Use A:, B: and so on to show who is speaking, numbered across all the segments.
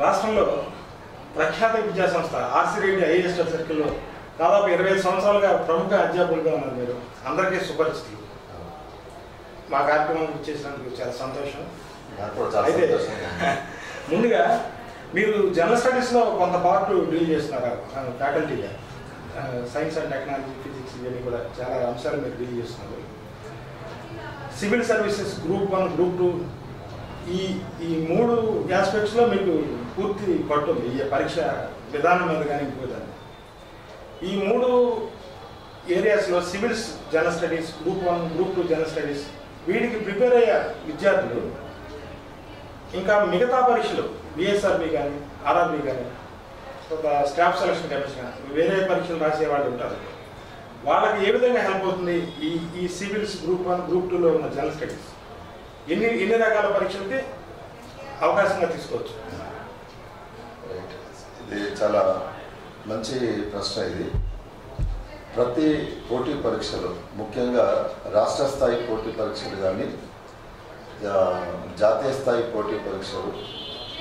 A: రాష్ట్రంలో ప్రఖ్యాత విద్యా సంస్థ ఆర్సి రెడ్డి ఐఏఎస్ సర్కిల్లో దాదాపు 25 సంవత్సరాలుగా ప్రముఖ అధ్యాపకులుగా ఉన్నారు. మీరు అందరికీ సుపరిచితులు. మా కార్యక్రమం ఇచ్చేసినందుకు చాలా సంతోషం. అయితే ముందుగా మీరు జనరల్ స్టడీస్లో కొంత పార్ట్ డీల్ చేస్తున్నారు ఫ్యాకల్టీగా. సైన్స్ అండ్ టెక్నాలజీ, ఫిజిక్స్ ఇవన్నీ కూడా చాలా అంశాలు మీరు డీల్ చేస్తున్నారు. సివిల్ సర్వీసెస్ గ్రూప్ 1, గ్రూప్ 2 ఈ 3 ఆస్పెక్ట్స్లో మీకు పూర్తి పట్టుంది. ఈ పరీక్ష విధానం మీద కానీ ఇంకో విధానం. ఈ 3 ఏరియాస్లో civils general studies, group 1, group 2 general studies వీటికి ప్రిపేర్ అయ్యే విద్యార్థులు ఇంకా మిగతా పరీక్షలు బిఎస్ఆర్బి కానీ, ఆర్ఆర్బి కానీ, ఒక స్టాఫ్ సెలక్షన్ కమిషన్ కానీ వేరే పరీక్షలు రాసే వాళ్ళు ఉంటారు. వాళ్ళకి ఏ విధంగా హెల్ప్ అవుతుంది ఈ సివిల్స్ గ్రూప్ 1, గ్రూప్ 2లో ఉన్న జనరల్ స్టడీస్? ఎన్ని రకాల పరీక్షలకి అవకాశంగా తీసుకోవచ్చు?
B: ఇది చాలా మంచి ప్రశ్న. ఇది ప్రతి పోటీ పరీక్షలు, ముఖ్యంగా రాష్ట్ర స్థాయి పోటీ పరీక్షలు కానీ, జాతీయ స్థాయి పోటీ పరీక్షలు,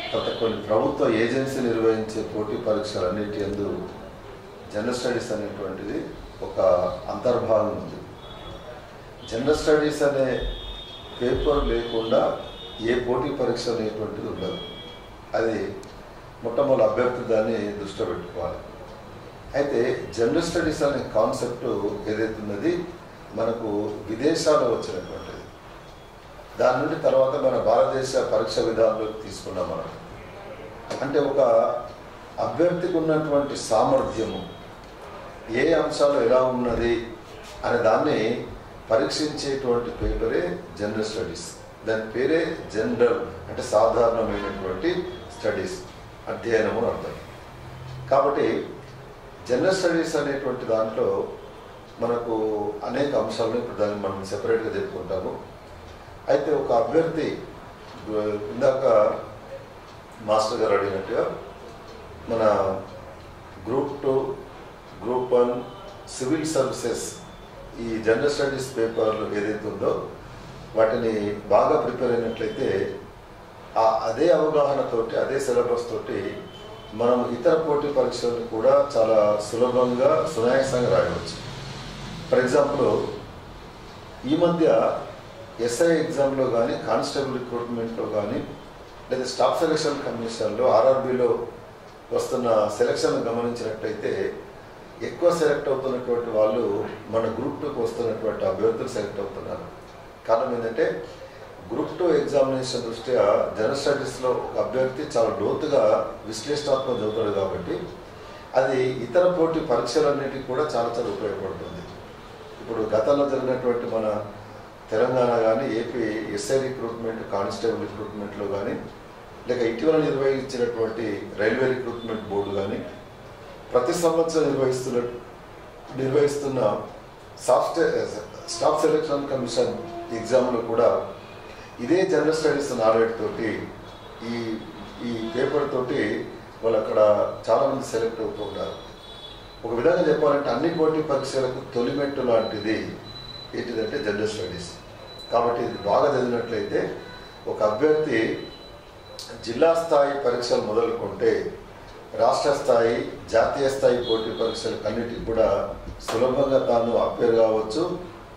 B: తర్వాత కొన్ని ప్రభుత్వ ఏజెన్సీ నిర్వహించే పోటీ పరీక్షలు అన్నిటి యందు జనరల్ స్టడీస్ అనేటువంటిది ఒక అంతర్భాగం ఉంది. జనరల్ స్టడీస్ అనే పేపర్ లేకుండా ఏ పోటీ పరీక్ష అనేటువంటిది ఉండదు. అది మొట్టమొదటి అభ్యర్థి దాన్ని దృష్టిలో పెట్టుకోవాలి. అయితే జనరల్ స్టడీస్ అనే కాన్సెప్ట్ ఏదైతే ఉన్నది మనకు విదేశాల్లో వచ్చినటువంటిది. దాని నుండి తర్వాత మన భారతదేశ పరీక్ష విధానంలోకి తీసుకున్నాం మనం. అంటే ఒక అభ్యర్థికి ఉన్నటువంటి సామర్థ్యము ఏ అంశాలు ఎలా ఉన్నది అనే దాన్ని పరీక్షించేటువంటి పేపరే జనరల్ స్టడీస్. దాని పేరే జనరల్, అంటే సాధారణమైనటువంటి స్టడీస్, అధ్యయనము అని అర్థం. కాబట్టి జనరల్ స్టడీస్ అనేటువంటి దాంట్లో మనకు అనేక అంశాలను ఇప్పుడు దాన్ని మనం సెపరేట్గా చెప్పుకుంటాము. అయితే ఒక అభ్యర్థి ఇందాక మాస్టర్ గారు అడిగినట్టుగా మన గ్రూప్ 2, గ్రూప్ 1 సివిల్ సర్వీసెస్ ఈ జనరల్ స్టడీస్ పేపర్లు ఏదైతే ఉందో వాటిని బాగా ప్రిపేర్ అయినట్లయితే అదే అవగాహనతోటి, అదే సిలబస్ తోటి మనం ఇతర పోటీ పరీక్షలను కూడా చాలా సులభంగా, సునాయాసంగా రాయవచ్చు. ఫర్ ఎగ్జాంపుల్, ఈ మధ్య ఎస్ఐ ఎగ్జామ్లో కానీ, కానిస్టేబుల్ రిక్రూట్మెంట్లో కానీ, లేదా స్టాఫ్ సెలక్షన్ కమిషన్లో, ఆర్ఆర్బిలో వస్తున్న సెలక్షన్ గమనించినట్టయితే ఎక్కువ సెలెక్ట్ అవుతున్నటువంటి వాళ్ళు మన గ్రూప్ 2కి వస్తున్నటువంటి అభ్యర్థులు సెలెక్ట్ అవుతున్నారు. కారణం ఏంటంటే గ్రూప్ 2 ఎగ్జామినేషన్ దృష్ట్యా జనరల్ స్టడీస్లో ఒక అభ్యర్థి చాలా లోతుగా విశ్లేషణాత్మక చదువుతాడు కాబట్టి అది ఇతర పోటీ పరీక్షలన్నిటికీ కూడా చాలా చాలా ఉపయోగపడుతుంది. ఇప్పుడు గతంలో జరిగినటువంటి మన తెలంగాణ కానీ, ఏపీ ఎస్ఐ రిక్రూట్మెంట్, కానిస్టేబుల్ రిక్రూట్మెంట్లో కానీ, లేక ఇటీవల నిర్వహించినటువంటి రైల్వే రిక్రూట్మెంట్ బోర్డు కానీ, ప్రతి సంవత్సరం నిర్వహిస్తున్న స్టాఫ్ సెలక్షన్ కమిషన్ ఎగ్జామ్లో కూడా ఇదే జనరల్ స్టడీస్ నాలెడ్జ్ తోటి ఈ పేపర్ తోటి వాళ్ళు అక్కడ చాలామంది సెలెక్ట్ అవుతూ ఉంటారు. ఒక విధంగా చెప్పాలంటే అన్ని పోటీ పరీక్షలకు తొలిమెట్టు లాంటిది ఏంటిదంటే జనరల్ స్టడీస్. కాబట్టి ఇది బాగా చదివినట్లయితే ఒక అభ్యర్థి జిల్లా స్థాయి పరీక్షలు మొదలుకుంటే రాష్ట్ర స్థాయి, జాతీయ స్థాయి పోటీ పరీక్షలకు అన్నిటికీ కూడా సులభంగా తాను అపేర్ కావచ్చు,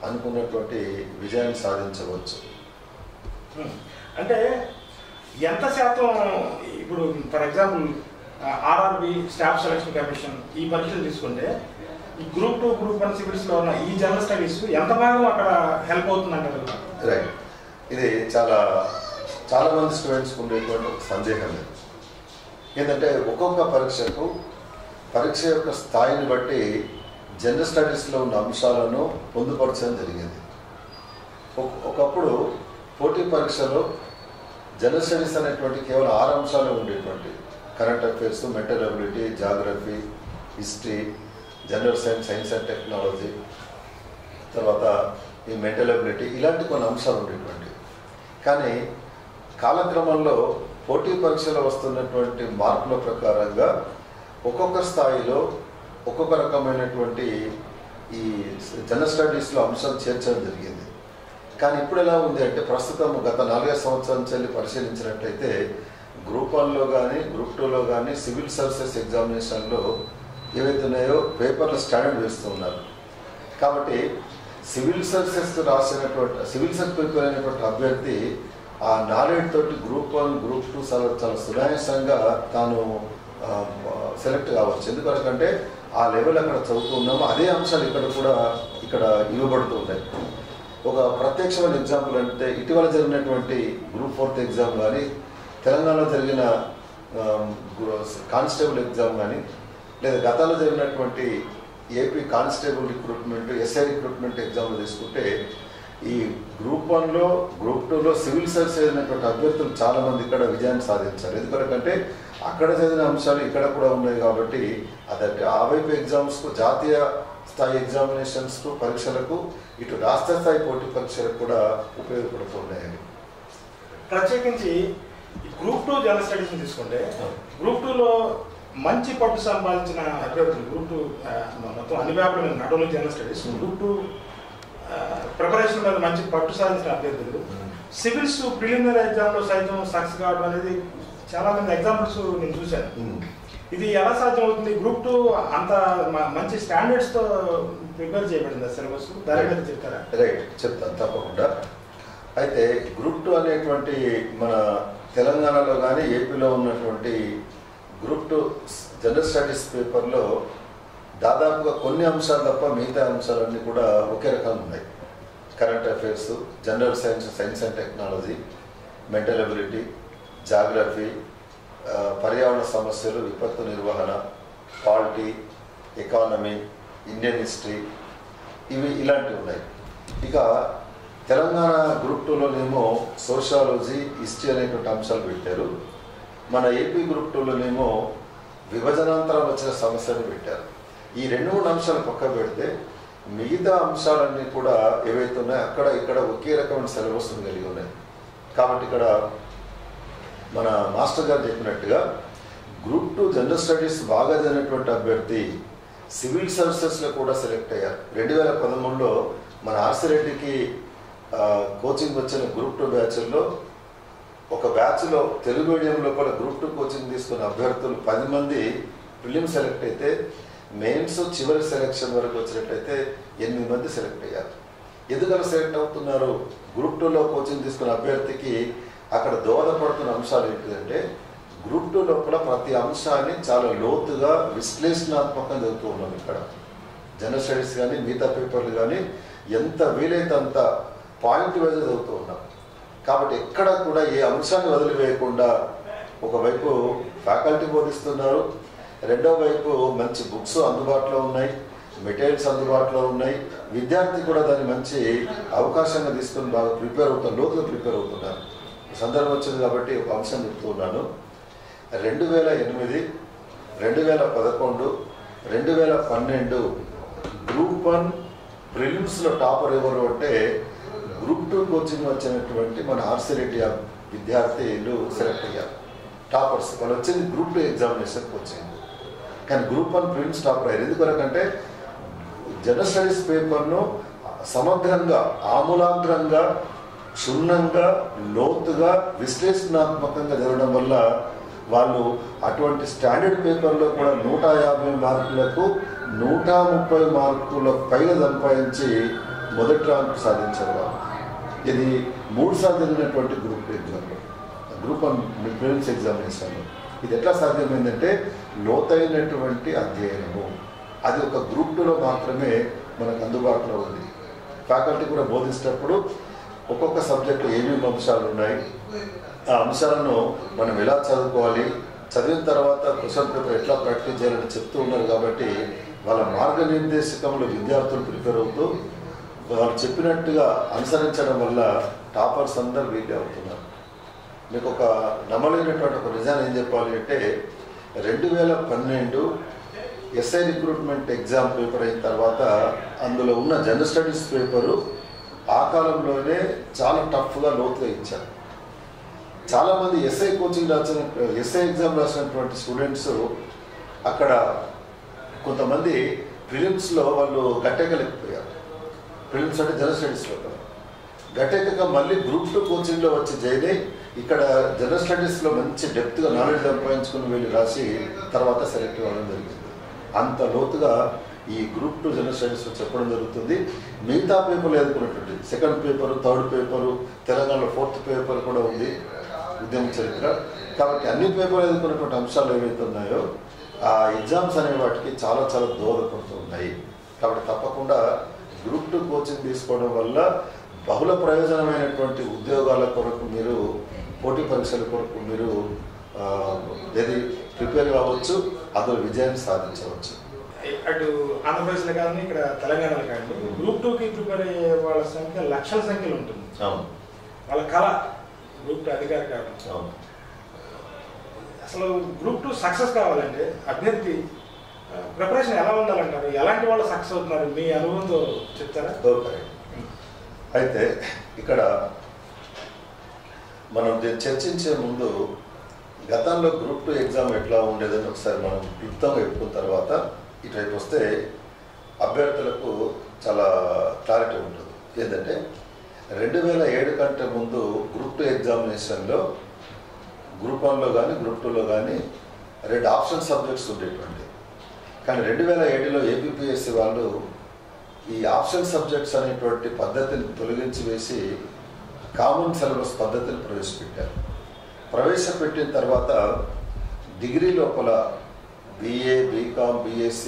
B: అనుకున్నటువంటి విజయాన్ని సాధించవచ్చు.
A: అంటే ఎంత శాతం ఇప్పుడు for example RRB, staff selection commission ఈ పరీక్షలు తీసుకుంటే ఈ గ్రూప్ 2, గ్రూప్ 1 సివిల్స్లో ఉన్న ఈ జనరల్ స్టడీస్ ఎంత భాగం అక్కడ హెల్ప్ అవుతుందంటారు?
B: రైట్. ఇది చాలా మంది స్టూడెంట్స్కి ఉండేటువంటి ఒక సందేహం ఏంటంటే ఒక్కొక్క పరీక్ష యొక్క స్థాయిని బట్టి జనరల్ స్టడీస్లో ఉన్న అంశాలను పొందుపరచడం జరిగింది. ఒకప్పుడు పోటీ పరీక్షలో జనరల్ స్టడీస్ అనేటువంటి కేవలం 6 అంశాలు ఉండేటువంటి: current affairs, mental ability, geography, history, general science and technology, తర్వాత ఈ మెంటల్ అబిలిటీ, ఇలాంటి కొన్ని అంశాలు ఉండేటువంటి. కానీ కాలక్రమంలో పోటీ పరీక్షలో వస్తున్నటువంటి మార్కుల ప్రకారంగా ఒక్కొక్క స్థాయిలో ఒక్కొక్క రకమైనటువంటి ఈ జనరల్ స్టడీస్లో అంశాలు చేర్చడం జరిగింది. కానీ ఇప్పుడు ఎలా ఉంది అంటే ప్రస్తుతం గత 4 సంవత్సరాల నుంచి పరిశీలించినట్లయితే గ్రూప్ 1లో కానీ గ్రూప్ 2లో కానీ సివిల్ సర్వీసెస్ ఎగ్జామినేషన్లో ఏవైతే ఉన్నాయో పేపర్ల స్టాండర్డ్ వేస్తూ ఉన్నారు. కాబట్టి సివిల్ సర్వీసెస్ ప్రిపేర్ అయినటువంటి అభ్యర్థి ఆ నాలెడ్జ్ తోటి గ్రూప్ 1 గ్రూప్ 2 చాలా సునాయాసంగా తాను సెలెక్ట్ కావచ్చు. ఎందుకంటే ఆ లెవెల్ అక్కడ చదువుతూ ఉన్నాము, అదే అంశాలు ఇక్కడ ఇవ్వబడుతూ ఉన్నాయి. ఒక ప్రత్యక్షమైన ఎగ్జాంపుల్ అంటే ఇటీవల జరిగినటువంటి గ్రూప్ 4 ఎగ్జామ్ కానీ, తెలంగాణలో జరిగిన కానిస్టేబుల్ ఎగ్జామ్ కానీ, లేదా గతంలో జరిగినటువంటి AP constable recruitment, SI recruitment ఎగ్జామ్లు తీసుకుంటే ఈ గ్రూప్ 1లో గ్రూప్ 2లో సివిల్ సర్వీస్ అయినటువంటి అభ్యర్థులు చాలామంది ఇక్కడ విజయాన్ని సాధించారు. ఎందుకంటే అక్కడ చదివిన అంశాలు ఇక్కడ కూడా ఉన్నాయి కాబట్టి అదంటే ఆ వైపు ఎగ్జామ్స్కు, జాతీయ స్థాయి ఎగ్జామినేషన్స్కు పరీక్షలకు, ఇటు రాష్ట్ర స్థాయి పోటీ పరీక్షలకు కూడా ఉపయోగపడుతున్నాయని.
A: ప్రత్యేకించి గ్రూప్ 2 జనరల్ స్టడీస్ తీసుకుంటే గ్రూప్ 2లో మంచి పట్టు సంపాదించిన అభ్యర్థులు, గ్రూప్ 2 మొత్తం అన్ని వ్యాపారం నటులు జనరల్ స్టడీస్ గ్రూప్ 2 ప్రిపరేషన్ మీద మంచి పట్టు సాధించిన అభ్యర్థులు సివిల్స్ ప్రిలిమినరీ ఎగ్జామ్లో సైతం సక్సెస్ కావడం అనేది చాలా మంది ఎగ్జాంపుల్స్ నేను చూశాను. ఇది ఎలా సాధ్యం అవుతుంది? గ్రూప్ 2 అంత మంచి స్టాండర్డ్స్తో ప్రిపేర్ చేయబడింది సిలబస్, దాని మీద చెప్తారా?
B: రైట్, చెప్తాను తప్పకుండా. అయితే గ్రూప్ 2 అనేటువంటి మన తెలంగాణలో కానీ ఏపీలో ఉన్నటువంటి గ్రూప్ 2 జనరల్ స్టడీస్ పేపర్లో దాదాపుగా కొన్ని అంశాలు తప్ప మిగతా అంశాలన్నీ కూడా ఒకే రకంగా ఉన్నాయి. Current affairs, general science, science and technology, mental ability, geography, పర్యావరణ సమస్యలు, విపత్తు నిర్వహణ, పాలిటీ, ఎకానమీ, ఇండియన్ హిస్టరీ, ఇలాంటివి ఉన్నాయి. ఇక తెలంగాణ గ్రూప్ 2లోనేమో సోషాలజీ, హిస్టరీ అనేటువంటి అంశాలు పెట్టారు. మన ఏపీ గ్రూప్ 2లోనేమో విభజనాంతరం వచ్చిన సమస్యలు పెట్టారు. ఈ 2-3 అంశాలు పక్క పెడితే మిగతా అంశాలన్నీ కూడా ఏవైతే ఉన్నాయో అక్కడ ఇక్కడ ఒకే రకమైన సిలబస్ కలిగి ఉన్నాయి. కాబట్టి ఇక్కడ మన మాస్టర్ గారు చెప్పినట్టుగా గ్రూప్ 2 జనరల్ స్టడీస్ బాగా చదివినటువంటి అభ్యర్థి సివిల్ సర్వీసెస్లో కూడా సెలెక్ట్ అయ్యారు. 2013లో మన ఆర్సి రెడ్డికి కోచింగ్ వచ్చిన గ్రూప్ 2 బ్యాచ్ల్లో ఒక బ్యాచ్లో తెలుగు మీడియంలో కూడా గ్రూప్ 2 కోచింగ్ తీసుకున్న అభ్యర్థులు 10 మంది ప్రిలిమ్ సెలెక్ట్ అయితే, మెయిన్స్ చివరి సెలెక్షన్ వరకు వచ్చినట్లయితే 8 మంది సెలెక్ట్ అయ్యారు. ఎందుకలా సెలెక్ట్ అవుతున్నారు? గ్రూప్ 2లో కోచింగ్ తీసుకున్న అభ్యర్థికి అక్కడ దోహదపడుతున్న అంశాలు ఏంటంటే గ్రూప్ 2 లోపల ప్రతి అంశాన్ని చాలా లోతుగా విశ్లేషణాత్మకంగా చదువుతూ ఉన్నాం. ఇక్కడ జనరల్ స్టడీస్ కానీ మిగతా పేపర్లు కానీ ఎంత వీలైతే అంత పాయింట్ వైజ్ చదువుతూ ఉన్నాం. కాబట్టి ఎక్కడ కూడా ఏ అంశాన్ని వదిలివేయకుండా ఒకవైపు ఫ్యాకల్టీ బోధిస్తున్నారు, రెండో వైపు మంచి బుక్స్ అందుబాటులో ఉన్నాయి, మెటీరియల్స్ అందుబాటులో ఉన్నాయి, విద్యార్థి కూడా దాన్ని మంచి అవకాశంగా తీసుకుని బాగా ప్రిపేర్ అవుతారు, లోతుగా ప్రిపేర్ అవుతున్నారు. సందర్భం వచ్చింది కాబట్టి ఒక అంశం చెప్తూ ఉన్నాను. 2008, 2011, 2012 గ్రూప్ 1 ప్రిలిమ్స్లో టాపర్ ఎవరు అంటే గ్రూప్ 2 కోచింగ్ వచ్చినటువంటి మన ఆర్సి రెడ్డి విద్యార్థులు సెలెక్ట్ అయ్యారు. టాపర్స్ వాళ్ళు వచ్చింది గ్రూప్ 2 ఎగ్జామినేషన్ కోచింగ్, కానీ గ్రూప్ 1 ప్రిలిమ్స్ టాపర్ అయ్యారు. ఎందుకంటే జనరల్ స్టడీస్ పేపర్ను సమగ్రంగా, ఆమూలాగ్రంగా, క్షుణ్ణంగా, లోతుగా, విశ్లేషణాత్మకంగా చదవడం వల్ల వాళ్ళు అటువంటి స్టాండర్డ్ పేపర్లో కూడా 150 మార్కులకు 130 మార్కుల పైన సంపాదించి మొదటి ర్యాంకు సాధించారు. ఇది 3 సార్లు జరిగినటువంటి గ్రూప్ ఎగ్జామ్లో, గ్రూప్ 1 ప్రిలిమ్స్ ఎగ్జామినేషన్లో. ఇది ఎట్లా సాధ్యమైందంటే లోతైనటువంటి అధ్యయనము. అది ఒక గ్రూప్ 2లో మాత్రమే మనకు అందుబాటులో ఉంది. ఫ్యాకల్టీ కూడా బోధించేటప్పుడు ఒక్కొక్క సబ్జెక్టు ఏమేమి అంశాలు ఉన్నాయి, ఆ అంశాలను మనం ఎలా చదువుకోవాలి, చదివిన తర్వాత క్వశ్చన్ పేపర్ ఎట్లా ప్రాక్టీస్ చేయాలని చెప్తూ ఉన్నారు. కాబట్టి వాళ్ళ మార్గనిర్దేశకంలో విద్యార్థులు ప్రిపేర్ అవుతూ వాళ్ళు చెప్పినట్టుగా అనుసరించడం వల్ల టాపర్స్ అందరూ వీళ్ళే అవుతున్నారు. మీకు ఒక నమ్మలేనటువంటి ఒక నిజాన్ని ఏం చెప్పాలి అంటే 2012 ఎస్ఐ రిక్రూట్మెంట్ ఎగ్జామ్ పేపర్ అయిన తర్వాత అందులో ఉన్న జనరల్ స్టడీస్ పేపరు ఆ కాలంలోనే చాలా టఫ్గా లోతుగా ఇచ్చారు. చాలామంది ఎస్ఐ కోచింగ్ రాసిన, ఎస్ఐ ఎగ్జామ్ రాసినటువంటి స్టూడెంట్స్ అక్కడ కొంతమంది ప్రిలిమ్స్లో వాళ్ళు గట్టెక్కలేకపోయారు. ప్రిలిమ్స్ అంటే జనరల్ స్టడీస్లో కదా, గట్టెక్కగా మళ్ళీ గ్రూప్ 2 కోచింగ్లో వచ్చి జాయిన్ అయ్యి ఇక్కడ జనరల్ స్టడీస్లో మంచి డెప్త్గా నాలెడ్జ్ సంపాదించుకుని వెళ్ళి రాసి తర్వాత సెలెక్ట్ అవ్వడం జరిగింది. అంత లోతుగా ఈ గ్రూప్ 2 జనరల్ స్టడీస్లో చెప్పడం జరుగుతుంది. మిగతా పేపర్లు ఎదుర్కొన్నటువంటి సెకండ్ పేపరు, థర్డ్ పేపరు, తెలంగాణలో 4th పేపర్ కూడా ఉంది ఉద్యమ చరిత్ర. కాబట్టి అన్ని పేపర్లు ఎదుర్కొన్నటువంటి అంశాలు ఏవైతే ఉన్నాయో ఆ ఎగ్జామ్స్ అనే వాటికి చాలా చాలా దోహదపడుతూ ఉన్నాయి. కాబట్టి తప్పకుండా గ్రూప్ 2 కోచింగ్ తీసుకోవడం వల్ల బహుళ ప్రయోజనమైనటువంటి ఉద్యోగాల కొరకు మీరు పోటీ పరీక్షల కొరకు మీరు ఏది ప్రిపేర్ కావచ్చు, అందులో విజయాన్ని సాధించవచ్చు.
A: అటు ఆంధ్రప్రదేశ్లో కానీ ఇక్కడ తెలంగాణలో కానీ గ్రూప్ 2కి ప్రిపేర్ అయ్యే వాళ్ళ సంఖ్య లక్షల సంఖ్యలో ఉంటుంది. వాళ్ళ కళ గ్రూప్ 2 అధికారి కావడం. అసలు గ్రూప్ 2 సక్సెస్ కావాలంటే అభ్యర్థి ప్రిపరేషన్ ఎలా ఉండాలంటారు? ఎలాంటి వాళ్ళు సక్సెస్ అవుతున్నారు మీ అనుభవంతో చెప్తారా?
B: అయితే ఇక్కడ మనం చర్చించే ముందు గతంలో గ్రూప్ 2 ఎగ్జామ్ ఎట్లా ఉండేదని ఒకసారి మనం క్లుప్తంగా చెప్పుకున్న తర్వాత ఇటువైపు వస్తే అభ్యర్థులకు చాలా క్లారిటీ ఉంటుంది. ఏంటంటే 2007 కంటే ముందు గ్రూప్ 2 ఎగ్జామినేషన్లో గ్రూప్ 1లో కానీ గ్రూప్ 2లో కానీ 2 ఆప్షన్ సబ్జెక్ట్స్ ఉండేటువంటి. కానీ 2007లో ఏపీపీఎస్సీ వాళ్ళు ఈ ఆప్షన్ సబ్జెక్ట్స్ అనేటువంటి పద్ధతిని తొలగించి వేసి కామన్ సిలబస్ పద్ధతిని ప్రవేశపెట్టారు. ప్రవేశపెట్టిన తర్వాత డిగ్రీ లోపల BA, BCom, BSc,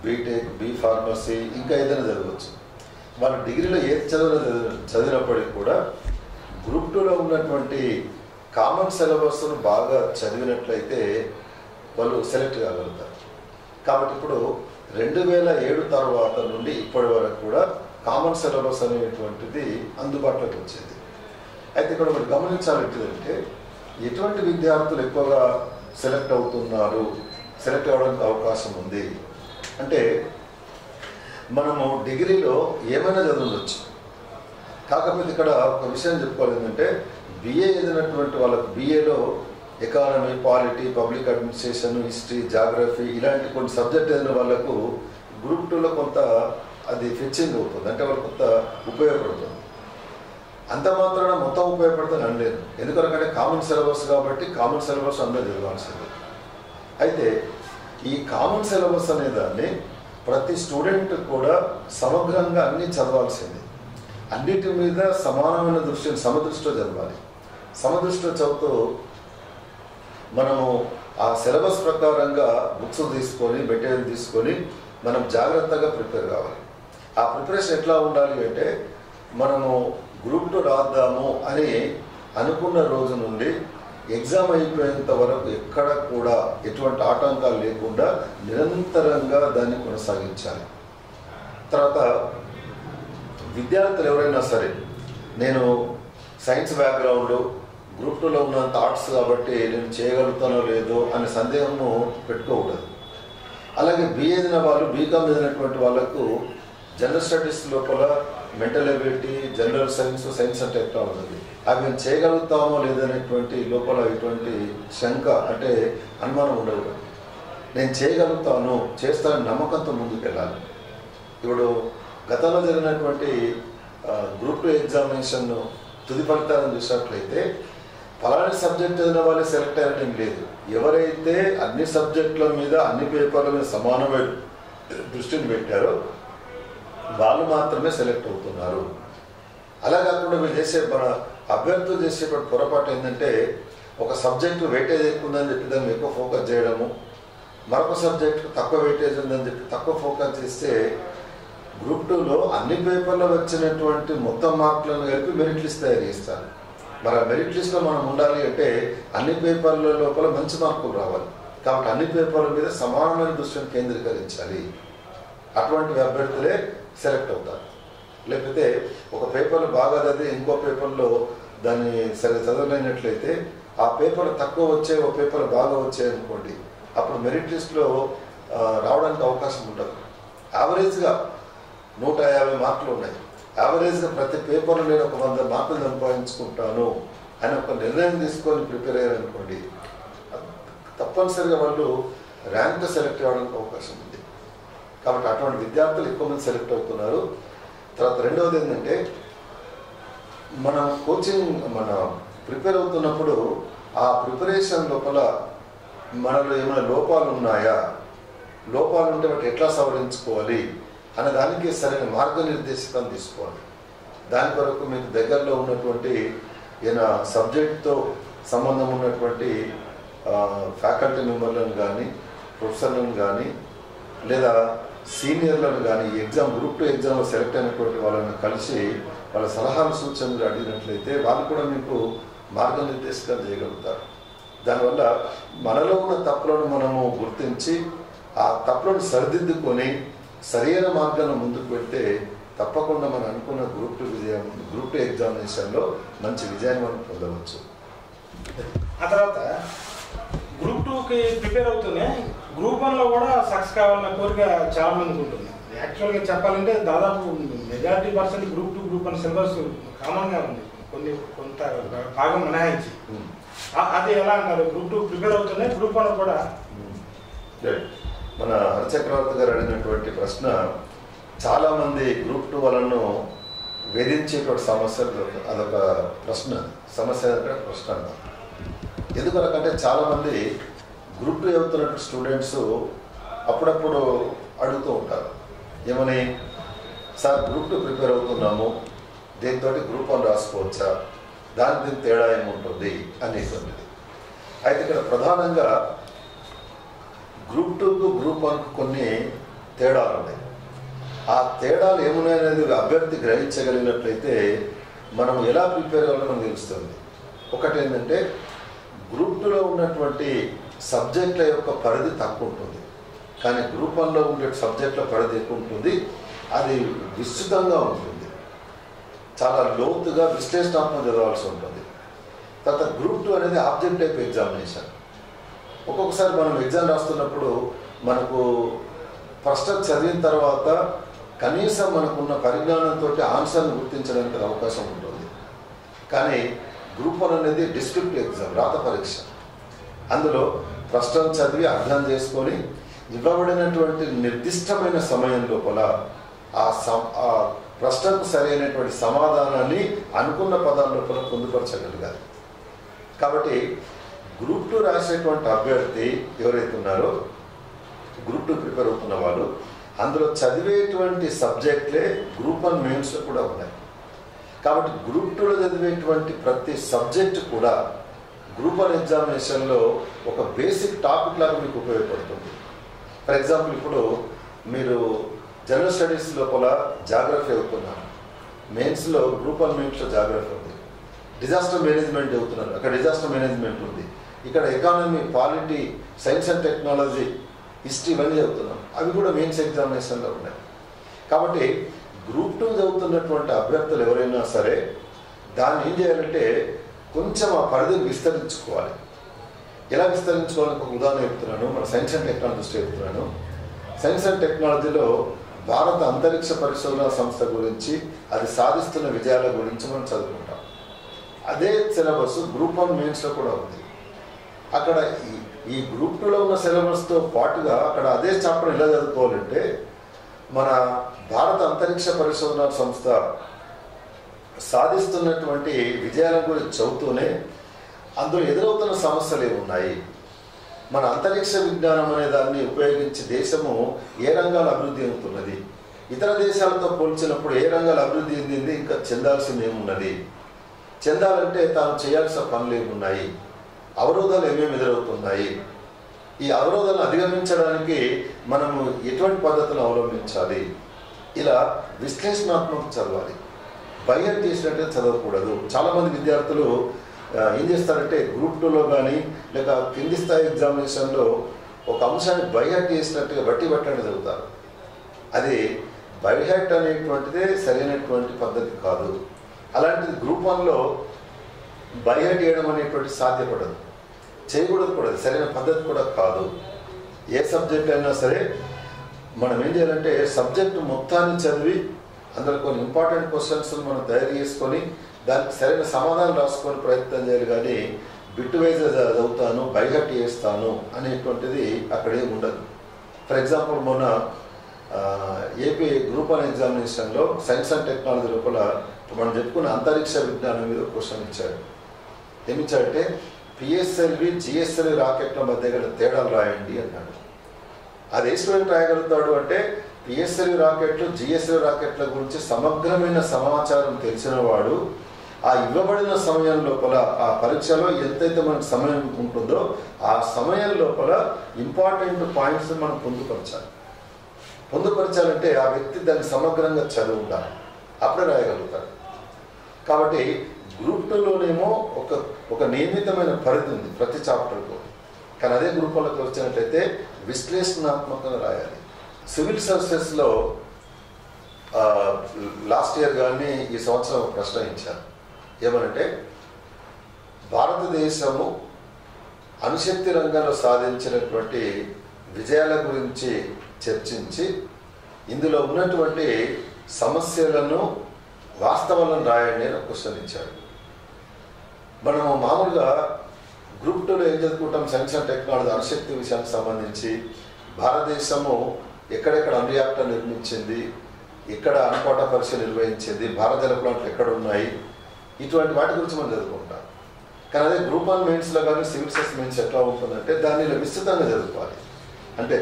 B: BTech, pharmacy ఇంకా ఏదైనా చదవచ్చు. వాళ్ళ డిగ్రీలో ఏది చదివినప్పటికీ కూడా గ్రూప్ 2లో ఉన్నటువంటి కామన్ సిలబస్ను బాగా చదివినట్లయితే వాళ్ళు సెలెక్ట్ కాగలుగుతారు. కాబట్టి ఇప్పుడు 2007 తర్వాత నుండి ఇప్పటి వరకు కూడా కామన్ సిలబస్ అనేటువంటిది అందుబాటులోకి వచ్చింది. అయితే ఇక్కడ ఒకటి గమనించాలంటే ఎటువంటి విద్యార్థులు ఎక్కువగా సెలెక్ట్ అవుతున్నారు, సెలెక్ట్ అవ్వడానికి అవకాశం ఉంది అంటే మనము డిగ్రీలో ఏమైనా చదవచ్చు. కాకపోతే ఇక్కడ ఒక విషయం చెప్పుకోవాలి ఏంటంటే BA చదివినటువంటి వాళ్ళకు BAలో economy, polity, public administration, history, geography ఇలాంటి కొన్ని సబ్జెక్ట్ అయిన వాళ్ళకు గ్రూప్ 2లో కొంత అది ఫిచ్చింగ్ అవుతుంది, అంటే వాళ్ళకి కొంత ఉపయోగపడుతుంది. అంత మాత్రాన మొత్తం ఉపయోగపడుతుంది అనలేదు. ఎందుకంటే కామన్ సిలబస్ కాబట్టి కామన్ సిలబస్ అందరూ చదవాల్సింది. అయితే ఈ కామన్ సిలబస్ అనే దాన్ని ప్రతి స్టూడెంట్ కూడా సమగ్రంగా అన్నీ చదవాల్సింది. అన్నిటి మీద సమానమైన దృష్టిని సమదృష్టిలో చదవాలి. సమదృష్టిలో చదువుతూ మనము ఆ సిలబస్ ప్రకారంగా బుక్స్ తీసుకొని మెటీరియల్ తీసుకొని మనం జాగ్రత్తగా ప్రిపేర్ కావాలి. ఆ ప్రిపరేషన్ ఎట్లా ఉండాలి అంటే మనము గ్రూప్ 2 రాద్దాము అని అనుకున్న రోజు నుండి ఎగ్జామ్ అయిపోయేంత వరకు ఎక్కడ కూడా ఎటువంటి ఆటంకాలు లేకుండా నిరంతరంగా దాన్ని కొనసాగించాలి. తర్వాత విద్యార్థులు ఎవరైనా సరే నేను సైన్స్ బ్యాక్గ్రౌండ్ గ్రూప్ 2లో ఉన్నంత ఆర్ట్స్ కాబట్టి నేను చేయగలుగుతానో లేదో అనే సందేహము పెట్టుకోకూడదు. అలాగే BA చదివిన వాళ్ళు, BCom చదివినటువంటి వాళ్ళకు జనరల్ స్టడీస్ లోపల mental ability, general science, science and technology అవి మేము చేయగలుగుతామో లేదనేటువంటి లోపల ఇటువంటి శంక అంటే అనుమానం ఉండదు. నేను చేయగలుగుతాను, చేస్తానని నమ్మకంతో ముందుకు వెళ్ళాలి. ఇప్పుడు గతంలో జరిగినటువంటి గ్రూప్ 2 ఎగ్జామినేషన్ తుది ఫలితాలను చూసినట్లయితే ఫలాని సబ్జెక్ట్ చదివిన వాళ్ళే సెలెక్ట్ అయ్యడం లేదు. ఎవరైతే అన్ని సబ్జెక్టుల మీద అన్ని పేపర్ల మీద సమానమైన దృష్టిని పెట్టారో వాళ్ళు మాత్రమే సెలెక్ట్ అవుతున్నారు. అలా కాకుండా వీళ్ళు చేసే మన అభ్యర్థులు చేసేటువంటి పొరపాటు ఏంటంటే ఒక సబ్జెక్టు వెయిటేజ్ ఎక్కువ ఉందని చెప్పి దాన్ని ఎక్కువ ఫోకస్ చేయడము, మరొక సబ్జెక్టు తక్కువ వెయిటేజ్ ఉందని చెప్పి తక్కువ ఫోకస్ చేస్తే గ్రూప్ 2లో అన్ని పేపర్లో వచ్చినటువంటి మొత్తం మార్కులను కలిపి మెరిట్ లిస్ట్ తయారు చేస్తారు. మరి ఆ మెరిట్ లిస్ట్లో మనం ఉండాలి అంటే అన్ని పేపర్ల లోపల మంచి మార్కులు రావాలి. కాబట్టి అన్ని పేపర్ల మీద సమానమైన దృష్టిని కేంద్రీకరించాలి. అటువంటి అభ్యర్థులే సెలెక్ట్ అవుతారు. లేకపోతే ఒక పేపర్లో బాగా చదివి ఇంకో పేపర్లో దాన్ని సరే చదవలేనట్లయితే ఆ పేపర్ తక్కువ వచ్చే ఒక పేపర్ బాగా వచ్చాయనుకోండి, అప్పుడు మెరిట్ లిస్ట్లో రావడానికి అవకాశం ఉండదు. యావరేజ్గా 150 మార్కులు ఉన్నాయి. యావరేజ్గా ప్రతి పేపర్లో నేను ఒక 100 మార్కులు సంపాదించుకుంటాను అని ఒక నిర్ణయం తీసుకొని ప్రిపేర్ అయ్యారనుకోండి, తప్పనిసరిగా వాళ్ళు ర్యాంక్ సెలెక్ట్ అవ్వడానికి అవకాశం ఉంది. కాబట్టి అటువంటి విద్యార్థులు ఎక్కువ మంది సెలెక్ట్ అవుతున్నారు. తర్వాత రెండవది ఏంటంటే మనం కోచింగ్ ప్రిపేర్ అవుతున్నప్పుడు ఆ ప్రిపరేషన్ లోపల మనలో ఏమైనా లోపాలు ఉన్నాయా, లోపాలు ఉంటే వాటి ఎట్లా సవరించుకోవాలి అనే దానికి సరైన మార్గనిర్దేశకం తీసుకోవాలి. దాని కొరకు మీకు దగ్గరలో ఉన్నటువంటి ఏదైనా సబ్జెక్ట్తో సంబంధం ఉన్నటువంటి ఫ్యాకల్టీ మెంబర్లను కానీ, ప్రొఫెసర్లను కానీ, లేదా సీనియర్లను కానీ గ్రూప్ 2 ఎగ్జామ్లో సెలెక్ట్ అయినటువంటి వాళ్ళని కలిసి వాళ్ళ సలహాలు సూచనలు అడిగినట్లయితే వాళ్ళు కూడా మీకు మార్గనిర్దేశకం చేయగలుగుతారు. దానివల్ల మనలో ఉన్న తప్పులను మనము గుర్తించి ఆ తప్పులను సరిదిద్దుకొని సరైన మార్గాన్ని ముందుకు పెడితే తప్పకుండా మనం అనుకున్న గ్రూప్ 2 ఎగ్జామినేషన్లో మంచి విజయాన్ని మనం పొందవచ్చు.
A: ఆ తర్వాత గ్రూప్ 2కి ప్రిపేర్ అవుతూనే గ్రూప్ 1లో కూడా సక్సెస్ కావాలన్న కోరిక చాలా మందికి ఉంటుంది. యాక్చువల్గా చెప్పాలంటే దాదాపు majority percent group 2, group 1 syllabus కామన్గా ఉంది, కొంత భాగం మినహాయించి. అది ఎలా అంటారు? గ్రూప్ 2 ప్రిపేర్ అవుతూనే గ్రూప్ 1 కూడా.
B: మన హరిచక్రవర్తి గారు అడిగినటువంటి ప్రశ్న చాలామంది గ్రూప్ 2 వాళ్ళను వేధించేటువంటి సమస్య. అదొక సమస్య ప్రశ్న. ఎందుకంటే చాలామంది గ్రూప్ 2 అవుతున్నట్టు స్టూడెంట్స్ అప్పుడప్పుడు అడుగుతూ ఉంటారు, ఏమని, సార్ గ్రూప్ 2 ప్రిపేర్ అవుతున్నాము, దీంతో గ్రూప్ 1 రాసుకోవచ్చా, దీనికి తేడా ఏముంటుంది అనేటువంటిది. అయితే ఇక్కడ ప్రధానంగా గ్రూప్ 2కు గ్రూప్ 1కు కొన్ని తేడాలు ఉన్నాయి. ఆ తేడాలు ఏమున్నాయనేది అభ్యర్థి గ్రహించగలిగినట్లయితే మనం ఎలా ప్రిపేర్ అవ్వాలో మనకు తెలుస్తుంది. ఒకటి ఏంటంటే గ్రూప్ 2లో ఉన్నటువంటి సబ్జెక్టుల యొక్క పరిధి తక్కువ ఉంటుంది, కానీ గ్రూప్ 1లో ఉండే సబ్జెక్టుల పరిధి ఎక్కువ ఉంటుంది. అది విస్తృతంగా ఉంటుంది, చాలా లోతుగా విశ్లేషణాత్మక చదవాల్సి ఉంటుంది. తర్వాత గ్రూప్ 2 అనేది ఆబ్జెక్ట్ టైప్ ఎగ్జామినేషన్. ఒక్కొక్కసారి మనం ఎగ్జామ్ రాస్తున్నప్పుడు మనకు ఫస్ట్ చదివిన తర్వాత కనీసం మనకున్న పరిజ్ఞానంతో ఆన్సర్ని గుర్తించడానికి అవకాశం ఉంటుంది. కానీ గ్రూప్ 1 అనేది డిస్క్రిప్టివ్ ఎగ్జామ్, రాత పరీక్ష. అందులో ప్రశ్న చదివి అర్థం చేసుకొని ఇవ్వబడినటువంటి నిర్దిష్టమైన సమయం లోపల ఆ ప్రశ్నకు సరైనటువంటి సమాధానాన్ని అనుకున్న పదాల లోపల పొందుపరచగలగాలి. కాబట్టి గ్రూప్ 2 రాసేటువంటి అభ్యర్థి ఎవరైతే ఉన్నారో, గ్రూప్ 2 ప్రిపేర్ అవుతున్న వాళ్ళు, అందులో చదివేటువంటి సబ్జెక్టులే గ్రూప్ 1 మెయిన్స్లో కూడా ఉన్నాయి. కాబట్టి గ్రూప్ 2లో చదివేటువంటి ప్రతి సబ్జెక్టు కూడా గ్రూప్ 1 ఎగ్జామినేషన్లో ఒక బేసిక్ టాపిక్ లాగా మీకు ఉపయోగపడుతుంది. ఫర్ ఎగ్జాంపుల్, ఇప్పుడు మీరు జనరల్ స్టడీస్ లోపల జాగ్రఫీ అవుతున్నారు, మెయిన్స్లో గ్రూప్ 1 మెయిన్స్లో జాగ్రఫీ ఉంది. డిజాస్టర్ మేనేజ్మెంట్ అవుతున్నారు, అక్కడ డిజాస్టర్ మేనేజ్మెంట్ ఉంది. ఇక్కడ economy, polity, science and technology, history ఇవన్నీ చదువుతున్నాం, అవి కూడా మెయిన్స్ ఎగ్జామినేషన్లో ఉన్నాయి. కాబట్టి గ్రూప్ 2 చదువుతున్నటువంటి అభ్యర్థులు ఎవరైనా సరే దాన్ని ఏం చేయాలంటే కొంచెం ఆ పరిధిని విస్తరించుకోవాలి. ఎలా విస్తరించుకోవాలని ఒక ఉదాహరణ చెప్తున్నాను. మన సైన్స్ అండ్ టెక్నాలజీ చెప్తున్నాను. సైన్స్ అండ్ టెక్నాలజీలో భారత అంతరిక్ష పరిశోధన సంస్థ గురించి, అది సాధిస్తున్న విజయాల గురించి మనం చదువుకుంటాం. అదే సిలబస్ గ్రూప్ 1 మెయిన్స్లో కూడా ఉంది. అక్కడ ఈ గ్రూప్ 2లో ఉన్న సిలబస్తో పాటుగా అక్కడ అదే చాప్టర్ ఎలా చదువుకోవాలంటే, మన భారత అంతరిక్ష పరిశోధన సంస్థ సాధిస్తున్నటువంటి విజయాల గురించి చదువుతూనే అందులో ఎదురవుతున్న సమస్యలు ఏమున్నాయి, మన అంతరిక్ష విజ్ఞానం అనే దాన్ని ఉపయోగించి దేశము ఏ రంగాలు అభివృద్ధి అవుతున్నది, ఇతర దేశాలతో పోల్చినప్పుడు ఏ రంగాలు అభివృద్ధి చెందింది, ఇంకా చెందాల్సింది ఏమున్నది, చెందాలంటే తాను చేయాల్సిన పనులు ఏమున్నాయి, అవరోధాలు ఏమేమి ఎదురవుతున్నాయి, ఈ అవరోధాలను అధిగమించడానికి మనము ఎటువంటి పద్ధతులను అవలంబించాలి, ఇలా విశ్లేషణాత్మక చదవాలి. బైహెర్ట్ చేసినట్టే చదవకూడదు. చాలామంది విద్యార్థులు ఏం చేస్తారంటే గ్రూప్ 2లో కానీ లేక కింది స్థాయి ఎగ్జామినేషన్లో ఒక అంశాన్ని బైహెర్ట్ చేసినట్టుగా బట్టి పట్టని చదువుతారు. అది బైహెర్ట్ అనేటువంటిదే సరైనటువంటి పద్ధతి కాదు. అలాంటిది గ్రూప్ 1లో బైహెర్ట్ చేయడం అనేటువంటి సాధ్యపడదు, చేయకూడదు కూడా, సరైన పద్ధతి కూడా కాదు. ఏ సబ్జెక్ట్ అయినా సరే మనం ఏం చేయాలంటే సబ్జెక్టు మొత్తాన్ని చదివి అందులో కొన్ని ఇంపార్టెంట్ క్వశ్చన్స్ మనం తయారు చేసుకొని దానికి సరైన సమాధానం రాసుకొని ప్రయత్నం చేయాలి. కానీ బిట్ వైజ్గా చదువుతాను, బైహెర్ట్ చేస్తాను అనేటువంటిది అక్కడే ఉండదు. ఫర్ ఎగ్జాంపుల్, మొన్న ఏపీ గ్రూప్ 1 ఎగ్జామినేషన్లో సైన్స్ అండ్ టెక్నాలజీ లోపల మనం చెప్పుకున్న అంతరిక్ష విజ్ఞానం మీద క్వశ్చన్ ఇచ్చాడు. ఏమిచ్చాడంటే పిఎస్ఎల్వి జిఎస్ఎల్వి రాకెట్ల మధ్య గల తేడాలు రాయండి అన్నాడు. అది ఏ స్టూడెంట్ రాయగలుగుతాడు అంటే పిఎస్ఎల్వి రాకెట్లు జిఎస్ఎల్వి రాకెట్ల గురించి సమగ్రమైన సమాచారం తెలిసిన వాడు ఆ ఇవ్వబడిన సమయం లోపల ఆ పరీక్షలో ఎంతైతే మనకు సమయం ఉంటుందో ఆ సమయం లోపల ఇంపార్టెంట్ పాయింట్స్ మనం పొందుపరచాలంటే ఆ వ్యక్తి దాన్ని సమగ్రంగా చదివి ఉండాలి, అప్పుడే రాయగలుగుతాడు. కాబట్టి గ్రూప్ 2లోనేమో ఒక నియమితమైన పరిధి ఉంది ప్రతి చాప్టర్కు, కానీ అదే గ్రూప్ 1లోకి వచ్చినట్లయితే విశ్లేషణాత్మకంగా రాయాలి. సివిల్ సర్వీసెస్లో లాస్ట్ ఇయర్ కానీ ఈ సంవత్సరం ప్రశ్న ఇచ్చారు. ఏమనంటే భారతదేశము అణుశక్తి రంగంలో సాధించినటువంటి విజయాల గురించి చర్చించి ఇందులో ఉన్నటువంటి సమస్యలను వాస్తవాలను రాయండి అని క్వశ్చన్ ఇచ్చాడు. మనము మామూలుగా గ్రూప్ 2లో ఏం చదువుకుంటాం, సైన్స్ అండ్ టెక్నాలజీ అణుశక్తి విషయానికి సంబంధించి భారతదేశము ఎక్కడెక్కడ అణు రియాక్టర్ నిర్మించింది, ఎక్కడ అణుపాట పరీక్ష నిర్వహించింది, భారత జల ప్లాంట్లు ఎక్కడ ఉన్నాయి, ఇటువంటి వాటి గురించి మనం చదువుకుంటాం. కానీ అదే గ్రూప్ 1 మెయిన్స్లో కానీ సివిల్ సర్వీస్ మెయిన్స్ ఎట్లా ఉంటుందంటే దాన్ని విస్తృతంగా చదువుకోవాలి. అంటే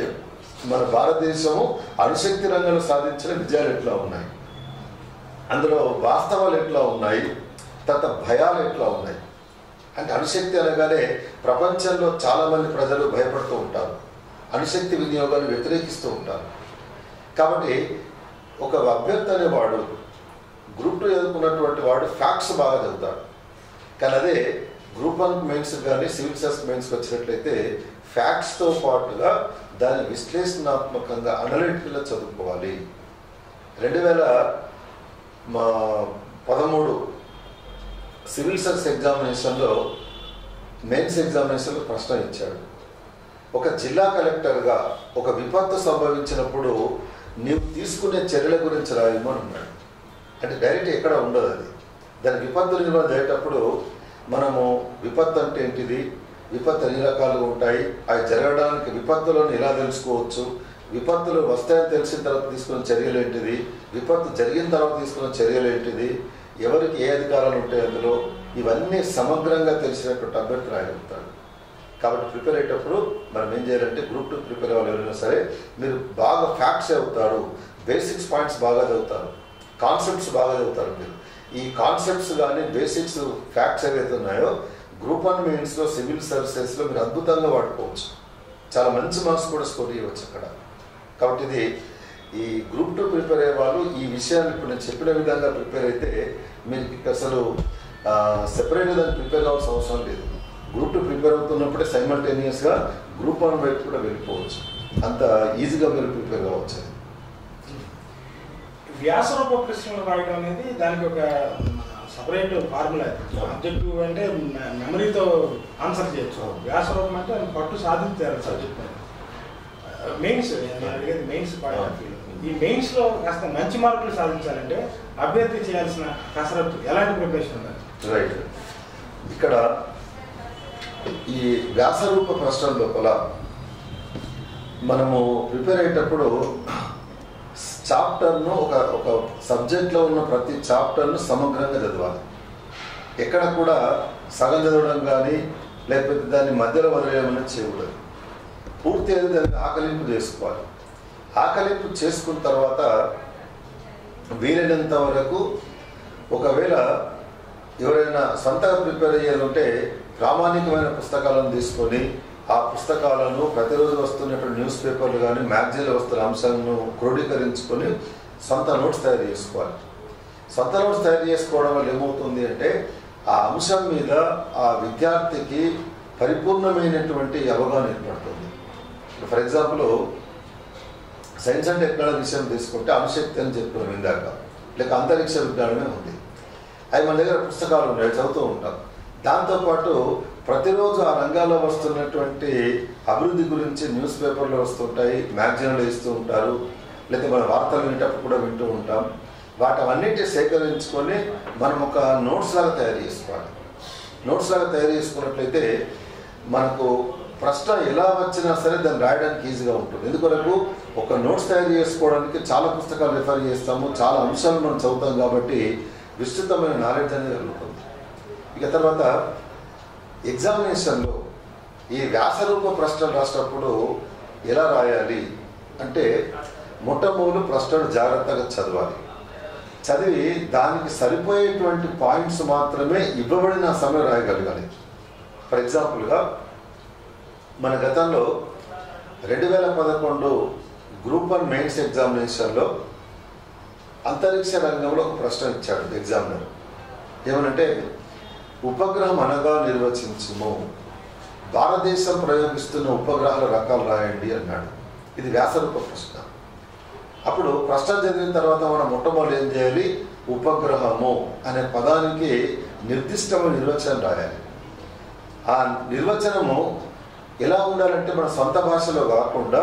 B: మన భారతదేశము అణుశక్తి రంగంలో సాధించిన విజయాలు ఎట్లా ఉన్నాయి, అందులో వాస్తవాలు ఎట్లా ఉన్నాయి, తర్వాత భయాలు ఎట్లా ఉన్నాయి. అంటే అణుశక్తి అనగానే ప్రపంచంలో చాలామంది ప్రజలు భయపడుతూ ఉంటారు, అణుశక్తి వినియోగాన్ని వ్యతిరేకిస్తూ ఉంటారు. కాబట్టి ఒక అభ్యర్థి అనేవాడు గ్రూప్ 2 చదువుకున్నటువంటి వాడు ఫ్యాక్ట్స్ బాగా చదువుతాడు. కానీ అదే గ్రూప్ 1 మెయిన్స్ కానీ సివిల్ సర్వీస్ మెయిన్స్కి వచ్చినట్లయితే ఫ్యాక్ట్స్తో పాటుగా దాన్ని విశ్లేషణాత్మకంగా అనలిటికల్గా చదువుకోవాలి. 2013 సివిల్ సర్వీస్ ఎగ్జామినేషన్లో మెయిన్స్ ఎగ్జామినేషన్లో ప్రశ్న ఇచ్చాడు. ఒక జిల్లా కలెక్టర్గా ఒక విపత్తు సంభవించినప్పుడు నీవు తీసుకునే చర్యల గురించి రాయమని అన్నాడు. అంటే డైరెక్ట్ ఎక్కడ ఉండదు అది. దాని విపత్తు నిర్వహణ చేసేటప్పుడు మనము విపత్తు అంటే ఏంటిది, విపత్తు ఎన్ని రకాలుగా ఉంటాయి, అవి జరగడానికి విపత్తులను ఎలా తెలుసుకోవచ్చు, విపత్తులు వస్తాయని తెలిసిన తర్వాత తీసుకున్న చర్యలు ఏంటిది, విపత్తు జరిగిన తర్వాత తీసుకున్న చర్యలు ఏంటిది, ఎవరికి ఏ అధికారాలు ఉంటాయి అందులో, ఇవన్నీ సమగ్రంగా తెలిసినటువంటి అభ్యర్థి రాయగలుగుతాడు. కాబట్టి ప్రిపేర్ అయ్యేటప్పుడు మనం ఏం చేయాలంటే గ్రూప్ 2 ప్రిపేర్ అవ్వాలి ఎవరైనా సరే, మీరు బాగా ఫ్యాక్ట్స్ చదువుతారు, బేసిక్స్ పాయింట్స్ బాగా చదువుతారు, కాన్సెప్ట్స్ బాగా చదువుతారు. మీరు ఈ కాన్సెప్ట్స్ కానీ బేసిక్స్ ఫ్యాక్ట్స్ ఏవైతే ఉన్నాయో గ్రూప్ 1 మెయిన్స్లో సివిల్ సర్వీసెస్లో మీరు అద్భుతంగా వాడుకోవచ్చు, చాలా మంచి మార్క్స్ కూడా స్కోర్ చేయవచ్చు అక్కడ. కాబట్టి ఇది ఈ గ్రూప్ 2 ప్రిపేర్ అయ్యే వాళ్ళు ఈ విషయాన్ని ఇప్పుడు నేను చెప్పిన విధంగా ప్రిపేర్ అయితే మీకు అసలు సెపరేట్గా దాన్ని ప్రిపేర్ కావాల్సిన అవసరం లేదు. గ్రూప్ 2 ప్రిపేర్ అవుతున్నప్పుడే సైమల్టేనియస్గా గ్రూప్ 1 వైపు కూడా వెళ్ళిపోవచ్చు, అంత ఈజీగా మీరు ప్రిపేర్ కావచ్చు.
A: వ్యాసరూప ప్రశ్నలు రాయడం అనేది దానికి ఒక సపరేట్ ఫార్ములా. ఆబ్జెక్టివ్ అంటే మెమరీతో ఆన్సర్ చేయొచ్చు, వ్యాసరూపం అంటే పట్టు సాధించారు సబ్జెక్ట్ మీద. మెయిన్స్ అడిగేది మెయిన్స్ పాయింట్ ఆఫ్ వ్యూ. ఈ మెయిన్స్లో కాస్త మంచి మార్కులు సాధించాలంటే అభ్యర్థి చేయాల్సిన కసరత్తు ఎలాంటి ప్రిపరేషన్ ఉండాలి?
B: రైట్, ఇక్కడ ఈ వ్యాసరూప ప్రశ్నల లోపల మనము ప్రిపేర్ అయ్యేటప్పుడు చాప్టర్ను ఒక సబ్జెక్ట్లో ఉన్న ప్రతి చాప్టర్ను సమగ్రంగా చదవాలి. ఎక్కడ కూడా సగం చదవడం కానీ లేకపోతే దాన్ని మధ్యలో వదిలేయమని చేయకూడదు. పూర్తిగా దానికి ఆకలింపు చేసుకోవాలి. ఆకలింపు చేసుకున్న తర్వాత వీలైనంత వరకు ఒకవేళ ఎవరైనా సొంతగా ప్రిపేర్ అయ్యాలంటే ప్రామాణికమైన పుస్తకాలను తీసుకొని ఆ పుస్తకాలను ప్రతిరోజు వస్తున్నటువంటి న్యూస్ పేపర్లు కానీ మ్యాగజైన్లో వస్తున్న అంశాలను క్రోడీకరించుకొని సొంత నోట్స్ తయారు చేసుకోవాలి. సొంత నోట్స్ తయారు చేసుకోవడం వల్ల ఏమవుతుంది అంటే ఆ అంశం మీద ఆ విద్యార్థికి పరిపూర్ణమైనటువంటి అవగాహన ఏర్పడుతుంది. For example science and technology విషయం తీసుకుంటే అణుశక్తి అని చెప్పుకున్నాం ఇందాక, లేక అంతరిక్ష విజ్ఞానమే ఉంది. అవి మన దగ్గర పుస్తకాలు ఉన్నాయి, చదువుతూ ఉంటాం. దాంతోపాటు ప్రతిరోజు ఆ రంగాల్లో వస్తున్నటువంటి అభివృద్ధి గురించి న్యూస్ పేపర్లో వస్తుంటాయి, మ్యాగజైన్లో ఇస్తూ ఉంటారు, లేకపోతే మన వార్తలు వినేటప్పుడు కూడా వింటూ ఉంటాం. వాటన్నిటిని సేకరించుకొని మనం ఒక నోట్స్ లాగా తయారు చేసుకోవాలి. నోట్స్ లాగా తయారు చేసుకున్నట్లయితే మనకు ప్రశ్న ఎలా వచ్చినా సరే దాన్ని రాయడానికి ఈజీగా ఉంటుంది. ఎందుకొరకు ఒక నోట్స్ తయారు చేసుకోవడానికి చాలా పుస్తకాలు రిఫర్ చేస్తాము, చాలా అంశాలు మనం చదువుతాం కాబట్టి విస్తృతమైన నాలెడ్జ్ అనేది కలుగుతుంది. ఇక తర్వాత ఎగ్జామినేషన్లో ఈ వ్యాసరూప ప్రశ్నలు రాసేటప్పుడు ఎలా రాయాలి అంటే మొట్టమొదటి ప్రశ్నలు జాగ్రత్తగా చదవాలి. చదివి దానికి సరిపోయేటువంటి పాయింట్స్ మాత్రమే ఇవ్వబడిన సమయం రాయగలగాలి. ఫర్ ఎగ్జాంపుల్గా మన గతంలో 2011 గ్రూప్ 1 మెయిన్స్ ఎగ్జామినేషన్లో అంతరిక్ష రంగంలో ఒక ప్రశ్న ఇచ్చాడు ఎగ్జామినర్. ఏమనంటే ఉపగ్రహం అనగా నిర్వచించుము, భారతదేశం ప్రయోగిస్తున్న ఉపగ్రహాల రకాలు రాయండి అన్నాడు. ఇది వ్యాసరూప ప్రశ్న. అప్పుడు ప్రశ్న చదివిన తర్వాత మనం మొట్టమొదటి ఏం చేయాలి, ఉపగ్రహము అనే పదానికి నిర్దిష్టమైన నిర్వచనం రాయాలి. ఆ నిర్వచనము ఎలా ఉండాలంటే మన సొంత భాషలో కాకుండా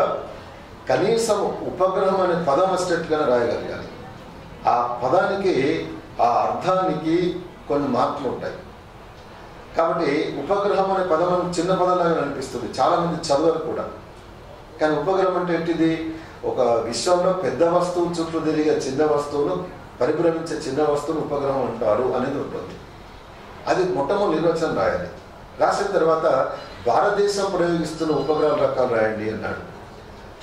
B: కనీసం ఉపగ్రహం అనే పదం వచ్చేట్టుగానే రాయగలగాలి. ఆ పదానికి ఆ అర్థానికి కొన్ని మార్పులు ఉంటాయి. కాబట్టి ఉపగ్రహం అనే పదం చిన్న పదంలాగా అనిపిస్తుంది, చాలామంది చదవరు కూడా. కానీ ఉపగ్రహం అంటే ఏంటిది, ఒక విశ్వంలో పెద్ద వస్తువు చుట్టూ తిరిగే చిన్న వస్తువును, పరిభ్రమించే చిన్న వస్తువును ఉపగ్రహం అంటారు అనేది ఉంటుంది. అది మొట్టమొదటి నిర్వచనం రాయాలి. రాసిన తర్వాత భారతదేశం ప్రయోగిస్తున్న ఉపగ్రహాల రకాలు రాయండి అన్నాడు.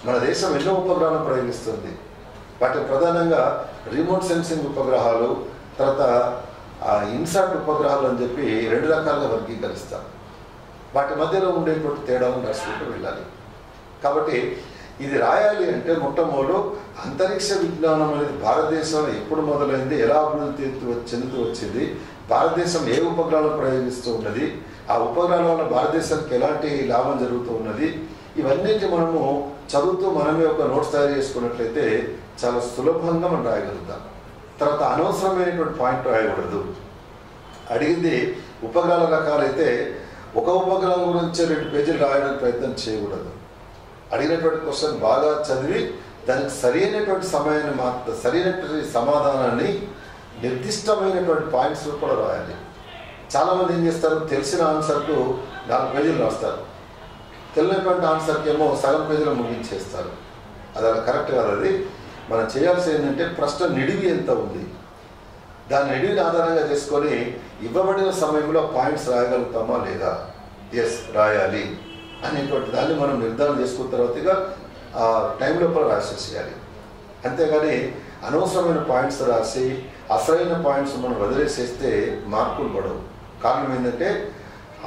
B: మన దేశం ఎన్నో ఉపగ్రహాలను ప్రయోగిస్తుంది. వాటి ప్రధానంగా రిమోట్ సెన్సింగ్ ఉపగ్రహాలు, తర్వాత ఇన్సాట్ ఉపగ్రహాలు అని చెప్పి 2 రకాలుగా వర్గీకరిస్తాం. వాటి మధ్యలో ఉండేటువంటి తేడాలను రాసుకుంటూ వెళ్ళాలి. కాబట్టి ఇది రాయాలి అంటే మొట్టమొదటి అంతరిక్ష విజ్ఞానం అనేది భారతదేశంలో ఎప్పుడు మొదలైంది, ఎలా అభివృద్ధి చెందుతూ వచ్చింది, భారతదేశం ఏ ఉపగ్రహాలను ప్రయోగిస్తూ ఉన్నది, ఆ ఉపగ్రహాల వల్ల భారతదేశానికి ఎలాంటి లాభం జరుగుతూ ఉన్నది, ఇవన్నిటి మనము చదువుతూ మనమే ఒక నోట్స్ తయారు చేసుకున్నట్లయితే చాలా సులభంగా మనం రాయగలుగుతాం. తర్వాత అనవసరమైనటువంటి పాయింట్ రాయకూడదు. అడిగింది ఉపగ్రహాల రకాలైతే ఒక ఉపగ్రహం గురించి 2 పేజీలు రాయడానికి ప్రయత్నం చేయకూడదు. అడిగినటువంటి క్వశ్చన్ బాగా చదివి దానికి సరైనటువంటి సమయాన్ని సరైనటువంటి సమాధానాన్ని నిర్దిష్టమైనటువంటి పాయింట్స్ కూడా రాయాలి. చాలామంది ఏం చేస్తారు, తెలిసిన ఆన్సర్కు 4 పేజీలు రాస్తారు, తెలియనటువంటి ఆన్సర్కి ఏమో సగం పేజీలో ముగించేస్తారు. అది అలా కరెక్ట్ కాదు. అది మనం చేయాల్సింది ఏంటంటే ప్రశ్న నిడివి ఎంత ఉంది, దాని నిడివిని ఆధారంగా చేసుకొని ఇవ్వబడిన సమయంలో పాయింట్స్ రాయగలుగుతామా లేదా, ఎస్ రాయాలి అనేటువంటి దాన్ని మనం నిర్ధారణ చేసుకున్న తర్వాత ఆ టైం లోపల రాసేసేయాలి. అంతేగాని అనవసరమైన పాయింట్స్ రాసి అసలైన పాయింట్స్ మనం వదిలేసేస్తే మార్కులు పడవు. కారణం ఏంటంటే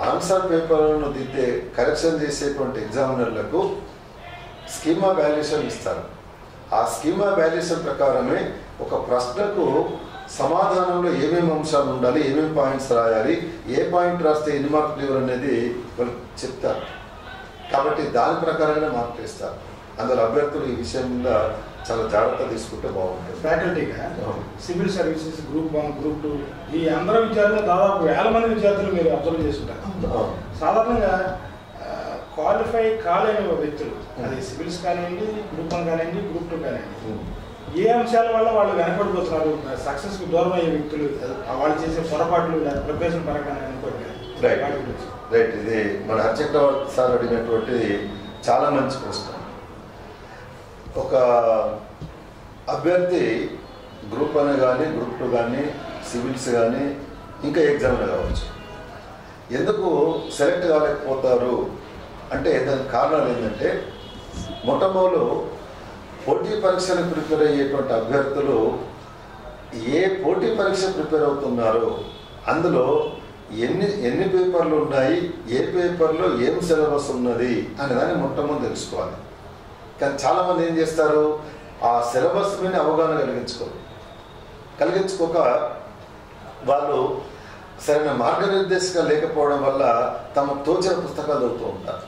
B: ఆన్సర్ పేపర్లను దిద్దే కరెక్షన్ చేసేటువంటి ఎగ్జామినర్లకు స్కీమా వాల్యుయేషన్ ఇస్తారు. ఆ స్కీమా వాల్యుయేషన్ ప్రకారమే ఒక ప్రశ్నకు సమాధానంలో ఏమేమి అంశాలు ఉండాలి, ఏమేమి పాయింట్స్ రాయాలి, ఏ పాయింట్ రాస్తే ఎన్ని మార్కులు ఇవ్వరు అనేది వాళ్ళు చెప్తారు. కాబట్టి దాని ప్రకారంగానే మార్కులు ఇస్తారు. అందులో అభ్యర్థులు ఈ విషయం మీద చాలా జాగ్రత్త తీసుకుంటే బాగుంటుంది.
A: ఫ్యాకల్టీగా సివిల్ సర్వీసెస్ గ్రూప్ 1, గ్రూప్ 2 ఈ అందరూ విద్యార్థులు దాదాపు 1000 మంది విద్యార్థులు మీరు అబ్జర్వ్ చేసుకుంటారు. సాధారణంగా క్వాలిఫై కాలేని వ్యక్తులు, అది సివిల్స్ కానివ్వండి, గ్రూప్ 1 కానివ్వండి, గ్రూప్ 2 కానివ్వండి, ఏ అంశాల వల్ల వాళ్ళు వెనకబడిపోతున్నారు, సక్సెస్కి దూరం అయ్యే వ్యక్తులు, వాళ్ళు చేసే పొరపాట్లు ప్రిపరేషన్ పరంగా అనుకోండి.
B: రైట్, ఇది మన హర్చక్రవర్తి సార్ అడిగినటువంటి చాలా మంచి ప్రశ్న. ఒక అభ్యర్థి గ్రూప్ 1 కానీ, గ్రూప్ 2 కానీ, సివిల్స్ కానీ, ఇంకా ఎగ్జామ్లు కావచ్చు, ఎందుకు సెలెక్ట్ కాలేకపోతారు అంటే దానికి కారణాలు ఏంటంటే, మొట్టమొదలు పోటీ పరీక్షలకు ప్రిపేర్ అయ్యేటువంటి అభ్యర్థులు ఏ పోటీ పరీక్ష ప్రిపేర్ అవుతున్నారో అందులో ఎన్ని పేపర్లు ఉన్నాయి, ఏ పేపర్లో ఏం సిలబస్ ఉన్నది అనే దాన్ని మొట్టమొదటి తెలుసుకోవాలి. కానీ చాలామంది ఏం చేస్తారు, ఆ సిలబస్ మీద అవగాహన కలిగించుకోక వాళ్ళు సరైన మార్గనిర్దేశకం లేకపోవడం వల్ల తమకు తోచిన పుస్తకాలు చదువుతూ ఉంటారు.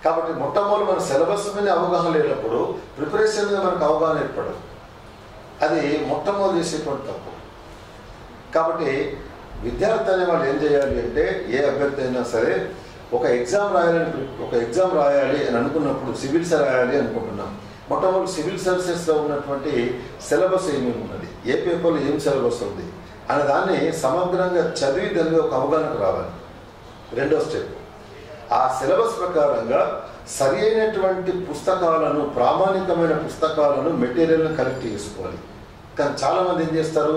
B: కాబట్టి మొట్టమొదటి మన సిలబస్ మీద అవగాహన లేనప్పుడు ప్రిపరేషన్ మీద మనకు అవగాహన ఏర్పడదు. అది మొట్టమొదటి చేసేటువంటి తప్పు. కాబట్టి విద్యార్థి అనే వాళ్ళు ఏం చేయాలి అంటే, ఏ అభ్యర్థి అయినా సరే ఒక ఎగ్జామ్ రాయాలి అని అనుకున్నప్పుడు, సివిల్స్ రాయాలి అనుకుంటున్నాం, మొట్టమొదటి సివిల్ సర్వీసెస్లో ఉన్నటువంటి సిలబస్ ఏమేమి ఉన్నది, ఏ పేపర్లో ఏం సిలబస్ ఉంది అనే దాన్ని సమగ్రంగా చదివి దాని ఒక అవగాహనకు రావాలి. రెండో స్టెప్, ఆ సిలబస్ ప్రకారంగా సరి అయినటువంటి పుస్తకాలను, ప్రామాణికమైన పుస్తకాలను, మెటీరియల్ను కలెక్ట్ చేసుకోవాలి. కానీ చాలామంది ఏం చేస్తారు,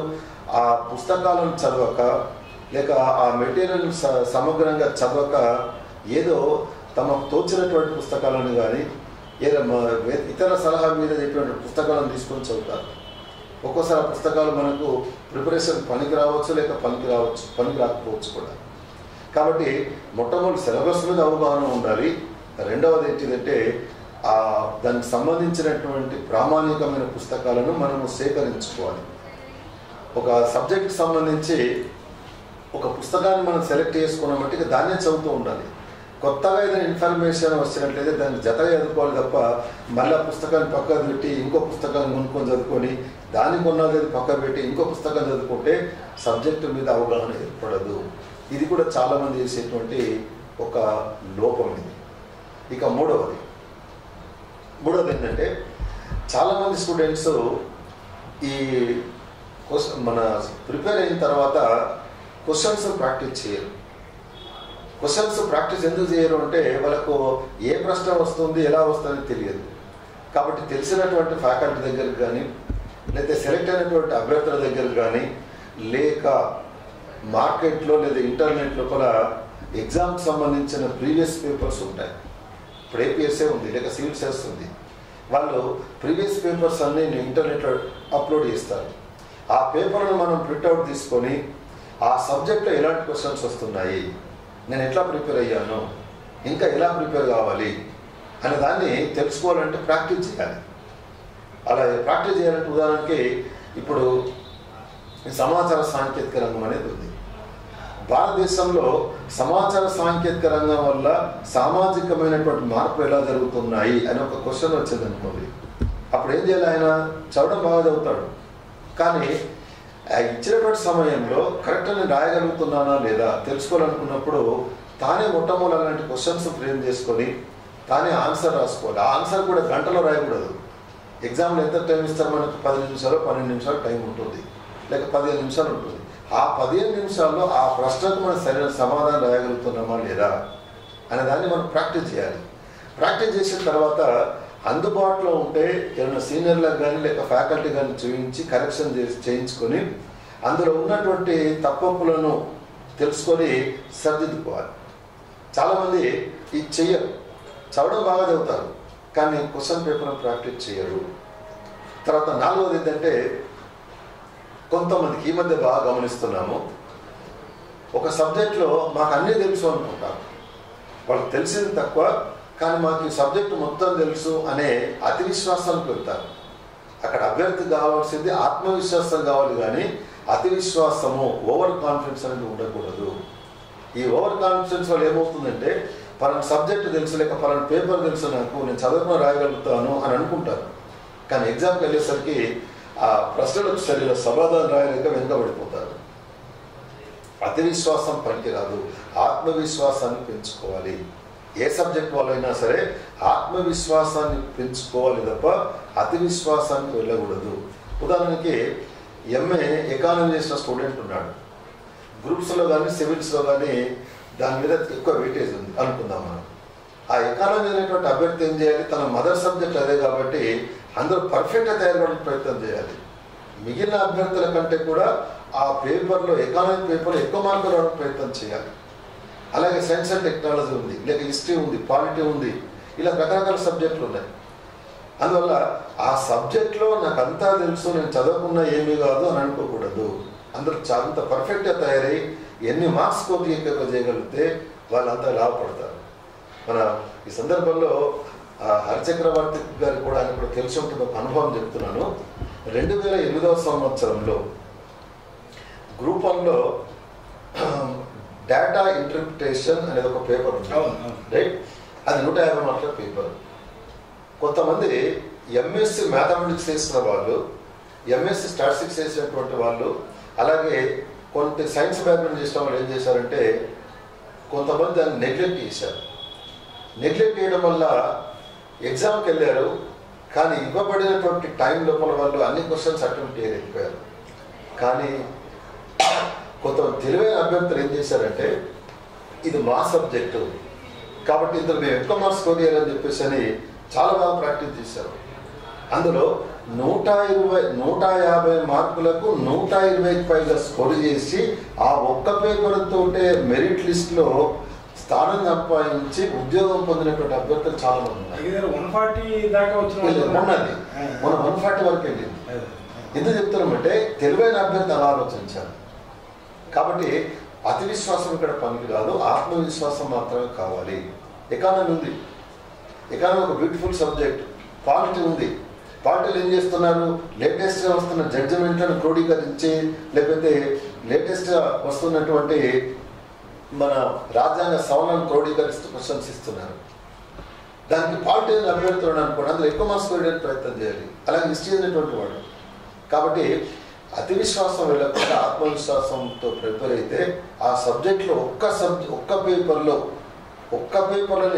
B: ఆ పుస్తకాలను చదవక లేక ఆ మెటీరియల్ సమగ్రంగా చదవక ఏదో తమకు తోచినటువంటి పుస్తకాలను కానీ ఏదో ఇతర సలహా మీద చెప్పినటువంటి పుస్తకాలను తీసుకొని చదువుతారు. ఒక్కోసారి ఆ పుస్తకాలు మనకు ప్రిపరేషన్ పనికి రావచ్చు, లేక పనికి రాకపోవచ్చు కూడా. కాబట్టి మొట్టమొదటి సిలబస్ మీద అవగాహన ఉండాలి. రెండవది ఏంటిదంటే దానికి సంబంధించినటువంటి ప్రామాణికమైన పుస్తకాలను మనము సేకరించుకోవాలి. ఒక సబ్జెక్ట్కి సంబంధించి ఒక పుస్తకాన్ని మనం సెలెక్ట్ చేసుకున్నామంటే దాన్నే చదువుతూ ఉండాలి. కొత్తగా ఏదైనా ఇన్ఫర్మేషన్ వచ్చినట్లయితే దాన్ని జతగా చదువుకోవాలి తప్ప మళ్ళీ పుస్తకాన్ని పక్కకు పెట్టి ఇంకో పుస్తకాన్ని కొనుక్కొని చదువుకొని దాన్ని కొన్నది పక్కకు పెట్టి ఇంకో పుస్తకం చదువుకుంటే సబ్జెక్టు మీద అవగాహన ఏర్పడదు. ఇది కూడా చాలామంది చేసేటువంటి ఒక లోపం ఇది. ఇక మూడవది ఏంటంటే చాలామంది స్టూడెంట్స్ ఈ మన ప్రిపేర్ అయిన తర్వాత క్వశ్చన్స్ ప్రాక్టీస్ చేయరు. క్వశ్చన్స్ ప్రాక్టీస్ ఎందుకు చేయరు అంటే వాళ్ళకు ఏ ప్రశ్న వస్తుంది, ఎలా వస్తుందని తెలియదు. కాబట్టి తెలిసినటువంటి ఫ్యాకల్టీ దగ్గరికి కానీ లేదా సెలెక్ట్ అయినటువంటి అభ్యర్థుల దగ్గరికి కానీ లేక మార్కెట్లో లేదా ఇంటర్నెట్లో కూడా ఎగ్జామ్కి సంబంధించిన ప్రీవియస్ పేపర్స్ ఉంటాయి. ఇప్పుడు ఏపీఎస్ఏ ఉంది, లేక సివిల్స్ ఉంది. వాళ్ళు ప్రీవియస్ పేపర్స్ అన్నీ ఇంటర్నెట్లో అప్లోడ్ చేస్తారు. ఆ పేపర్ను మనం ప్రింట్అవుట్ తీసుకొని ఆ సబ్జెక్ట్లో ఎలాంటి క్వశ్చన్స్ వస్తున్నాయి, నేను ఎట్లా ప్రిపేర్ అయ్యాను, ఇంకా ఎలా ప్రిపేర్ కావాలి అనే దాన్ని తెలుసుకోవాలంటే ప్రాక్టీస్ చేయాలి. అలా ప్రాక్టీస్ చేయాలంటే ఉదాహరణకి ఇప్పుడు సమాచార సాంకేతిక రంగం అనేది ఉంది. భారతదేశంలో సమాచార సాంకేతిక రంగం వల్ల సామాజికమైనటువంటి మార్పులు ఎలా జరుగుతున్నాయి అని ఒక క్వశ్చన్ వచ్చింది అనుకోండి. అప్పుడు ఏం చేయాలి, ఆయన చదవడం బాగా చదువుతాడు, కానీ ఇచ్చినటువంటి సమయంలో కరెక్ట్ నేను రాయగలుగుతున్నానా లేదా తెలుసుకోవాలనుకున్నప్పుడు తానే మొట్టమొదటి అలాంటి క్వశ్చన్స్ ఫ్రేమ్ చేసుకొని తానే ఆన్సర్ రాసుకోవాలి. ఆ ఆన్సర్ కూడా గంటలో రాయకూడదు. ఎగ్జామ్లో ఎంత టైం ఇస్తారు మనకు? 10 నిమిషాలు 12 నిమిషాలు టైం ఉంటుంది, లేక 15 నిమిషాలు ఉంటుంది. ఆ 15 నిమిషాల్లో ఆ ప్రశ్నకు మనం సరైన సమాధానం రాయగలుగుతున్నామా లేదా అనే దాన్ని మనం ప్రాక్టీస్ చేయాలి. ప్రాక్టీస్ చేసిన తర్వాత అందుబాటులో ఉంటే ఏమైనా సీనియర్లకు కానీ లేక ఫ్యాకల్టీ కానీ చూపించి కరెక్షన్ చేయించుకొని అందులో ఉన్నటువంటి తప్పులను తెలుసుకొని సరిదిద్దుకోవాలి. చాలామంది ఇది చెయ్యరు, చదవడం బాగా చదువుతారు కానీ క్వశ్చన్ పేపర్ను ప్రాక్టీస్ చేయరు. తర్వాత నాలుగవది ఏంటంటే కొంతమందికి ఈ మధ్య బాగా గమనిస్తున్నాము, ఒక సబ్జెక్ట్లో మాకు అన్నీ తెలుసు అనుకుంటారు. వాళ్ళకి తెలిసింది తక్కువ కానీ మాకు ఈ సబ్జెక్టు మొత్తం తెలుసు అనే అతి విశ్వాసానికి వెళ్తారు. అక్కడ అభ్యర్థి కావాల్సింది ఆత్మవిశ్వాసం కావాలి, కానీ అతి విశ్వాసము, ఓవర్ కాన్ఫిడెన్స్ అనేది ఉండకూడదు. ఈ ఓవర్ కాన్ఫిడెన్స్ వల్ల ఏమవుతుందంటే పలానా సబ్జెక్టు తెలుసు లేక పలానా పేపర్ తెలుసు, నాకు నేను చదువుకుని రాయగలుగుతాను అని అనుకుంటారు. కానీ ఎగ్జామ్కి వెళ్ళేసరికి ఆ ప్రశ్నలకు సరిగ్గా సమాధానం రాయలేక వెనుకబడిపోతారు. అతి విశ్వాసం పనికిరాదు, ఆత్మవిశ్వాసాన్ని పెంచుకోవాలి. ఏ సబ్జెక్ట్ వాళ్ళైనా సరే ఆత్మవిశ్వాసాన్ని పెంచుకోవాలి తప్ప అతి విశ్వాసానికి వెళ్ళకూడదు. ఉదాహరణకి ఎంఏ ఎకానమీ చేసిన స్టూడెంట్ ఉన్నాడు, గ్రూప్స్లో కానీ సివిల్స్లో కానీ దాని మీద ఎక్కువ వెయిటేజ్ ఉంది అనుకుందాం మనం. ఆ ఎకానమీ అనేటువంటి అభ్యర్థి ఏం చేయాలి, తన మదర్ సబ్జెక్ట్ అదే కాబట్టి అందరూ పర్ఫెక్ట్గా తయారవడానికి ప్రయత్నం చేయాలి. మిగిలిన అభ్యర్థుల కంటే కూడా ఆ పేపర్లో ఎకానమీ పేపర్లో ఎక్కువ మార్కులు రావడానికి ప్రయత్నం చేయాలి. అలాగే సైన్స్ అండ్ టెక్నాలజీ ఉంది, లేక హిస్టరీ ఉంది, పాలిటీ ఉంది, ఇలా రకరకాల సబ్జెక్టులు ఉన్నాయి. అందువల్ల ఆ సబ్జెక్ట్లో నాకు అంతా తెలుసు, నేను చదవకున్నా ఏమీ కాదు అని అనుకోకూడదు. అందరూ అంత పర్ఫెక్ట్గా తయారై ఎన్ని మార్క్స్ కోటి ఎక్కువ చేయగలిగితే వాళ్ళంతా లాభపడతారు. మన ఈ సందర్భంలో హరిచక్రవర్తి గారు కూడా ఆయన కూడా తెలిసి ఉంటుంది, ఒక అనుభవం చెప్తున్నాను. 2008వ సంవత్సరంలో గ్రూప్ 1లో డేటా ఇంటర్ప్రిటేషన్ అనేది ఒక పేపర్ ఉంది, రైట్? అది 150 మార్కుల పేపర్. కొంతమంది ఎంఎస్సి మ్యాథమెటిక్స్ చేసిన వాళ్ళు, ఎంఎస్సి స్టాటిస్టిక్స్ చేసినటువంటి వాళ్ళు, అలాగే కొంత సైన్స్ బ్యాక్గ్రౌండ్ చేసిన వాళ్ళు ఏం చేశారంటే కొంతమంది దాన్ని నెగ్లెక్ట్ చేశారు. నెగ్లెక్ట్ చేయడం వల్ల ఎగ్జామ్కి వెళ్ళారు, కానీ ఇవ్వబడినటువంటి టైం లోపల వాళ్ళు అన్ని క్వశ్చన్స్ అటెంప్ట్ చేయలేకపోయారు. కానీ కొంత తెలివైన అభ్యర్థులు ఏం చేశారంటే ఇది మా సబ్జెక్టు, కాబట్టి ఇందులో మేము ఎక్కువ మార్క్స్ స్కోర్ చేయాలని చెప్పేసి అని చాలా బాగా ప్రాక్టీస్ చేశారు. అందులో 150 మార్కులకు 120కి పైగా స్కోర్ చేసి ఆ ఒక్క పేపర్తో మెరిట్ లిస్ట్లో స్థానం సంపాదించి ఉద్యోగం పొందినటువంటి అభ్యర్థులు చాలా మంది ఉన్నారు.
A: 140 దాకా
B: ఉన్నది మన 140 వరకు వెళ్ళింది. ఎందుకు చెప్తున్నామంటే తెలివైన అభ్యర్థి అలా ఆలోచించాలి. కాబట్టి అతి విశ్వాసం ఇక్కడ పనికి కాదు, ఆత్మవిశ్వాసం మాత్రమే కావాలి. ఎకానమీ ఉంది, ఎకానమీ ఒక బ్యూటిఫుల్ సబ్జెక్ట్. పాలిటీ ఉంది, పార్టీలు ఏం చేస్తున్నారు, లేటెస్ట్గా వస్తున్న జడ్జిమెంట్లను క్రోడీకరించి లేకపోతే లేటెస్ట్గా వస్తున్నటువంటి మన రాజ్యాంగ సవరణను క్రోడీకరిస్తూ ప్రశంసిస్తున్నారు. దానికి పాలిటీ అభ్యర్థులు అనుకోండి, అందులో ఎక్కువ మార్క్స్ వేయడానికి ప్రయత్నం చేయాలి. అలాగే హిస్టరీ అనేటువంటి వాడు. కాబట్టి అతి విశ్వాసం వెళ్ళకుండా ఆత్మవిశ్వాసంతో ప్రిపేర్ అయితే ఆ సబ్జెక్ట్లో ఒక్క పేపర్లో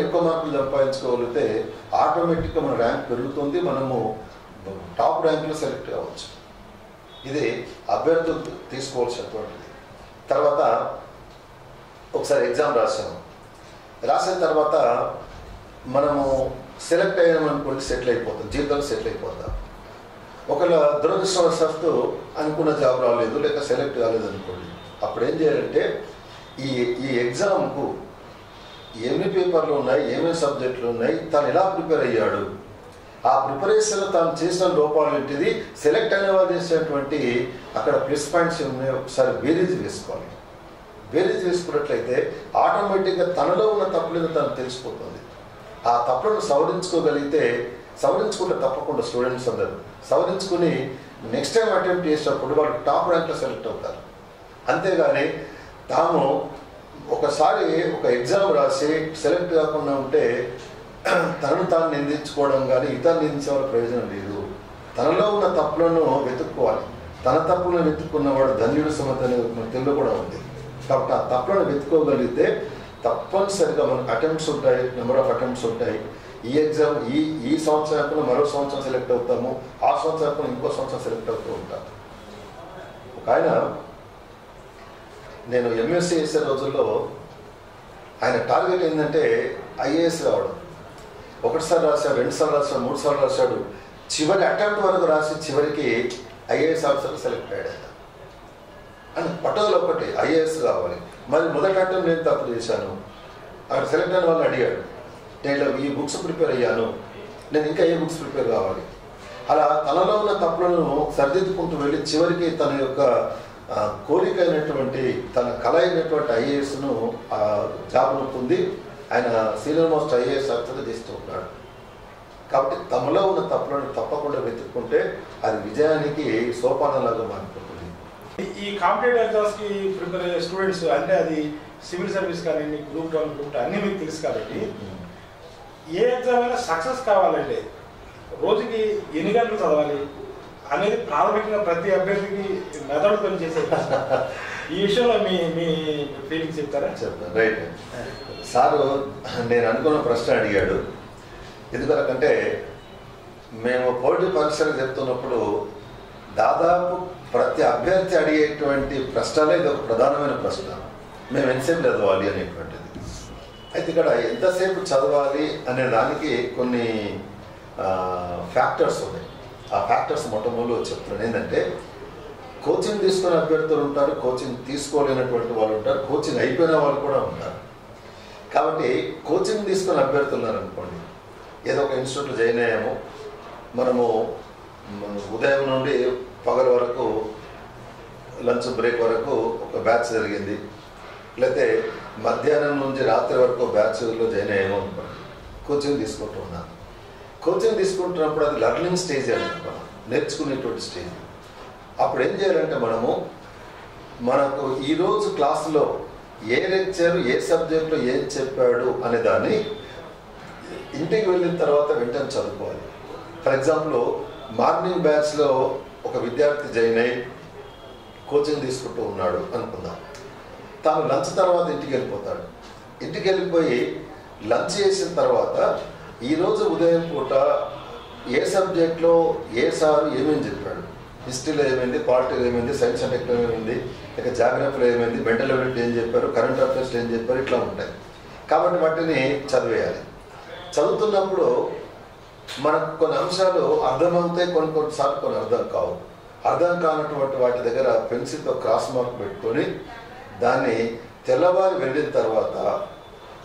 B: ఎక్కువ మార్కులు సంపాదించుకోగలిగితే ఆటోమేటిక్గా మన ర్యాంక్ పెరుగుతుంది, మనము టాప్ ర్యాంకులో సెలెక్ట్ కావచ్చు. ఇది అభ్యర్థులు తీసుకోవాల్సినటువంటిది. తర్వాత ఒకసారి ఎగ్జామ్ రాసిన తర్వాత మనము సెలెక్ట్ అయ్యామనుకోండి, సెటిల్ అయిపోతాం, జీవితంలో సెటిల్ అయిపోతాం. ఒకవేళ దురదృష్టవశాత్తు అనుకున్న జాబ్ రాలేదు లేక సెలెక్ట్ కాలేదు అనుకోండి, అప్పుడు ఏం చేయాలంటే ఈ ఎగ్జామ్కు ఎన్ని పేపర్లు ఉన్నాయి, ఏమేమి సబ్జెక్టులు ఉన్నాయి, తను ఎలా ప్రిపేర్ అయ్యాడు, ఆ ప్రిపరేషన్లో తాను చేసిన లోపాలు ఏంటిది, సెలెక్ట్ అయిన వాళ్ళు చేసినటువంటి అక్కడ ప్లస్ పాయింట్స్ ఉన్నాయి, ఒకసారి బేరీజ్ వేసుకోవాలి. బేరీజ్ వేసుకున్నట్లయితే ఆటోమేటిక్గా తనలో ఉన్న తప్పులను తను తెలిసిపోతుంది. ఆ తప్పులను సవరించుకుంటే తప్పకుండా స్టూడెంట్స్ అందరూ సవరించుకుని నెక్స్ట్ టైం అటెంప్ట్ చేసినప్పుడు వాళ్ళు టాప్ ర్యాంక్లో సెలెక్ట్ అవుతారు. అంతేగాని తాము ఒకసారి ఒక ఎగ్జామ్ రాసి సెలెక్ట్ కాకుండా ఉంటే తనను తాను నిందించుకోవడం కానీ ఇతరులు నిందించే వాళ్ళ ప్రయోజనం లేదు. తనలో ఉన్న తప్పులను వెతుక్కోవాలి. తన తప్పులను వెతుక్కున్నవాడు ధన్యుడు సమత అనేది మన తెలుగు కూడా ఉంది. కాబట్టి ఆ తప్పులను వెతుక్కోగలిగితే తప్పనిసరిగా మనకు అటెంప్ట్స్ ఉంటాయి, నెంబర్ ఆఫ్ అటెంప్ట్స్ ఉంటాయి. ఈ ఎగ్జామ్ ఈ సంవత్సరం మరో సంవత్సరం సెలెక్ట్ అవుతాము, ఆ సంవత్సరం ఇంకో సంవత్సరం సెలెక్ట్ అవుతూ ఉంటాము. ఒక ఆయన నేను ఎంఎస్సీ చేసే రోజుల్లో ఆయన టార్గెట్ ఏంటంటే ఐఏఎస్ రావడం. ఒకటిసారి రాశాడు, 2 సార్లు రాశాడు, 3 సార్లు రాశాడు. చివరి అటెంప్ట్ వరకు రాసి చివరికి ఐఏఎస్ ఆఫీసర్ సెలెక్ట్ అయ్యాడు. అని పట్టుదల ఒకటి ఐఏఎస్ కావాలి. మరి మొదటి అటెంప్ట్ నేను తప్పు చేశాను, అక్కడ సెలెక్ట్ అయిన వాళ్ళు అడిగాడు, నేను ఈ బుక్స్ ప్రిపేర్ అయ్యాను, నేను ఇంకా ఏ బుక్స్ ప్రిపేర్ కావాలి. అలా తనలో ఉన్న తప్పులను సరిదిద్దుకుంటూ వెళ్ళి చివరికి తన యొక్క కోరిక అయినటువంటి తన కళ అయినటువంటి ఐఏఎస్ను జాబ్ను పొంది ఆయన సీనియర్ మోస్ట్ ఐఏఎస్ ఆఫీసర్గా చేస్తూ ఉన్నాడు. కాబట్టి తమలో ఉన్న తప్పులను తప్పకుండా వెతుక్కుంటే అది విజయానికి సోపానంలాగా మారిపోతుంది.
A: ఈ కాంపిటేటివ్ ఎగ్జామ్స్కి ప్రిపేర్ అయ్యే స్టూడెంట్స్ అంటే అది సివిల్ సర్వీస్ కానీ గ్రూప్ 1 గ్రూప్ 2 అన్నీ మీకు తెలుసు కాబట్టి ఏ ఎగ్జామ్ అయినా సక్సెస్ కావాలంటే రోజుకి ఎన్ని గంటలు చదవాలి అనేది ప్రాథమికంగా ప్రతి అభ్యర్థికి మెదడు పని చేసే ఈ విషయంలో మీ ఫీలింగ్స్ చెప్తారా?
B: చెప్తాను. రైట్ సారు నేను అనుకున్న ప్రశ్న అడిగాడు. ఎందుకంటే మేము పోటీ పరీక్షలు చెప్తున్నప్పుడు దాదాపు ప్రతి అభ్యర్థి అడిగేటువంటి ప్రశ్నలే ఇది ఒక ప్రధానమైన ప్రశ్న, మేము ఎంతసేపు చదవాలి అనేటువంటిది. అయితే ఇక్కడ ఎంతసేపు చదవాలి అనే దానికి కొన్ని ఫ్యాక్టర్స్ ఉన్నాయి. ఆ ఫ్యాక్టర్స్ మొట్టమొదలు చెప్తున్నాను. ఏంటంటే కోచింగ్ తీసుకునే అభ్యర్థులు ఉంటారు, కోచింగ్ తీసుకోలేనటువంటి వాళ్ళు ఉంటారు, కోచింగ్ అయిపోయిన వాళ్ళు కూడా ఉంటారు. కాబట్టి కోచింగ్ తీసుకునే అభ్యర్థులు ఉన్నారనుకోండి, ఏదో ఒక ఇన్స్టిట్యూట్లో జాయిన్ అయ్యాము, మనము ఉదయం నుండి పగల వరకు లంచ్ బ్రేక్ వరకు ఒక బ్యాచ్ జరిగింది, లేకపోతే మధ్యాహ్నం నుంచి రాత్రి వరకు బ్యాచ్లో జాయిన్ అయ్యాము అనుకోండి, కోచింగ్ తీసుకుంటూ ఉన్నాను. కోచింగ్ తీసుకుంటున్నప్పుడు అది లర్నింగ్ స్టేజ్ అనమాట, నేర్చుకునేటువంటి స్టేజ్. అప్పుడు ఏం చేయాలంటే మనకు ఈరోజు క్లాసులో ఏ లెక్చర్ ఏ సబ్జెక్ట్లో ఏం చెప్పాడు అనే దాన్ని ఇంటికి వెళ్ళిన తర్వాత వెంటనే చదువుకోవాలి. ఫర్ ఎగ్జాంపుల్ మార్నింగ్ బ్యాచ్లో ఒక విద్యార్థి జాయిన్ అయ్యి కోచింగ్ తీసుకుంటూ ఉన్నాడు అనుకుందాం. తాను లంచ్ తర్వాత ఇంటికి వెళ్ళిపోతాడు. ఇంటికి వెళ్ళిపోయి లంచ్ చేసిన తర్వాత ఈరోజు ఉదయం పూట ఏ సబ్జెక్ట్లో ఏ సారు ఏమేమి చెప్పాడు, హిస్టరీలో ఏమైంది, పాలిటీలో ఏమైంది, సైన్స్ అండ్ టెక్నాలజీలో ఏమైంది, ఇక జాగ్రఫీలో ఏమైంది, మెంటల్ ఎబిలిటీ ఏం చెప్పారు, కరెంట్ అఫైర్స్లో ఏం చెప్పారు, ఇట్లా ఉంటాయి. కాబట్టి వాటిని చదివేయాలి. చదువుతున్నప్పుడు మనకు కొన్ని అంశాలు అర్థమవుతాయి, కొన్నిసార్లు కొన్ని అర్థం కావు. అర్థం కానటువంటి వాటి దగ్గర పెన్సిల్తో క్రాస్ మార్క్ పెట్టుకొని దాన్ని తెల్లవారి వెళ్ళిన తర్వాత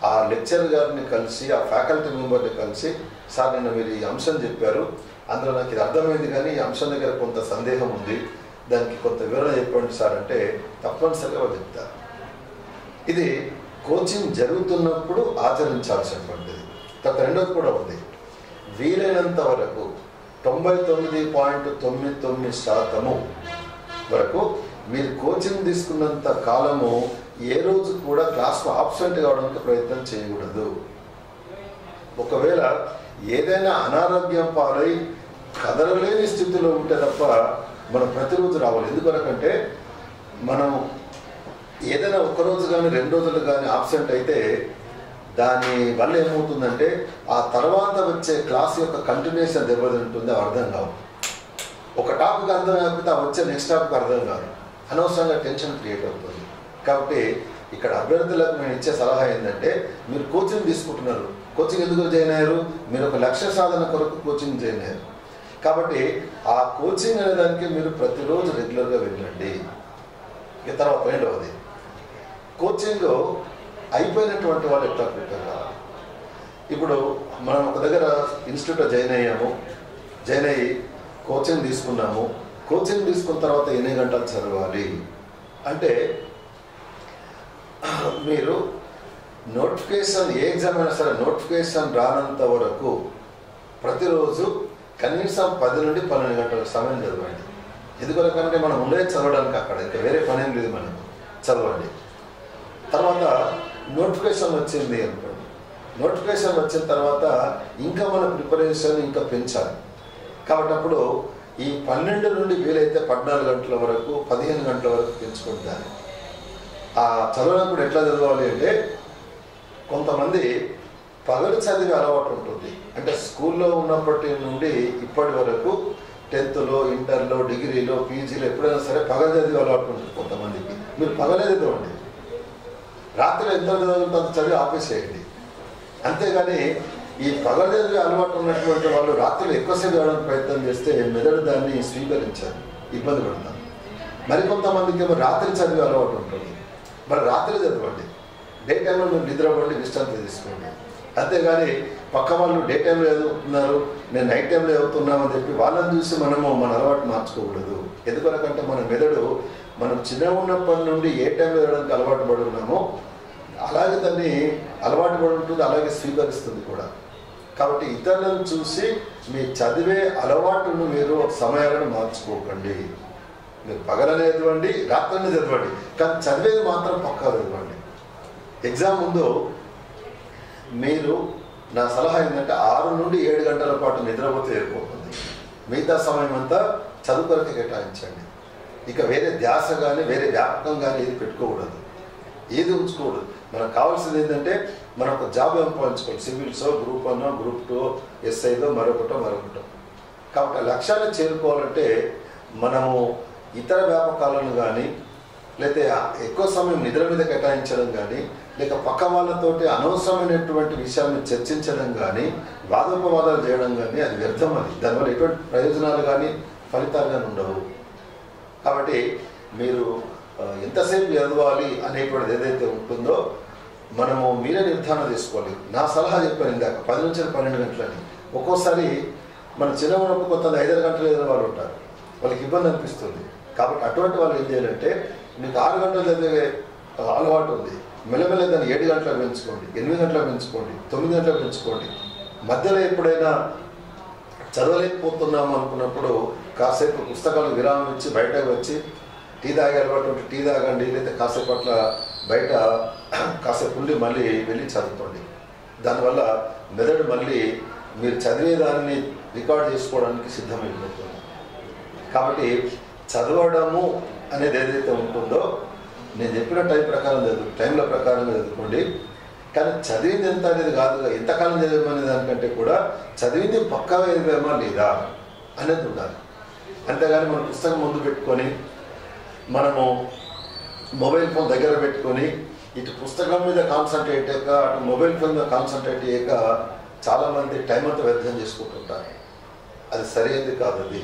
B: ఆ లెక్చర్ గారిని కలిసి, ఆ ఫ్యాకల్టీ మెంబర్ని కలిసి, సార్ నిన్న మీరు ఈ అంశం చెప్పారు, అందులో నాకు ఇది అర్థమైంది కానీ ఈ అంశం దగ్గర కొంత సందేహం ఉంది, దానికి కొంత వివరణ చెప్పండి సార్ అంటే తప్పనిసరిగా వాళ్ళు చెప్తారు. ఇది కోచింగ్ జరుగుతున్నప్పుడు ఆచరించాల్సినటువంటిది. తర్వాత రెండోది కూడా ఉంది, వీలైనంత వరకు 99.99% వరకు మీరు కోచింగ్ తీసుకున్నంత కాలము ఏ రోజు కూడా క్లాస్లో ఆబ్సెంట్ కావడానికి ప్రయత్నం చేయకూడదు. ఒకవేళ ఏదైనా అనారోగ్యం పాలై కదలలేని స్థితిలో ఉంటే తప్ప మనం ప్రతిరోజు రావాలి. ఎందుకనకంటే మనం ఏదైనా ఒకరోజు కానీ 2 రోజులు కానీ ఆబ్సెంట్ అయితే దాని వల్ల ఏమవుతుందంటే ఆ తర్వాత వచ్చే క్లాస్ యొక్క కంటిన్యూషన్ దెబ్బతింటుంది, అర్థం కావు. ఒక టాపిక్ అర్థం కాకపోతే ఆ వచ్చే నెక్స్ట్ టాపిక్ అర్థం కాదు, అనవసరంగా టెన్షన్ క్రియేట్ అవుతుంది. కాబట్టి ఇక్కడ అభ్యర్థులకు నేను ఇచ్చే సలహా ఏంటంటే, మీరు కోచింగ్ తీసుకుంటున్నారు, కోచింగ్ ఎందుకు జాయిన్ అయ్యారు, మీరు ఒక లక్ష్య సాధన కొరకు కోచింగ్ జాయిన్ అయ్యారు. కాబట్టి ఆ కోచింగ్ అనే దానికి మీరు ప్రతిరోజు రెగ్యులర్గా వెళ్ళండి. ఇక తర్వాత రెండవది, కోచింగ్ అయిపోయినటువంటి వాళ్ళు ఎట్లా ప్రిపేర్ కావాలి. ఇప్పుడు మనం ఒక దగ్గర ఇన్స్టిట్యూట్లో జాయిన్ అయ్యాము, జాయిన్ అయ్యి కోచింగ్ తీసుకున్నాము. కోచింగ్ తీసుకున్న తర్వాత ఎన్ని గంటలు చదవాలి అంటే, మీరు నోటిఫికేషన్ ఏ ఎగ్జామ్ అయినా సరే నోటిఫికేషన్ రానంత వరకు ప్రతిరోజు కనీసం 10 నుండి 12 గంటల సమయం చదవండి. ఎందుకంటే మనం ఉండేది చదవడానికి, అక్కడ ఇంకా వేరే పని ఏం లేదు, మనం చదవండి. తర్వాత నోటిఫికేషన్ వచ్చింది అనుకోండి, నోటిఫికేషన్ వచ్చిన తర్వాత ఇంకా మన ప్రిపరేషన్ ఇంకా పెంచాలి. కాబట్టి అప్పుడు ఈ 12 నుండి వీలైతే 14 గంటల వరకు 15 గంటల వరకు పెంచుకుంటాను. ఆ చదవడం ఎట్లా చదవాలి అంటే, కొంతమంది పగలు చదివే అలవాటు ఉంటుంది. అంటే స్కూల్లో ఉన్నప్పటి నుండి ఇప్పటి వరకు 10th లో, ఇంటర్లో, డిగ్రీలో, పీజీలో ఎప్పుడైనా సరే పగలు చదివే అలవాటు ఉంటుంది కొంతమందికి. మీరు పగలే చదవండి, రాత్రి ఎంత చదువుతుందో అంత చదివి ఆపేసేయండి. అంతేగాని ఈ పగలు చదివే అలవాటు ఉన్నటువంటి వాళ్ళు రాత్రులు ఎక్కువసేపు చదవడానికి ప్రయత్నం చేస్తే మెదడు దాన్ని స్వీకరించాలి, ఇబ్బంది పడతాం. మరికొంతమందికి ఏమో రాత్రి చదివే అలవాటు ఉంటుంది, మరి రాత్రి చదవండి. డే టైంలో మీరు నిద్రపోండి, విశ్రాంతి తీసుకోండి. అంతేగాని పక్క వాళ్ళు డే టైంలో చదువుతున్నారు, నేను నైట్ టైంలో చదువుతున్నామని చెప్పి వాళ్ళని చూసి మనము మన అలవాటు మార్చుకోకూడదు. ఎందుకంటే మన మెదడు మనం చిన్నగా ఉన్నప్పటి నుండి ఏ టైంలో చదవడానికి అలవాటు పడి ఉన్నామో అలాగే దాన్ని అలవాటు పడి ఉంటుంది, అలాగే స్వీకరిస్తుంది కూడా. కాబట్టి ఇతరులను చూసి మీ చదివే అలవాటును మీరు సమయాలను మార్చుకోకండి. మీరు పగలనే చదవండి, రాత్రిని చదవండి, కానీ చదివేది మాత్రం పక్కా చదవండి. ఎగ్జామ్ ముందు మీరు, నా సలహా ఏంటంటే 6 నుండి 7 గంటల పాటు నిద్రపోతే ఏర్పడుతుంది. మిగతా సమయం అంతా చదువు కొరకే కేటాయించండి. ఇక వేరే ధ్యాస కానీ వేరే వ్యాపకం కానీ ఏది పెట్టుకోకూడదు, ఏది ఉంచుకోకూడదు. మనకు కావాల్సింది ఏంటంటే మనం ఒక జాబ్ సంపాదించుకోవాలి, సివిల్సో, గ్రూప్ 1, గ్రూప్ 2, ఎస్ఐదో, మరొకటో. కాబట్టి ఆ లక్ష్యాన్ని చేరుకోవాలంటే మనము ఇతర వ్యాపకాలను కానీ, లేకపోతే ఎక్కువ సమయం నిద్ర మీద కేటాయించడం కానీ, లేక పక్క వాళ్ళతోటి అనవసరమైనటువంటి విషయాన్ని చర్చించడం కానీ, వాదోపవాదాలు చేయడం కానీ అది వ్యర్థం. అది దానివల్ల ఎటువంటి ప్రయోజనాలు కానీ ఫలితాలు కానీ ఉండవు. కాబట్టి మీరు ఎంతసేపు చదవాలి అనేటువంటిది ఏదైతే ఉంటుందో మనము మీరే నిర్ధారణ తీసుకోవాలి. నా సలహా చెప్పాను ఇందాక 10 నుంచి 12 గంటలని. ఒక్కోసారి మన చిన్న ఉన్నప్పుడు కొంత 5 గంటలు చదివిన వాళ్ళు ఉంటారు, వాళ్ళకి ఇబ్బంది అనిపిస్తుంది. కాబట్టి అటువంటి వాళ్ళు ఏం చేయాలంటే, మీకు 6 గంటలు చదివే అలవాటు ఉంది, మెల్లమెల్ల దాన్ని 7 గంటలకు పెంచుకోండి, 8 గంటలకు పెంచుకోండి, 9 గంటలకు పెంచుకోండి. మధ్యలో ఎప్పుడైనా చదవలేకపోతున్నాము అనుకున్నప్పుడు కాసేపు పుస్తకాలు విరామం ఇచ్చి బయటకు వచ్చి టీ తాగే అలవాటు ఉంటే టీ తాగండి, లేదా కాసేపు అట్లా బయట కాసేపు ఉండి మళ్ళీ వెళ్ళి చదువుకోండి. దానివల్ల మెదడు మళ్ళీ మీరు చదివేదాన్ని రికార్డ్ చేసుకోవడానికి సిద్ధమైపోతుంది. కాబట్టి చదవడము అనేది ఏదైతే ఉంటుందో నేను చెప్పిన టైంల ప్రకారంగా చదువుకోండి. కానీ చదివింది ఎంత అనేది కాదు, ఎంతకాలం చదివామనే దానికంటే కూడా చదివింది పక్కా చదివామా లేదా అనేది ఉండాలి. అంతేగాని మనం పుస్తకం ముందు పెట్టుకొని, మనము మొబైల్ ఫోన్ దగ్గర పెట్టుకొని ఇటు పుస్తకం మీద కాన్సన్ట్రేట్ చేయక అటు మొబైల్ ఫోన్ మీద కాన్సన్ట్రేట్ చేయక చాలామంది టైం అంతా వ్యర్థం చేసుకుంటుంటారు. అది సరైనది కాదు. అది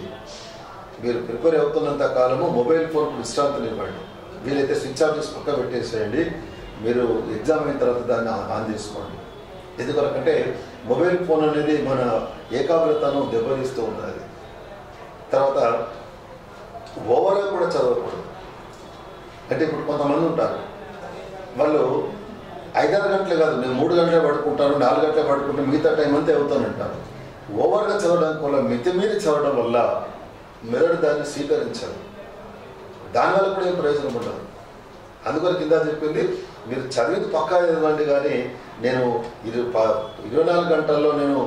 B: మీరు ప్రిపేర్ అవుతున్నంత కాలము మొబైల్ ఫోన్ విశ్రాంతిని ఇవ్వండి. వీలైతే స్విచ్ ఆఫ్ చేసి పక్క పెట్టేసేయండి. మీరు ఎగ్జామ్ అయిన తర్వాత దాన్ని ఆన్ చేసుకోండి. ఎందుకంటే మొబైల్ ఫోన్ అనేది మన ఏకాగ్రతను దెబ్బతీస్తూ ఉన్నది. తర్వాత ఓవర్గా కూడా చదవకూడదు. అంటే ఇప్పుడు కొంతమంది ఉంటారు, వాళ్ళు 5-6 గంటలే కాదు, నేను 3 గంటలే పడుకుంటాను, 4 గంటలే పడుకుంటాను, మిగతా టైం అంతా అవుతానంటారు. ఓవర్గా చదవడానికి వల్ల, మితిమీరి చదవడం వల్ల మెదడు దాన్ని స్వీకరించదు. దానివల్ల కూడా ఏం ప్రయోజనం ఉండదు. అందుకని కింద చెప్పింది, మీరు చదివింది పక్కా చదవండి, కానీ నేను 24 గంటల్లో నేను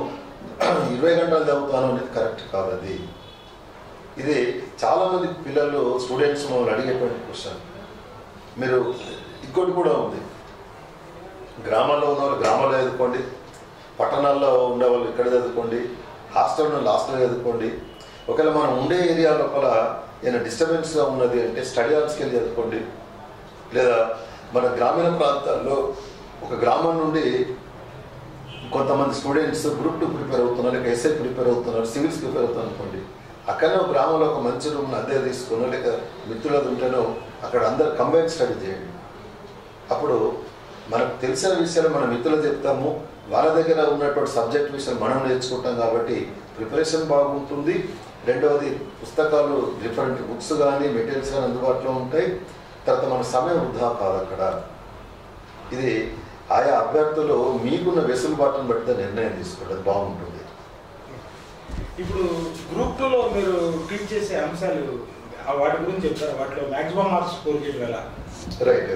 B: 20 గంటలు చదువుతాను అనేది కరెక్ట్ కాదు. అది ఇది చాలామంది పిల్లలు స్టూడెంట్స్ మమ్మల్ని అడిగేటువంటి క్వశ్చన్. మీరు ఇంకోటి కూడా ఉంది, గ్రామాల్లో ఉన్న వాళ్ళు గ్రామాల్లో చదువుకోండి, పట్టణాల్లో ఉండేవాళ్ళు ఇక్కడ చదువుకోండి, హాస్టల్ ఉన్న హాస్టల్లో చదువుకోండి. ఒకవేళ మనం ఉండే ఏరియా లోపల ఏదైనా డిస్టర్బెన్స్గా ఉన్నది అంటే స్టడీ హాల్స్కి వెళ్ళి చదువుకోండి. లేదా మన గ్రామీణ ప్రాంతాల్లో ఒక గ్రామం నుండి కొంతమంది స్టూడెంట్స్ గ్రూప్ 2 ప్రిపేర్ అవుతున్నారు, లేక ఎస్ఐ ప్రిపేర్ అవుతున్నారు, సివిల్స్ ప్రిపేర్ అవుతున్నారు అనుకోండి. అక్కడనే ఒక గ్రామంలో ఒక మంచి రూమ్ని అద్దె తీసుకునో లేక మిత్రులది ఉంటేనో అక్కడ అందరు కంబైన్ స్టడీ చేయండి. అప్పుడు మనకు తెలిసిన విషయాలు మన మిత్రులు చెప్తాము, వాళ్ళ దగ్గర ఉన్నటువంటి సబ్జెక్ట్ విషయాలు మనం నేర్చుకుంటాం. కాబట్టి ప్రిపరేషన్ బాగుంటుంది. రెండవది, పుస్తకాలు డిఫరెంట్ బుక్స్ కానీ మెటీరియల్స్ కానీ అందుబాటులో ఉంటాయి. తర్వాత మన సమయం వృధా కాదు అక్కడ. ఇది ఆయా అభ్యర్థులు మీకున్న వెసులుబాటును బట్టి నిర్ణయం తీసుకోవడం బాగుంటుంది.
A: ఇప్పుడు గ్రూప్ 2లో మీరు టీచ్ చేసే అంశాలు వాటి గురించి చెప్తారు. వాటిలో మ్యాక్సిమం మార్క్స్ స్కోర్ చేయడం ఎలా?
B: రైట్.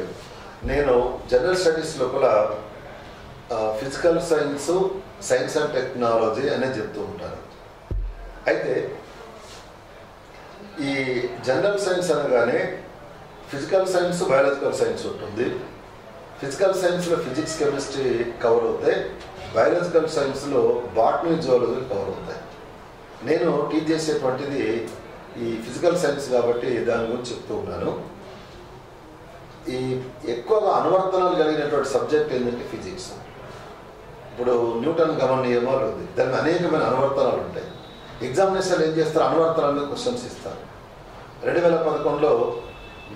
B: నేను జనరల్ స్టడీస్ లోపల physical science, science and technology అనేది చెప్తూ ఉంటాను. అయితే ఈ జనరల్ సైన్స్ అనగానే ఫిజికల్ సైన్స్, బయాలజికల్ సైన్స్ ఉంటుంది. ఫిజికల్ సైన్స్లో ఫిజిక్స్, కెమిస్ట్రీ కవర్ అవుతాయి. బయాలజికల్ సైన్స్లో బాటనీ, జువాలజీ కవర్ అవుతాయి. నేను టీచ్ చేసేటువంటిది ఈ ఫిజికల్ సైన్స్ కాబట్టి దాని గురించి చెప్తూ ఉన్నాను. ఈ ఎక్కువగా అనువర్తనాలు కలిగినటువంటి సబ్జెక్ట్ ఏంటంటే ఫిజిక్స్. ఇప్పుడు న్యూటన్ గమన నియమాలు ఉంది, దానికి అనేకమైన అనువర్తనాలు ఉంటాయి. ఎగ్జామినేషన్ ఏం చేస్తారు, అనువర్తనాల మీద క్వశ్చన్స్ ఇస్తారు. 2011లో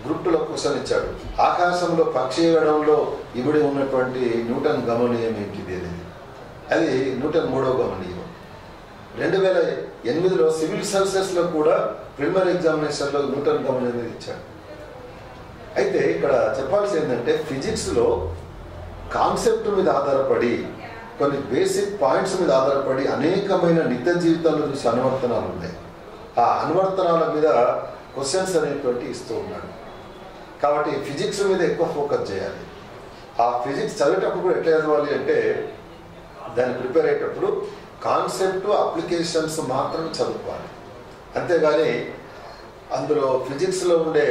B: గ్రూప్ 2లో క్వశ్చన్ ఇచ్చాడు, ఆకాశంలో పక్షి వేయడంలో ఇవిడి ఉన్నటువంటి న్యూటన్ గమనీయం ఏంటిది అనేది. అది న్యూటన్ 3వ గమనీయం. 2008లో సివిల్ సర్వీసెస్లో కూడా ప్రిలిమినరీ ఎగ్జామినేషన్లో న్యూటన్ గమనీయం అనేది ఇచ్చాడు. అయితే ఇక్కడ చెప్పాల్సి ఏంటంటే ఫిజిక్స్లో కాన్సెప్ట్ మీద ఆధారపడి, కొన్ని బేసిక్ పాయింట్స్ మీద ఆధారపడి అనేకమైన నిత్య జీవితంలో చూసే అనువర్తనాలు ఉన్నాయి. ఆ అనువర్తనాల మీద క్వశ్చన్స్ అనేటువంటి ఇస్తూ ఉన్నాడు. కాబట్టి ఫిజిక్స్ మీద ఎక్కువ ఫోకస్ చేయాలి. ఆ ఫిజిక్స్ చదివేటప్పుడు కూడా ఎట్లా చదవాలి అంటే, దాన్ని ప్రిపేర్ అయ్యేటప్పుడు కాన్సెప్ట్, అప్లికేషన్స్ మాత్రం చదువుకోవాలి. అంతేగాని అందులో ఫిజిక్స్లో ఉండే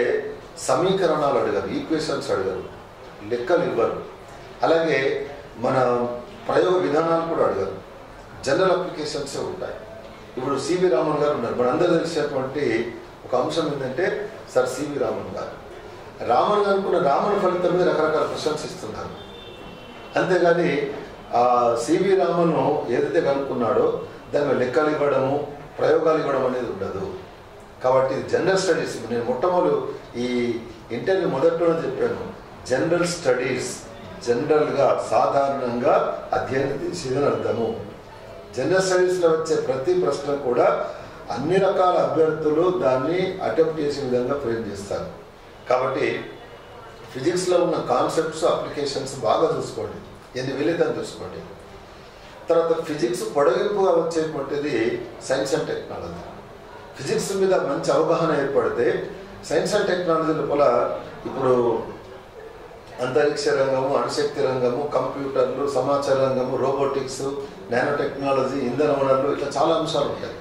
B: సమీకరణాలు అడగరు, ఈక్వేషన్స్ అడగరు, లెక్కలు ఇవ్వరు. అలాగే మన ప్రయోగ విధానాలు కూడా అడగరు, జనరల్ అప్లికేషన్సే ఉంటాయి. ఇప్పుడు సివి రామన్ గారు ఉన్నారు, మనందరూ తెలిసేటువంటి ఒక అంశం ఏంటంటే సార్ సివి రామన్ గారు. రామన్ అనుకున్న రామన్ ఫలితం మీద రకరకాల క్వశ్చన్స్ ఇస్తున్నారు. అంతేగాని సివి రామన్ ఏదైతే కనుక్కున్నాడో దాని లెక్కలు ఇవ్వడము, ప్రయోగాలు ఇవ్వడం అనేది ఉండదు. కాబట్టి జనరల్ స్టడీస్, నేను మొట్టమొదటి ఈ ఇంటర్వ్యూ మొదట్లోనే చెప్పాను, జనరల్ స్టడీస్ జనరల్గా సాధారణంగా అధ్యయనం చేసేదని అర్థము. జనరల్ స్టడీస్లో వచ్చే ప్రతి ప్రశ్న కూడా అన్ని రకాల అభ్యర్థులు దాన్ని అటెంప్ట్ చేసే విధంగా ఫ్రేమ్ చేస్తారు. కాబట్టి ఫిజిక్స్లో ఉన్న కాన్సెప్ట్స్, అప్లికేషన్స్ బాగా చూసుకోండి, ఎన్ని వీలైతే చూసుకోండి. తర్వాత ఫిజిక్స్ పొడగింపుగా వచ్చేటువంటిది సైన్స్ అండ్ టెక్నాలజీ. ఫిజిక్స్ మీద మంచి అవగాహన ఏర్పడితే సైన్స్ అండ్ టెక్నాలజీ లోపల ఇప్పుడు అంతరిక్ష రంగము, అణుశక్తి రంగము, కంప్యూటర్లు, సమాచార రంగము, రోబోటిక్స్, నానో టెక్నాలజీ, ఇంధన వనరులు, ఇట్లా చాలా అంశాలు ఉంటాయి.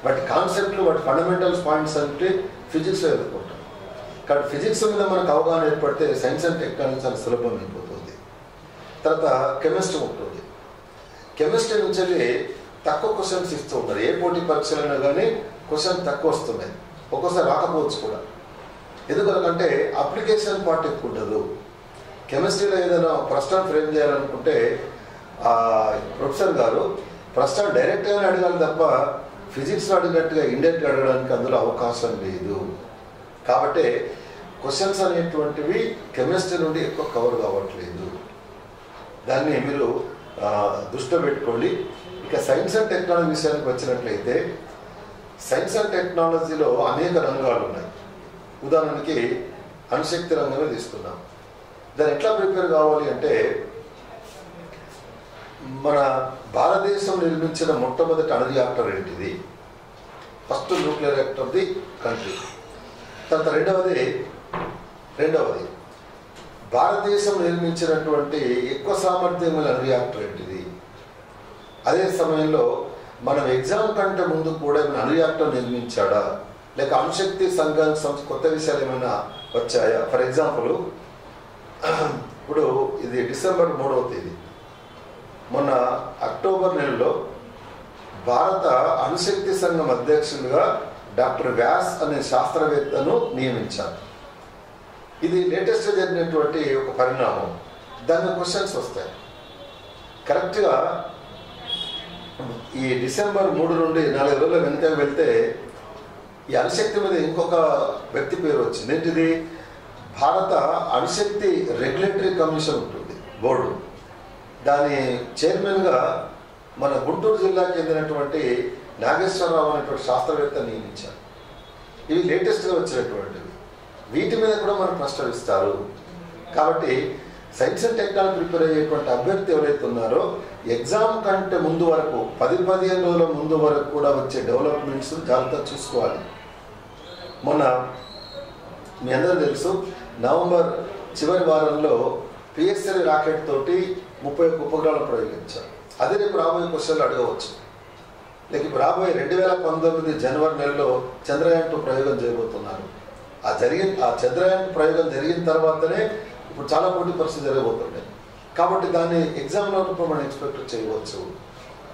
B: వాటి కాన్సెప్ట్లు, వాటి ఫండమెంటల్స్ పాయింట్స్ అంటే ఫిజిక్స్లో ఎదుర్కొంటాం. కాబట్టి ఫిజిక్స్ మీద మనకు అవగాహన ఏర్పడితే సైన్స్ అండ్ టెక్నాలజీ చాలా సులభం అయిపోతుంది. తర్వాత కెమిస్ట్రీ ఉంటుంది. కెమిస్ట్రీ నుంచి తక్కువ క్వశ్చన్స్ ఇస్తూ ఉన్నారు. ఏ పోటీ పరీక్షలైనా కానీ క్వశ్చన్ తక్కువ వస్తున్నాయి, ఒక్కోసారి రాకపోవచ్చు కూడా. ఎందుకంటే అప్లికేషన్ పార్ట్ ఎక్కువ ఉండదు. కెమిస్ట్రీలో ఏదైనా ప్రశ్న ఫ్రేమ్ చేయాలనుకుంటే ప్రొఫెసర్ గారు ప్రశ్న డైరెక్ట్గానే అడగాలి తప్ప ఫిజిక్స్లో అడిగినట్టుగా ఇండైరెక్ట్గా అడగడానికి అందులో అవకాశం లేదు. కాబట్టి క్వశ్చన్స్ అనేటువంటివి కెమిస్ట్రీ నుండి ఎక్కువ కవర్ కావట్లేదు. దాన్ని మీరు దృష్టిలో పెట్టుకోండి. ఇక సైన్స్ అండ్ టెక్నాలజీ విషయానికి వచ్చినట్లయితే సైన్స్ అండ్ టెక్నాలజీలో అనేక రంగాలు ఉన్నాయి. ఉదాహరణకి అణుశక్తి రంగమే తీసుకున్నాం. దాన్ని ఎట్లా ప్రిపేర్ కావాలి అంటే మన భారతదేశం నిర్మించిన మొట్టమొదటి అణు రియాక్టర్ ఏంటిది? First nuclear reactor the country. తర్వాత రెండవది భారతదేశం నిర్మించినటువంటి ఎక్కువ సామర్థ్యం గల అణు రియాక్టర్ ఏంటిది? అదే సమయంలో మనం ఎగ్జామ్ కంటే ముందు కూడా ఏమైనా అణు రియాక్టర్ నిర్మించాడా, లేక అణుశక్తి సంఘానికి కొత్త విషయాలు ఏమైనా వచ్చాయా? ఫర్ ఎగ్జాంపుల్ ఇప్పుడు ఇది డిసెంబర్ 3వ తేదీ, మొన్న అక్టోబర్ నెలలో భారత అణుశక్తి సంఘం అధ్యక్షులుగా డాక్టర్ వ్యాస్ అనే శాస్త్రవేత్తను నియమించారు. ఇది లేటెస్ట్గా జరిగినటువంటి ఒక పరిణామం. దాని క్వశ్చన్స్ వస్తాయి. కరెక్ట్గా ఈ డిసెంబర్ 3 నుండి 4 రోజుల వెనుక వెళ్తే ఈ అణుశక్తి మీద ఇంకొక వ్యక్తి పేరు వచ్చింది. ఏంటిది? భారత అణుశక్తి రెగ్యులేటరీ కమిషన్ ఉంటుంది, బోర్డు. దాని చైర్మన్గా మన గుంటూరు జిల్లాకి చెందినటువంటి నాగేశ్వరరావు అనేటువంటి శాస్త్రవేత్త నియమించారు. ఇవి లేటెస్ట్గా వచ్చినటువంటివి. వీటి మీద కూడా మనం ప్రశ్నిస్తారు. కాబట్టి సైన్స్ అండ్ టెక్నాలజీ ప్రిపేర్ అయ్యేటువంటి అభ్యర్థి ఎవరైతే ఉన్నారో ఎగ్జామ్ కంటే ముందు వరకు 10-15 రోజుల ముందు వరకు కూడా వచ్చే డెవలప్మెంట్స్ జాగ్రత్తగా చూసుకోవాలి. మొన్న మీ అందరూ తెలుసు, నవంబర్ చివరి వారంలో పిఎస్ఎల్వి రాకెట్ తోటి 31 ఉపగ్రహాలు ప్రయోగించారు. అదే రేపు రాబోయే క్వశ్చన్లు అడగవచ్చు. లేక ఇప్పుడు రాబోయే 2019 జనవరి నెలలో చంద్రయాన్ 2 ప్రయోగం చేయబోతున్నారు. ఆ చంద్రయాన్ ప్రయోగం జరిగిన తర్వాతనే ఇప్పుడు చాలా పోటీ పరీక్షలు జరగబోతున్నాయి. కాబట్టి దాన్ని ఎగ్జామ్లో మనం ఎక్స్పెక్ట్ చేయవచ్చు.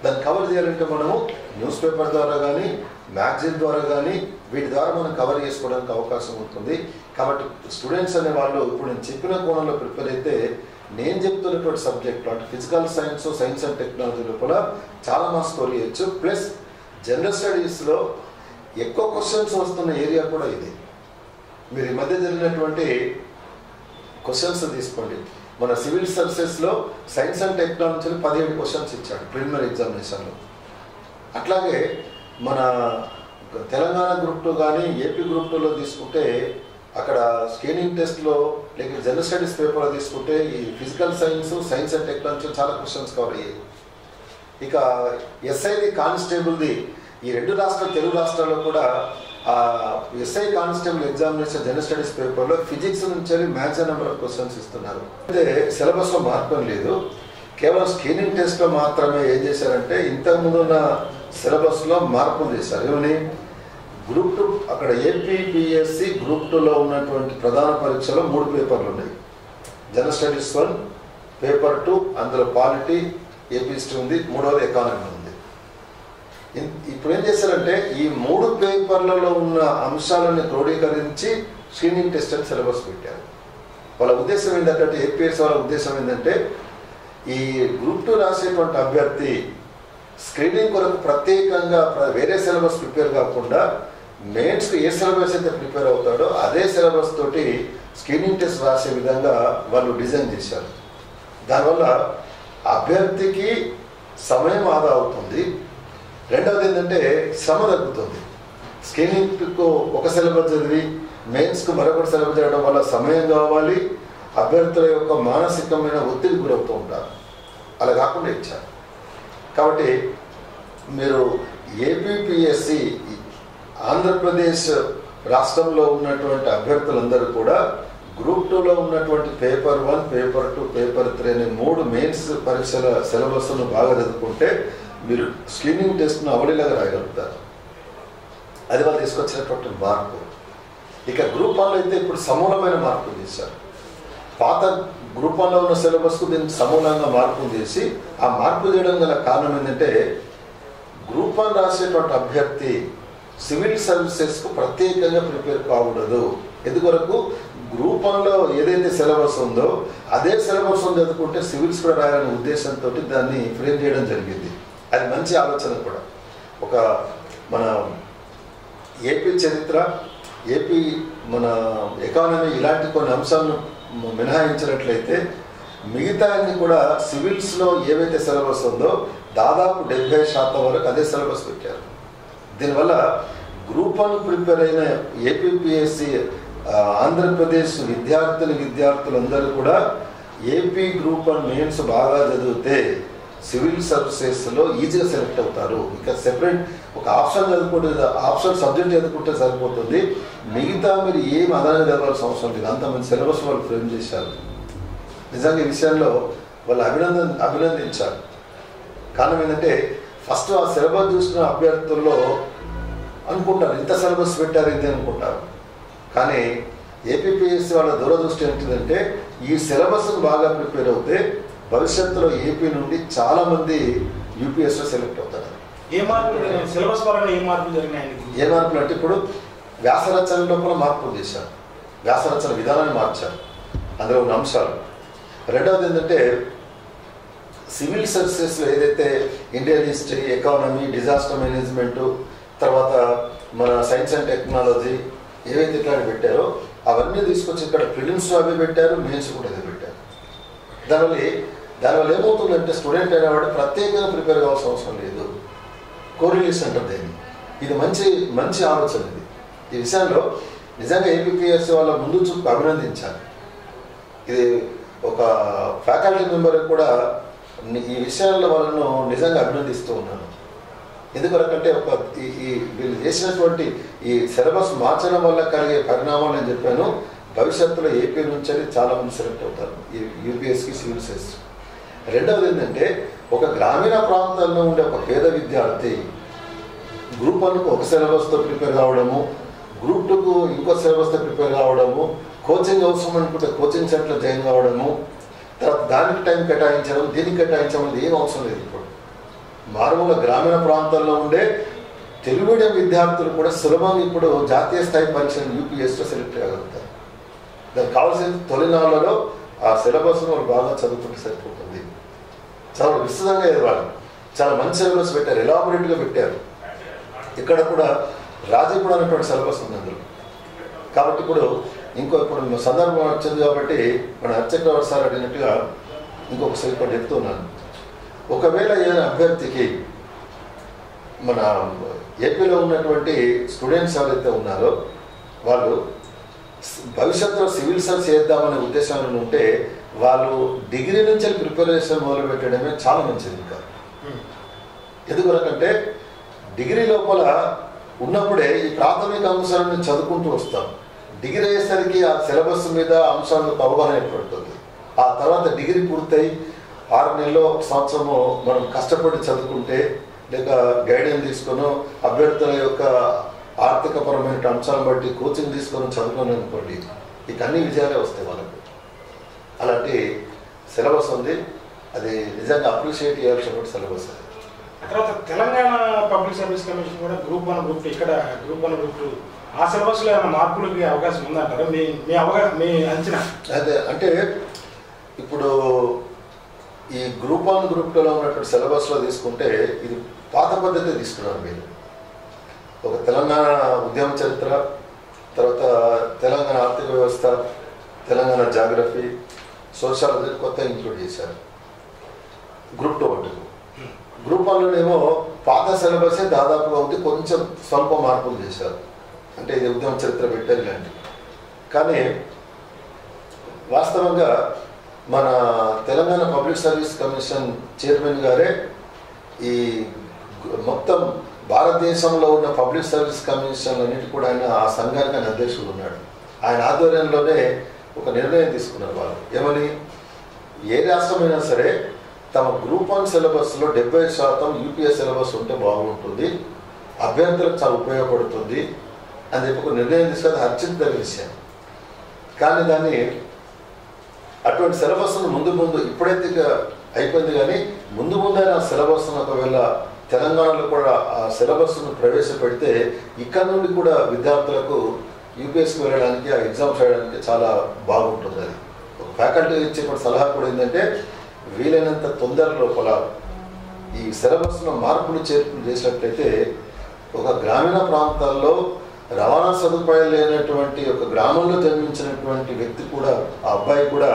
B: దాన్ని కవర్ చేయాలంటే మనము న్యూస్ పేపర్ ద్వారా కానీ మ్యాగజైన్ ద్వారా కానీ వీటి ద్వారా మనం కవర్ చేసుకోవడానికి అవకాశం ఉంటుంది. కాబట్టి స్టూడెంట్స్ అనే వాళ్ళు ఇప్పుడు నేను చెప్పిన కోణంలో ప్రిపేర్ అయితే నేను చెప్తున్నటువంటి సబ్జెక్ట్లో అంటే physical science, science and technology లోపల చాలా మార్క్స్ స్కోర్ చేయొచ్చు. ప్లస్ జనరల్ స్టడీస్లో ఎక్కువ క్వశ్చన్స్ వస్తున్న ఏరియా కూడా ఇది. మీరు ఈ మధ్య జరిగినటువంటి క్వశ్చన్స్ తీసుకోండి. మన సివిల్ సర్వీసెస్లో సైన్స్ అండ్ టెక్నాలజీలో 17 క్వశ్చన్స్ ఇచ్చాడు ప్రిలిమినరీ ఎగ్జామినేషన్లో. అట్లాగే మన తెలంగాణ గ్రూప్ 2 కానీ ఏపీ గ్రూప్ 2లో తీసుకుంటే అక్కడ స్క్రీనింగ్ టెస్ట్లో లేక జనరల్ స్టడీస్ పేపర్లో తీసుకుంటే ఈ physical science, science and technology చాలా క్వశ్చన్స్ కవర్ అయ్యాయి. ఇక ఎస్ఐది కానిస్టేబుల్ది ఈ 2 రాష్ట్రాలు తెలుగు రాష్ట్రాల్లో కూడా SI constable examination general studies పేపర్లో ఫిజిక్స్ నుంచి మ్యాక్సిమం నెంబర్ ఆఫ్ క్వశ్చన్స్ ఇస్తున్నారు. అయితే సిలబస్లో మార్పు లేదు, కేవలం స్క్రీనింగ్ టెస్ట్లో మాత్రమే ఏం చేశారంటే ఇంతకుముందు ఉన్న సిలబస్లో మార్పులు చేశారు. ఏమని? గ్రూప్ 2 అక్కడ ఏపీపీఎస్సి గ్రూప్ 2లో ఉన్నటువంటి ప్రధాన పరీక్షలో 3 పేపర్లు ఉన్నాయి. జనరల్ స్టడీస్ 1, పేపర్ 2, అందులో పాలిటీ, ఏపీ హిస్టరీ ఉంది, 3వది ఎకానమీ ఉంది. ఇప్పుడు ఏం చేశారంటే ఈ 3 పేపర్లలో ఉన్న అంశాలను క్రోడీకరించి స్క్రీనింగ్ టెస్ట్ అని సిలబస్ పెట్టారు. వాళ్ళ ఉద్దేశం ఏంటంటే ఏపీఎస్ వాళ్ళ ఉద్దేశం ఏంటంటే ఈ గ్రూప్ 2 రాసేటువంటి అభ్యర్థి స్క్రీనింగ్ కొరకు ప్రత్యేకంగా వేరే సిలబస్ ప్రిపేర్ కాకుండా మెయిన్స్కి ఏ సిలబస్ అయితే ప్రిపేర్ అవుతాడో అదే సిలబస్ తోటి స్క్రీనింగ్ టెస్ట్ రాసే విధంగా వాళ్ళు డిజైన్ చేశారు. దానివల్ల అభ్యర్థికి సమయం ఆదా అవుతుంది. రెండవది ఏంటంటే శ్రమ తగ్గుతుంది. స్క్రీనింగ్కు ఒక సిలబస్ చదివి మెయిన్స్కు మరొకటి సిలబస్ చదవడం వల్ల సమయం కావాలి, అభ్యర్థుల యొక్క మానసికమైన ఒత్తిడి గురవుతూ ఉంటారు. అలా కాకుండా ఇచ్చారు. కాబట్టి మీరు ఏపీపీఎస్సి ఆంధ్రప్రదేశ్ రాష్ట్రంలో ఉన్నటువంటి అభ్యర్థులందరూ కూడా గ్రూప్ 2లో ఉన్నటువంటి పేపర్ 1, పేపర్ 2, పేపర్ 3 అనే 3 మెయిన్స్ పరీక్షల సిలబస్ను బాగా చదువుకుంటే మీరు స్క్రీనింగ్ టెస్ట్ను అవలీలాగా రాయగలుగుతారు. అది వాళ్ళు తీసుకొచ్చినటువంటి మార్పు. ఇక గ్రూప్ 1లో అయితే ఇప్పుడు సమూలమైన మార్పులు చేశారు. పాత గ్రూప్ 1లో ఉన్న సిలబస్కు దీనికి సమూలంగా మార్పులు చేసి ఆ మార్పు చేయడం గల కారణం ఏంటంటే గ్రూప్ 1 రాసేటువంటి అభ్యర్థి సివిల్ సర్వీసెస్కు ప్రత్యేకంగా ప్రిపేర్ కాకూడదు. ఎందుకొరకు గ్రూప్ 1లో ఏదైతే సిలబస్ ఉందో అదే సిలబస్ చదువుకుంటే సివిల్స్ కూడా రాయాలనే ఉద్దేశంతో దాన్ని ఫ్రేమ్ చేయడం జరిగింది. అది మంచి ఆలోచన కూడా. ఒక మన ఏపీ చరిత్ర, ఏపీ మన ఎకానమీ ఇలాంటి కొన్ని అంశాలను మినహాయించినట్లయితే మిగతా అన్ని కూడా సివిల్స్లో ఏవైతే సిలబస్ ఉందో దాదాపు 70% వరకు అదే సిలబస్ పెట్టారు. దీనివల్ల గ్రూప్ 1 ప్రిపేర్ అయిన ఏపీపీఎస్సి ఆంధ్రప్రదేశ్ విద్యార్థులందరూ కూడా ఏపీ గ్రూప్ 1 మెయిన్స్ బాగా చదివితే సివిల్ సర్వీసెస్లో ఈజీగా సెలెక్ట్ అవుతారు. ఇక సెపరేట్ ఒక ఆప్షన్ చదువుకుంటే ఆప్షన్ సబ్జెక్ట్ చదువుకుంటే సరిపోతుంది. మిగతా మీరు ఏం అదనంగా చదవాల్సిన అవసరం లేదు. అంత మంచి సిలబస్ వాళ్ళు ఫ్రేమ్ చేశారు. నిజంగా ఈ విషయంలో వాళ్ళు అభినందించారు. కారణం ఏంటంటే ఫస్ట్ ఆ సిలబస్ చూసిన అభ్యర్థుల్లో అనుకుంటారు ఇంత సిలబస్ పెట్టారు ఇది అనుకుంటారు. కానీ ఏపీపీఎస్సీ వాళ్ళ దూరదృష్టి ఏంటిదంటే ఈ సిలబస్ను బాగా ప్రిపేర్ అవుతే భవిష్యత్తులో ఏపీ నుండి చాలామంది యూపీఎస్లో సెలెక్ట్ అవుతారు.
A: ఏ మార్పులు సిలబస్ పరంగా ఏ మార్పులు జరిగినాయి?
B: ఏ మార్పులు అంటే ఇప్పుడు వ్యాసరచన లోపల మార్పులు చేశారు. వ్యాసరచన విధానాన్ని మార్చారు. అందులో ఉన్న అంశాలు. రెండవది ఏంటంటే సివిల్ సర్వీసెస్లో ఏదైతే Indian history, economy, disaster management, తర్వాత మన సైన్స్ అండ్ టెక్నాలజీ ఏవైతే ఇట్లాంటి పెట్టారో అవన్నీ తీసుకొచ్చి ఇక్కడ ప్రిలిమ్స్ అవి పెట్టారు, మెయిన్స్ కూడా అదే పెట్టారు. దానివల్ల ఏమవుతుందంటే స్టూడెంట్ అనేవాడు ప్రత్యేకంగా ప్రిపేర్ కావాల్సిన అవసరం లేదు. కోరిలేషన్ అంటారు దీన్ని. ఇది మంచి ఆలోచన. ఇది ఈ విషయంలో నిజంగా ఏపీపీఎస్సీ వాళ్ళ ముందు చూపు అభినందించాలి. ఇది ఒక ఫ్యాకల్టీ మెంబర్ కూడా ఈ విషయాల్లో వాళ్ళను నిజంగా అభినందిస్తూ ఉన్నాను. ఎందుకంటే వీళ్ళు చేసినటువంటి ఈ సిలబస్ మార్చడం వల్ల కలిగే పరిణామాలు నేను చెప్పాను. భవిష్యత్తులో ఏపీ నుంచి చాలా మంది సెలెక్ట్ అవుతారు ఈ యూపీఎస్కి సివిల్ సర్వీసెస్. రెండవది ఏంటంటే ఒక గ్రామీణ ప్రాంతాల్లో ఉండే ఒక పేద విద్యార్థి గ్రూప్ 1కు ఒక సిలబస్తో ప్రిపేర్ కావడము, గ్రూప్ 2కు ఇంకో సిలబస్తో ప్రిపేర్ కావడము, కోచింగ్ అవసరం అనుకుంటే కోచింగ్ సెంటర్లో జాయిన్ కావడము, తర్వాత దానికి టైం కేటాయించడం, దీనికి కేటాయించడం ఏం అవసరం లేదు. ఇప్పుడు మారుమూల గ్రామీణ ప్రాంతాల్లో ఉండే తెలుగు మీడియం విద్యార్థులు కూడా సులభంగా ఇప్పుడు జాతీయ స్థాయి పరీక్షలు యూపీఎస్లో సెలెక్ట్ కాగలుగుతారు. దానికి కావాల్సిన తొలినాళ్లలో ఆ సిలబస్ను వాళ్ళు బాగా చదువుకుంటే సరిపోతుంది. చాలా విస్తృతంగా ఎదవాలి. చాలా మంచి సిలబస్ పెట్టారు, ఎలాబొరేట్గా పెట్టారు. ఇక్కడ కూడా రాజీ కూడా అనేటువంటి సిలబస్ ఉంది అందులో. కాబట్టి ఇప్పుడు సందర్భం వచ్చింది కాబట్టి మన అర్చక్రవర్తి సార్ అడిగినట్టుగా ఇంకొకసారి ఇక్కడ చెప్తున్నాను. ఒకవేళ ఏదైనా అభ్యర్థికి మన ఏపీలో ఉన్నటువంటి స్టూడెంట్స్ ఎవరైతే ఉన్నారో వాళ్ళు భవిష్యత్తులో సివిల్ సర్వీస్ చేద్దామనే ఉద్దేశంలో ఉంటే వాళ్ళు డిగ్రీ నుంచి ప్రిపరేషన్ మొదలు పెట్టడమే చాలా మంచిది. ఇంకా ఎందుకంటే డిగ్రీ లోపల ఉన్నప్పుడే ఈ ప్రాథమిక అంశాలను చదువుకుంటూ వస్తాం. డిగ్రీ అయ్యేసరికి ఆ సిలబస్ మీద అంశాలకు అవగాహన ఏర్పడుతుంది. ఆ తర్వాత డిగ్రీ పూర్తయి 6 నెలలు సంవత్సరము మనం కష్టపడి చదువుకుంటే లేక గైడెన్స్ తీసుకొని అభ్యర్థుల యొక్క ఆర్థికపరమైన అంశాలను బట్టి కోచింగ్ తీసుకొని చదువుకొని అనుకోండి, ఇక అన్ని విజయాలే వస్తాయి వాళ్ళకు. అలాంటి సిలబస్ ఉంది. అది నిజంగా అప్రిషియేట్ చేయాల్సినటువంటి సిలబస్.
A: తర్వాత తెలంగాణ పబ్లిక్ సర్వీస్ కమిషన్ కూడా గ్రూప్ 1 గ్రూప్ 2 ఇక్కడ గ్రూప్ 1 గ్రూప్ 2 ఆ సిలబస్లో ఏమైనా మార్పులకి అవకాశం ఉందంటారా? మీ అంచనా? అదే
B: అంటే ఇప్పుడు ఈ గ్రూప్ 1 గ్రూప్ 2లో ఉన్నటువంటి సిలబస్లో తీసుకుంటే ఇది పాత పద్ధతి తీసుకున్నారు మీరు. ఒక తెలంగాణ ఉద్యమ చరిత్ర, తర్వాత తెలంగాణ ఆర్థిక వ్యవస్థ, తెలంగాణ జాగ్రఫీ, సోషాలజీ కొత్త ఇంక్లూడ్ చేశారు గ్రూప్ 2 మటుకు. గ్రూప్ 1లోనేమో పాత సిలబసే దాదాపుగా ఉంది, కొంచెం స్వల్ప మార్పులు చేశారు. అంటే ఇది ఉద్యమ చరిత్ర పెట్టారు ఇలాంటివి. కానీ వాస్తవంగా మన Telangana public service commission chairman గారే ఈ మొత్తం భారతదేశంలో ఉన్న పబ్లిక్ సర్వీస్ కమిషన్ అన్నిటి కూడా ఆ సంఘానికి ఆయన అధ్యక్షుడు ఉన్నాడు. ఆయన ఆధ్వర్యంలోనే ఒక నిర్ణయం తీసుకున్నారు వాళ్ళు. ఏమని, ఏ రాష్ట్రమైనా సరే తమ గ్రూప్ 1 సిలబస్లో 70% యూపీఎస్ సిలబస్ ఉంటే బాగుంటుంది, అభ్యర్థులకు చాలా ఉపయోగపడుతుంది అని చెప్పి ఒక నిర్ణయం తీసుకొని హర్షిత విషయం. కానీ దాన్ని అటువంటి సిలబస్ను ముందు ఇప్పుడైతే అయిపోయింది, కానీ ముందు ముందైనా సిలబస్ను ఒకవేళ తెలంగాణలో కూడా ఆ సిలబస్ను ప్రవేశపెడితే ఇక్కడ నుండి కూడా విద్యార్థులకు యూపీఎస్కి వెళ్ళడానికి ఆ ఎగ్జామ్స్ రాయడానికి చాలా బాగుంటుంది. అది ఒక ఫ్యాకల్టీ ఇచ్చే సలహా కూడా ఏంటంటే వీలైనంత తొందర లోపల ఈ సిలబస్ను మార్పులు చేర్పులు చేసినట్లయితే ఒక గ్రామీణ ప్రాంతాల్లో రవాణా సదుపాయాలు లేనటువంటి ఒక గ్రామంలో జన్మించినటువంటి వ్యక్తి కూడా ఆ అబ్బాయి కూడా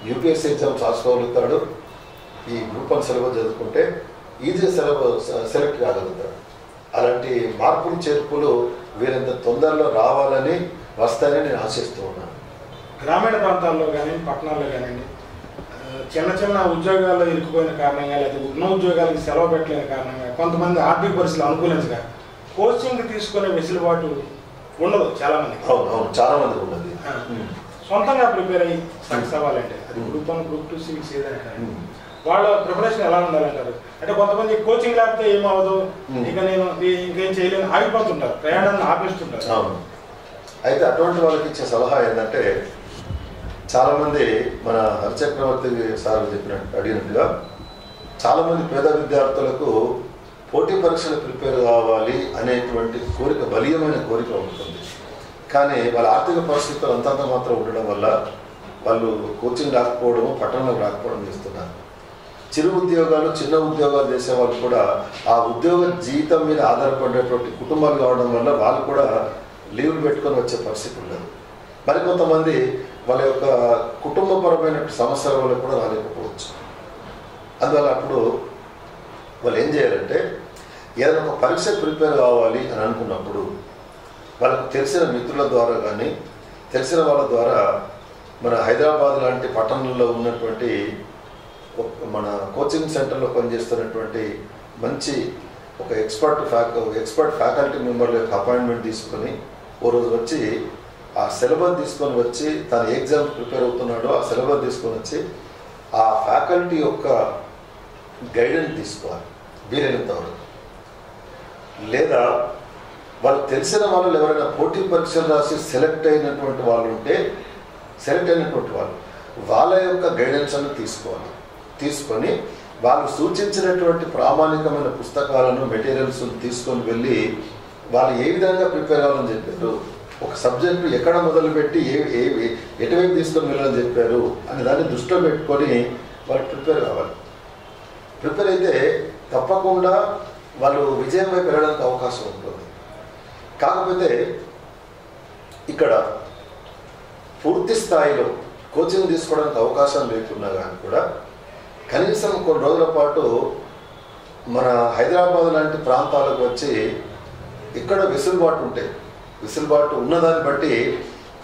B: యూపీఎస్సీ ఎగ్జామ్స్ రాసుకోగలుగుతాడు. ఈ గ్రూప్ 1 సిలబస్ చదువుకుంటే ఈజీ సిలబస్ సెలెక్ట్ కాగలుగుతాడు. అలాంటి మార్పులు చేర్పులు వీరంత తొందరలో రావాలని వస్తాయని నేను ఆశిస్తూ ఉన్నాను.
A: గ్రామీణ ప్రాంతాల్లో కానీ పట్టణాల్లో కానివ్వండి, చిన్న చిన్న ఉద్యోగాల్లో ఇరుక్కుపోయిన కారణంగా లేదా ఉన్న ఉద్యోగాలకి సెలవు పెట్టలేని కారణంగా కొంతమంది ఆర్థిక పరిస్థితులు అనుకూలించగా కోచింగ్ తీసుకునే వెసులుబాటు ఉండదు చాలామంది.
B: అవును, చాలా మంది ఉన్నది.
A: సొంతంగా ప్రిపేర్ అయ్యి సక్సెస్ అవ్వాలంటే అది గ్రూప్ 1, గ్రూప్ 2 సివిల్స్ ఏదైనా వాళ్ళ ప్రిపరేషన్ ఎలా ఉండాలంటారు? అంటే కొంతమంది కోచింగ్ లేకపోతే ఏమవ్వదు, ఇక నేను ఇంకేం చేయలేను ఆగిపోతుంటారు, ప్రయాణాన్ని ఆపిస్తుంటారు.
B: అవును, అయితే అటువంటి వాళ్ళకి ఇచ్చే సలహా ఏంటంటే చాలామంది మన హరిచక్రవర్తి సార్ అడిగినట్టుగా చాలామంది పేద విద్యార్థులకు పోటీ పరీక్షలు ప్రిపేర్ కావాలి అనేటువంటి కోరిక, బలీయమైన కోరిక ఉంటుంది. కానీ వాళ్ళ ఆర్థిక పరిస్థితులు అంతంత మాత్రం ఉండడం వల్ల వాళ్ళు కోచింగ్ రాకపోవడం, పట్టణంలో రాకపోవడం చేస్తున్నారు. చిరు ఉద్యోగాలు, చిన్న ఉద్యోగాలు చేసే వాళ్ళు కూడా ఆ ఉద్యోగ జీతం మీద ఆధారపడేటువంటి కుటుంబాలు కావడం వల్ల వాళ్ళు కూడా లీవ్లు పెట్టుకొని వచ్చే పరిస్థితి ఉండదు. మరికొంతమంది వాళ్ళ యొక్క కుటుంబపరమైన సమస్యల వల్ల కూడా రాలేకపోవచ్చు. అందువల్ల అప్పుడు వాళ్ళు ఏం చేయాలంటే ఏదైనా ఒక పరీక్ష ప్రిపేర్ కావాలి అని అనుకున్నప్పుడు వాళ్ళకు తెలిసిన మిత్రుల ద్వారా కానీ తెలిసిన వాళ్ళ ద్వారా మన హైదరాబాద్ లాంటి పట్టణంలో ఉన్నటువంటి మన కోచింగ్ సెంటర్లో పనిచేస్తున్నటువంటి మంచి ఒక ఎక్స్పర్ట్ ఫ్యాకల్టీ మెంబర్ల యొక్క అపాయింట్మెంట్ తీసుకొని ఓ రోజు వచ్చి ఆ సిలబస్ తీసుకొని వచ్చి తను ఎగ్జామ్ ప్రిపేర్ అవుతున్నాడో ఆ సిలబస్ తీసుకొని వచ్చి ఆ ఫ్యాకల్టీ యొక్క గైడెన్స్ తీసుకోవాలి వీలైనంత వరకు. లేదా వాళ్ళకి తెలిసిన వాళ్ళు ఎవరైనా పోటీ పరీక్షలు రాసి సెలెక్ట్ అయినటువంటి వాళ్ళు ఉంటే వాళ్ళ యొక్క గైడెన్స్ అನ್ನು తీసుకోవాలి. తీసుకొని వాళ్ళు సూచించినటువంటి ప్రామాణికమైన పుస్తకాలను, మెటీరియల్స్ తీసుకొని వెళ్ళి వాళ్ళు ఏ విధంగా ప్రిపేర్ అవ్వాలని చెప్పారు, ఒక సబ్జెక్టు ఎక్కడ మొదలుపెట్టి ఎటువైపు తీసుకొని వెళ్ళాలని చెప్పారు అని దాన్ని దృష్టిలో పెట్టుకొని వాళ్ళు ప్రిపేర్ కావాలి. ప్రిపేర్ అయితే తప్పకుండా వాళ్ళు విజయం వైపు వెళ్ళడానికి అవకాశం ఉంటుంది. కాకపోతే ఇక్కడ పూర్తి స్థాయిలో కోచింగ్ తీసుకోవడానికి అవకాశం లేకున్నా కానీ కూడా కనీసం కొన్ని రోజుల పాటు మన హైదరాబాద్ లాంటి ప్రాంతాలకు వచ్చి ఇక్కడ వెసులుబాటు ఉన్నదాన్ని బట్టి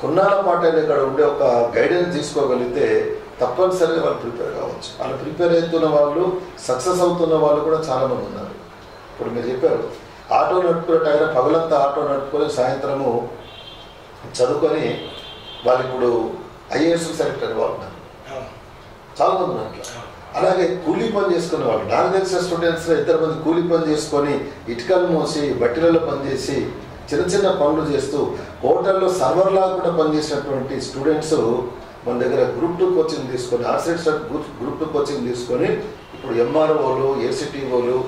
B: కొన్నాళ్ళ పాటు ఇక్కడ ఉండే ఒక గైడెన్స్ తీసుకోగలిగితే తప్పనిసరిగా వాళ్ళు ప్రిపేర్ కావచ్చు. వాళ్ళు ప్రిపేర్ అవుతున్న వాళ్ళు, సక్సెస్ అవుతున్న వాళ్ళు కూడా చాలామంది ఉన్నారు. ఇప్పుడు మీరు చెప్పారు ఆటో నడుపుకునే టైం పగలంతా ఆటో నడుపుకొని సాయంత్రము చదువుకొని వాళ్ళు ఇప్పుడు ఐఏఎస్ సెలెక్ట్ అనే వాళ్ళు ఉన్నారు, చాలామంది ఉన్నారు. అట్లా అలాగే కూలీ పని చేసుకునే వాళ్ళు, నాకు తెలిసిన స్టూడెంట్స్లో 2 మంది కూలీ పని చేసుకొని ఇటుకలు మోసి బట్టీలలో పనిచేసి చిన్న చిన్న పనులు చేస్తూ హోటల్లో సర్వర్లాగా కూడా పనిచేసినటువంటి స్టూడెంట్స్ మన దగ్గర గ్రూప్ 2 కోచింగ్ తీసుకొని, ఆర్సిట్ గ్రూప్ 2 కోచింగ్ తీసుకొని ఇప్పుడు ఎంఆర్ఓలు, ఏసీటీఓలు,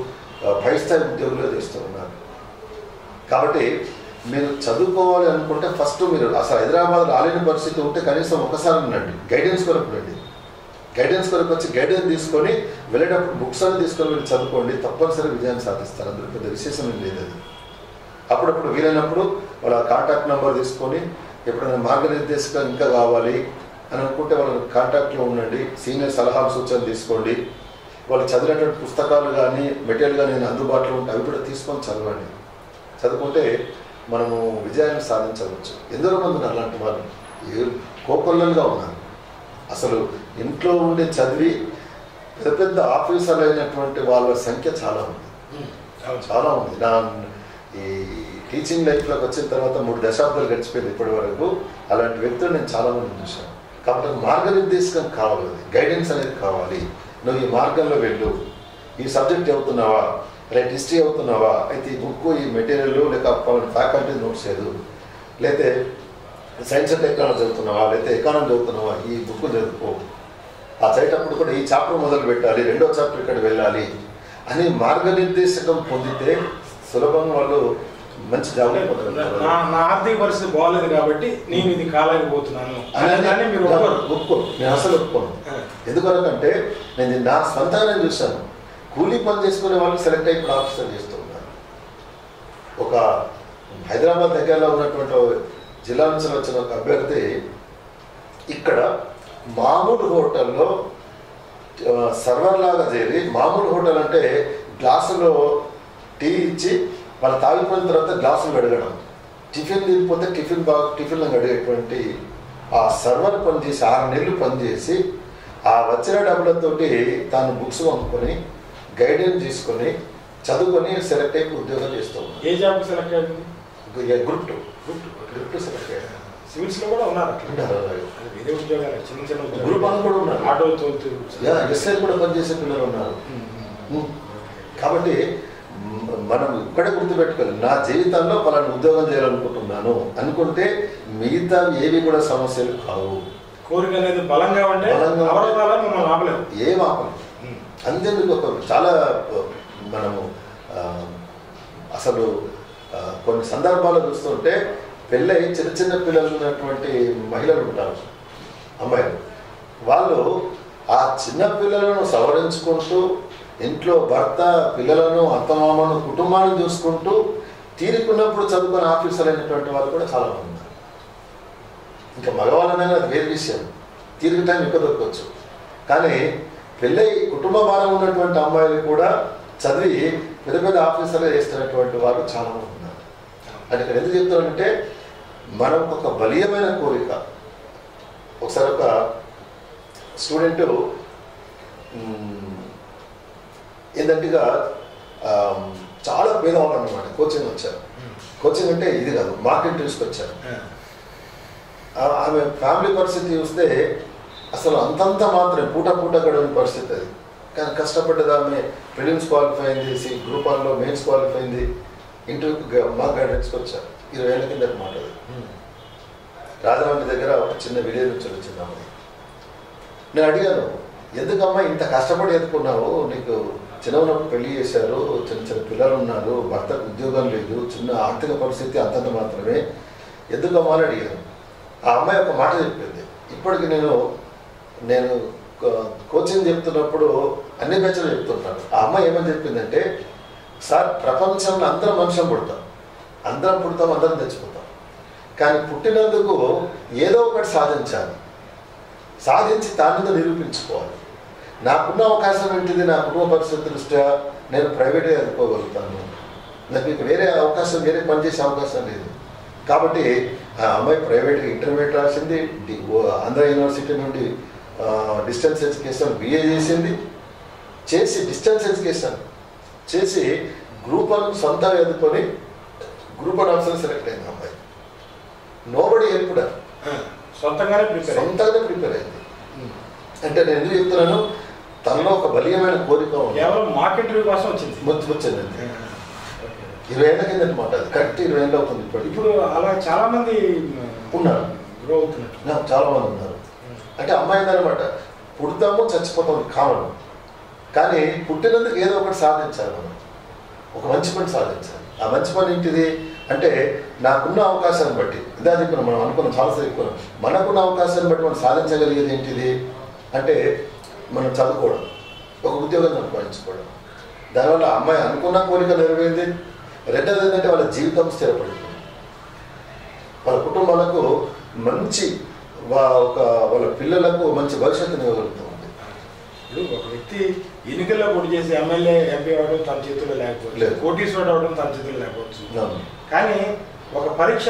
B: పై స్థాయి ఉద్యోగులు చేస్తూ ఉన్నారు. కాబట్టి మీరు చదువుకోవాలి అనుకుంటే ఫస్ట్ మీరు అసలు హైదరాబాద్ రాలేని పరిస్థితి ఉంటే కనీసం ఒకసారి ఉండండి, గైడెన్స్ కొరకు రండి. గైడెన్స్ కొరకు వచ్చి గైడెన్స్ తీసుకొని వెళ్ళేటప్పుడు బుక్స్ అని తీసుకొని వెళ్ళి చదువుకోండి, తప్పనిసరి విజయాన్ని సాధిస్తారు. అందులో పెద్ద విశేషం ఏం లేదు. అది అప్పుడప్పుడు వీలైనప్పుడు వాళ్ళ కాంటాక్ట్ నెంబర్ తీసుకొని ఎప్పుడైనా మార్గనిర్దేశకం ఇంకా కావాలి అని అనుకుంటే వాళ్ళ కాంటాక్ట్లో ఉండండి, సీనియర్ సలహాలు సూచనలు తీసుకోండి. వాళ్ళు చదివినటువంటి పుస్తకాలు కానీ మెటీరియల్ కానీ అందుబాటులో ఉంటే అవి కూడా తీసుకొని చదవండి. చదువుకుంటే మనము విజయాన్ని సాధించవచ్చు. ఎందరో మంది అలాంటి వాళ్ళు కోకొల్లలుగా ఉన్నారు. అసలు ఇంట్లో ఉండే చదివి పెద్ద పెద్ద ఆఫీసర్లు అయినటువంటి వాళ్ళ సంఖ్య చాలా ఉంది. నా ఈ టీచింగ్ లైఫ్లోకి వచ్చిన తర్వాత 3 దశాబ్దాలు గడిచిపోయింది ఇప్పటి వరకు. అలాంటి వ్యక్తులు నేను చాలామంది చూశాను. కాబట్టి మార్గనిర్దేశకం కావాలి, గైడెన్స్ అనేది కావాలి. నువ్వు ఈ మార్గంలో వెళ్ళు, ఈ సబ్జెక్ట్ చదువుతున్నావా, లేకపోతే హిస్టరీ అవుతున్నావా, అయితే ఈ బుక్, ఈ మెటీరియల్, లేక ఫ్యాకల్టీ నోట్స్ చదువు, లేకపోతే సైన్స్ అండ్ టెక్నాలజీ చదువుతున్నావా, లేకపోతే ఎకానమీ చదువుతున్నావా, ఈ బుక్ చదువుకో. ఆ చదివేటప్పుడు కూడా ఈ చాప్టర్ మొదలు పెట్టాలి, 2వ చాప్టర్ ఇక్కడ వెళ్ళాలి అని మార్గనిర్దేశకం పొందితే సులభంగా వాళ్ళు మంచి జాబ్
A: నా ఆర్థిక పరిస్థితి బాగాలేదు కాబట్టి నేను ఇది కాలేకపోతున్నాను అని మీరు
B: ఒప్పుకోను. నేను అసలు ఒప్పుకోను. ఎందుకనకంటే నేను నా స్వంతంగా చూశాను. కూలీ పని చేసుకునే వాళ్ళు సెలెక్ట్ అయ్యి ఇప్పుడు ఆఫీసర్ చేస్తూ ఉన్నారు. ఒక హైదరాబాద్ దగ్గరలో ఉన్నటువంటి జిల్లా నుంచి వచ్చిన ఒక అభ్యర్థి ఇక్కడ మామూలు హోటల్లో సర్వర్ లాగా చేరి, మామూలు హోటల్ అంటే గ్లాసులో టీ ఇచ్చి వాళ్ళు తాగిపోయిన తర్వాత గ్లాసులు అడగడం, టిఫిన్ తిరిగిపోతే టిఫిన్లో అడిగేటువంటి ఆ సర్వర్ పనిచేసి 6 నెలలు పనిచేసి ఆ వచ్చిన డబ్బులతోటి తాను బుక్స్ కొనుక్కొని గైడెన్స్ తీసుకొని చదువుకొని సెలెక్ట్ అయిపోయి ఉద్యోగం చేస్తూ ఉన్నాను.
A: ఏ జాబ్ సెలెక్ట్ అయ్యింది?
B: గ్రూప్ టూ సెలెక్ట్ అయ్యాను.
A: సివిల్స్లో కూడా ఉన్నారు వేరే ఉద్యోగాలు, చిన్న చిన్న
B: గ్రూప్ అని కూడా ఉన్నారు.
A: ఆటో
B: ఎస్ఐ కూడా పనిచేసే పిల్లలు ఉన్నారు. కాబట్టి మనం ఇక్కడే గుర్తుపెట్టుకోవాలి, నా జీవితంలో పలానా ఉద్యోగం చేయాలనుకుంటున్నాను అనుకుంటే మిగతా ఏవి కూడా సమస్యలు కావు.
A: కోరిక అనేది బలంగా ఉంటే
B: ఏం ఆపలేదు. అంతేందుకు ఒక చాలా మనము అసలు కొన్ని సందర్భాలు చూస్తుంటే పెళ్ళై చిన్న చిన్న పిల్లలు ఉన్నటువంటి మహిళలు ఉంటారు, అమ్మాయిలు. వాళ్ళు ఆ చిన్న పిల్లలను సవరించుకుంటూ ఇంట్లో భర్త, పిల్లలను, అత్తమామను, కుటుంబాన్ని చూసుకుంటూ తీరుకున్నప్పుడు చదువుకుని ఆఫీసర్ అయినటువంటి వాళ్ళు కూడా చాలా మంది ఉన్నారు. ఇంకా మగవాళ్ళనైనా అది వేరే విషయం, తీరిక టైం ఎక్కువ దొరకవచ్చు. కానీ పెళ్ళై కుటుంబ భారం ఉన్నటువంటి అమ్మాయిలు కూడా చదివి పెద్ద పెద్ద ఆఫీసర్లు చేస్తున్నటువంటి వాళ్ళు చాలా మంది ఉన్నారు. అది ఇక్కడ ఎందుకు చెప్తున్నానంటే మనకు ఒక బలీయమైన కోరిక. ఒకసారి ఒక స్టూడెంట్ ఏంటంటేగా చాలా పేదవాళ్ళు అన్నమాట, కోచింగ్ వచ్చారు. కోచింగ్ అంటే ఇది కాదు, మార్కెట్ తీసుకొచ్చారు. ఆమె ఫ్యామిలీ పరిస్థితి చూస్తే అసలు అంతంత మాత్రమే పూట గడవని పరిస్థితి అది. కానీ కష్టపడ్డది ఆమె. ప్రిలిమ్స్ క్వాలిఫై అయింది, గ్రూప్ 1లో మెయిన్స్ క్వాలిఫై అయింది, ఇంటర్వ్యూకి మాకు గైడెన్స్కి వచ్చారు. 20 ఏళ్ళ కిందకి మాట్లాడదు. రాజమండ్రి దగ్గర ఒక చిన్న విలేజ్ నుంచి వచ్చిందాము. నేను అడిగాను, ఎందుకమ్మా ఇంత కష్టపడి ఎత్తుకున్నావు, నీకు చిన్నప్పుడు పెళ్లి చేశారు, చిన్న పిల్లలు ఉన్నారు, భర్తకు ఉద్యోగం లేదు, చిన్న ఆర్థిక పరిస్థితి అంతంత మాత్రమే, ఎందుకమ్మా అని అడిగాను. ఆ అమ్మాయి ఒక మాట చెప్పింది. ఇప్పటికి నేను కోచింగ్ చెప్తున్నప్పుడు అన్ని బ్యాచ్లు చెప్తుంటాను. ఆ అమ్మాయి ఏమని చెప్పిందంటే, సార్ ప్రపంచంలో అందరం మనుషులు పుడతాం, అందరం తెచ్చిపోతాం, కానీ పుట్టినందుకు ఏదో ఒకటి సాధించాలి, సాధించి తాను నిరూపించుకోవాలి. నాకున్న అవకాశం ఏంటిది, నా కుటుంబ పరిస్థితి దృష్ట్యా నేను ప్రైవేట్గా ఎదుర్కోగలుగుతాను, నాకు మీకు వేరే పనిచేసే అవకాశం లేదు. కాబట్టి ఆ అమ్మాయి ప్రైవేట్గా ఇంటర్మీడియట్ రాసింది, ఆంధ్ర యూనివర్సిటీ నుండి డిస్టెన్స్ ఎడ్యుకేషన్ BA చేసి డిస్టెన్స్ ఎడ్యుకేషన్ చేసి గ్రూప్ 1 సొంతంగా ఎదుర్కొని గ్రూప్ 1 ఆఫీసర్ సెలెక్ట్ అయింది అమ్మాయి. నోబడి హెల్ప్డ్, సొంతంగానే ప్రిపేర్ అయింది. అంటే నేను ఎందుకు చెప్తున్నాను, తనలో ఒక బలీయమైన కోరిక
A: మార్కెట్ కోసం వచ్చింది.
B: 20 ఏళ్ళ కింద అనమాట, అది కరెక్ట్ 20 ఏళ్ళు అవుతుంది.
A: ఇప్పుడు అలా చాలా మంది
B: ఉన్నారు, చాలా మంది ఉన్నారు. అంటే అమ్మాయి అనమాట, పుడతాము చచ్చిపోతాము కావాలి, కానీ పుట్టినందుకు ఏదో ఒకటి సాధించాలి. మనం ఒక మంచి పని సాధించాలి. ఆ మంచి పని ఏంటిది అంటే, నాకున్న అవకాశాన్ని బట్టి ఇదా చెప్పిన మనం అనుకున్నాం చాలాసేపు ఎక్కున్నాం, మనకున్న అవకాశాన్ని బట్టి మనం సాధించగలిగేది ఏంటిది అంటే మనం చదువుకోవడం, ఒక ఉద్యోగం సంపాదించుకోవడం. దానివల్ల అమ్మాయి అనుకున్న కోరిక నెరవేరింది. రెండోది ఏంటంటే వాళ్ళ జీవితం స్థిరపడుతుంది, వాళ్ళ కుటుంబాలకు మంచి వాళ్ళ పిల్లలకు మంచి భవిష్యత్తుని ఇవ్వగలుగుతుంది.
A: ఇప్పుడు ఒక వ్యక్తి ఎన్నికల్లో పోటీ చేసి ఎమ్మెల్యే MP అవడం తన చేతుల్లో లేకపోవచ్చు, కోటీశ్వరుడు అవడం తన చేతుల్లో లేకపోవచ్చు, కానీ ఒక పరీక్ష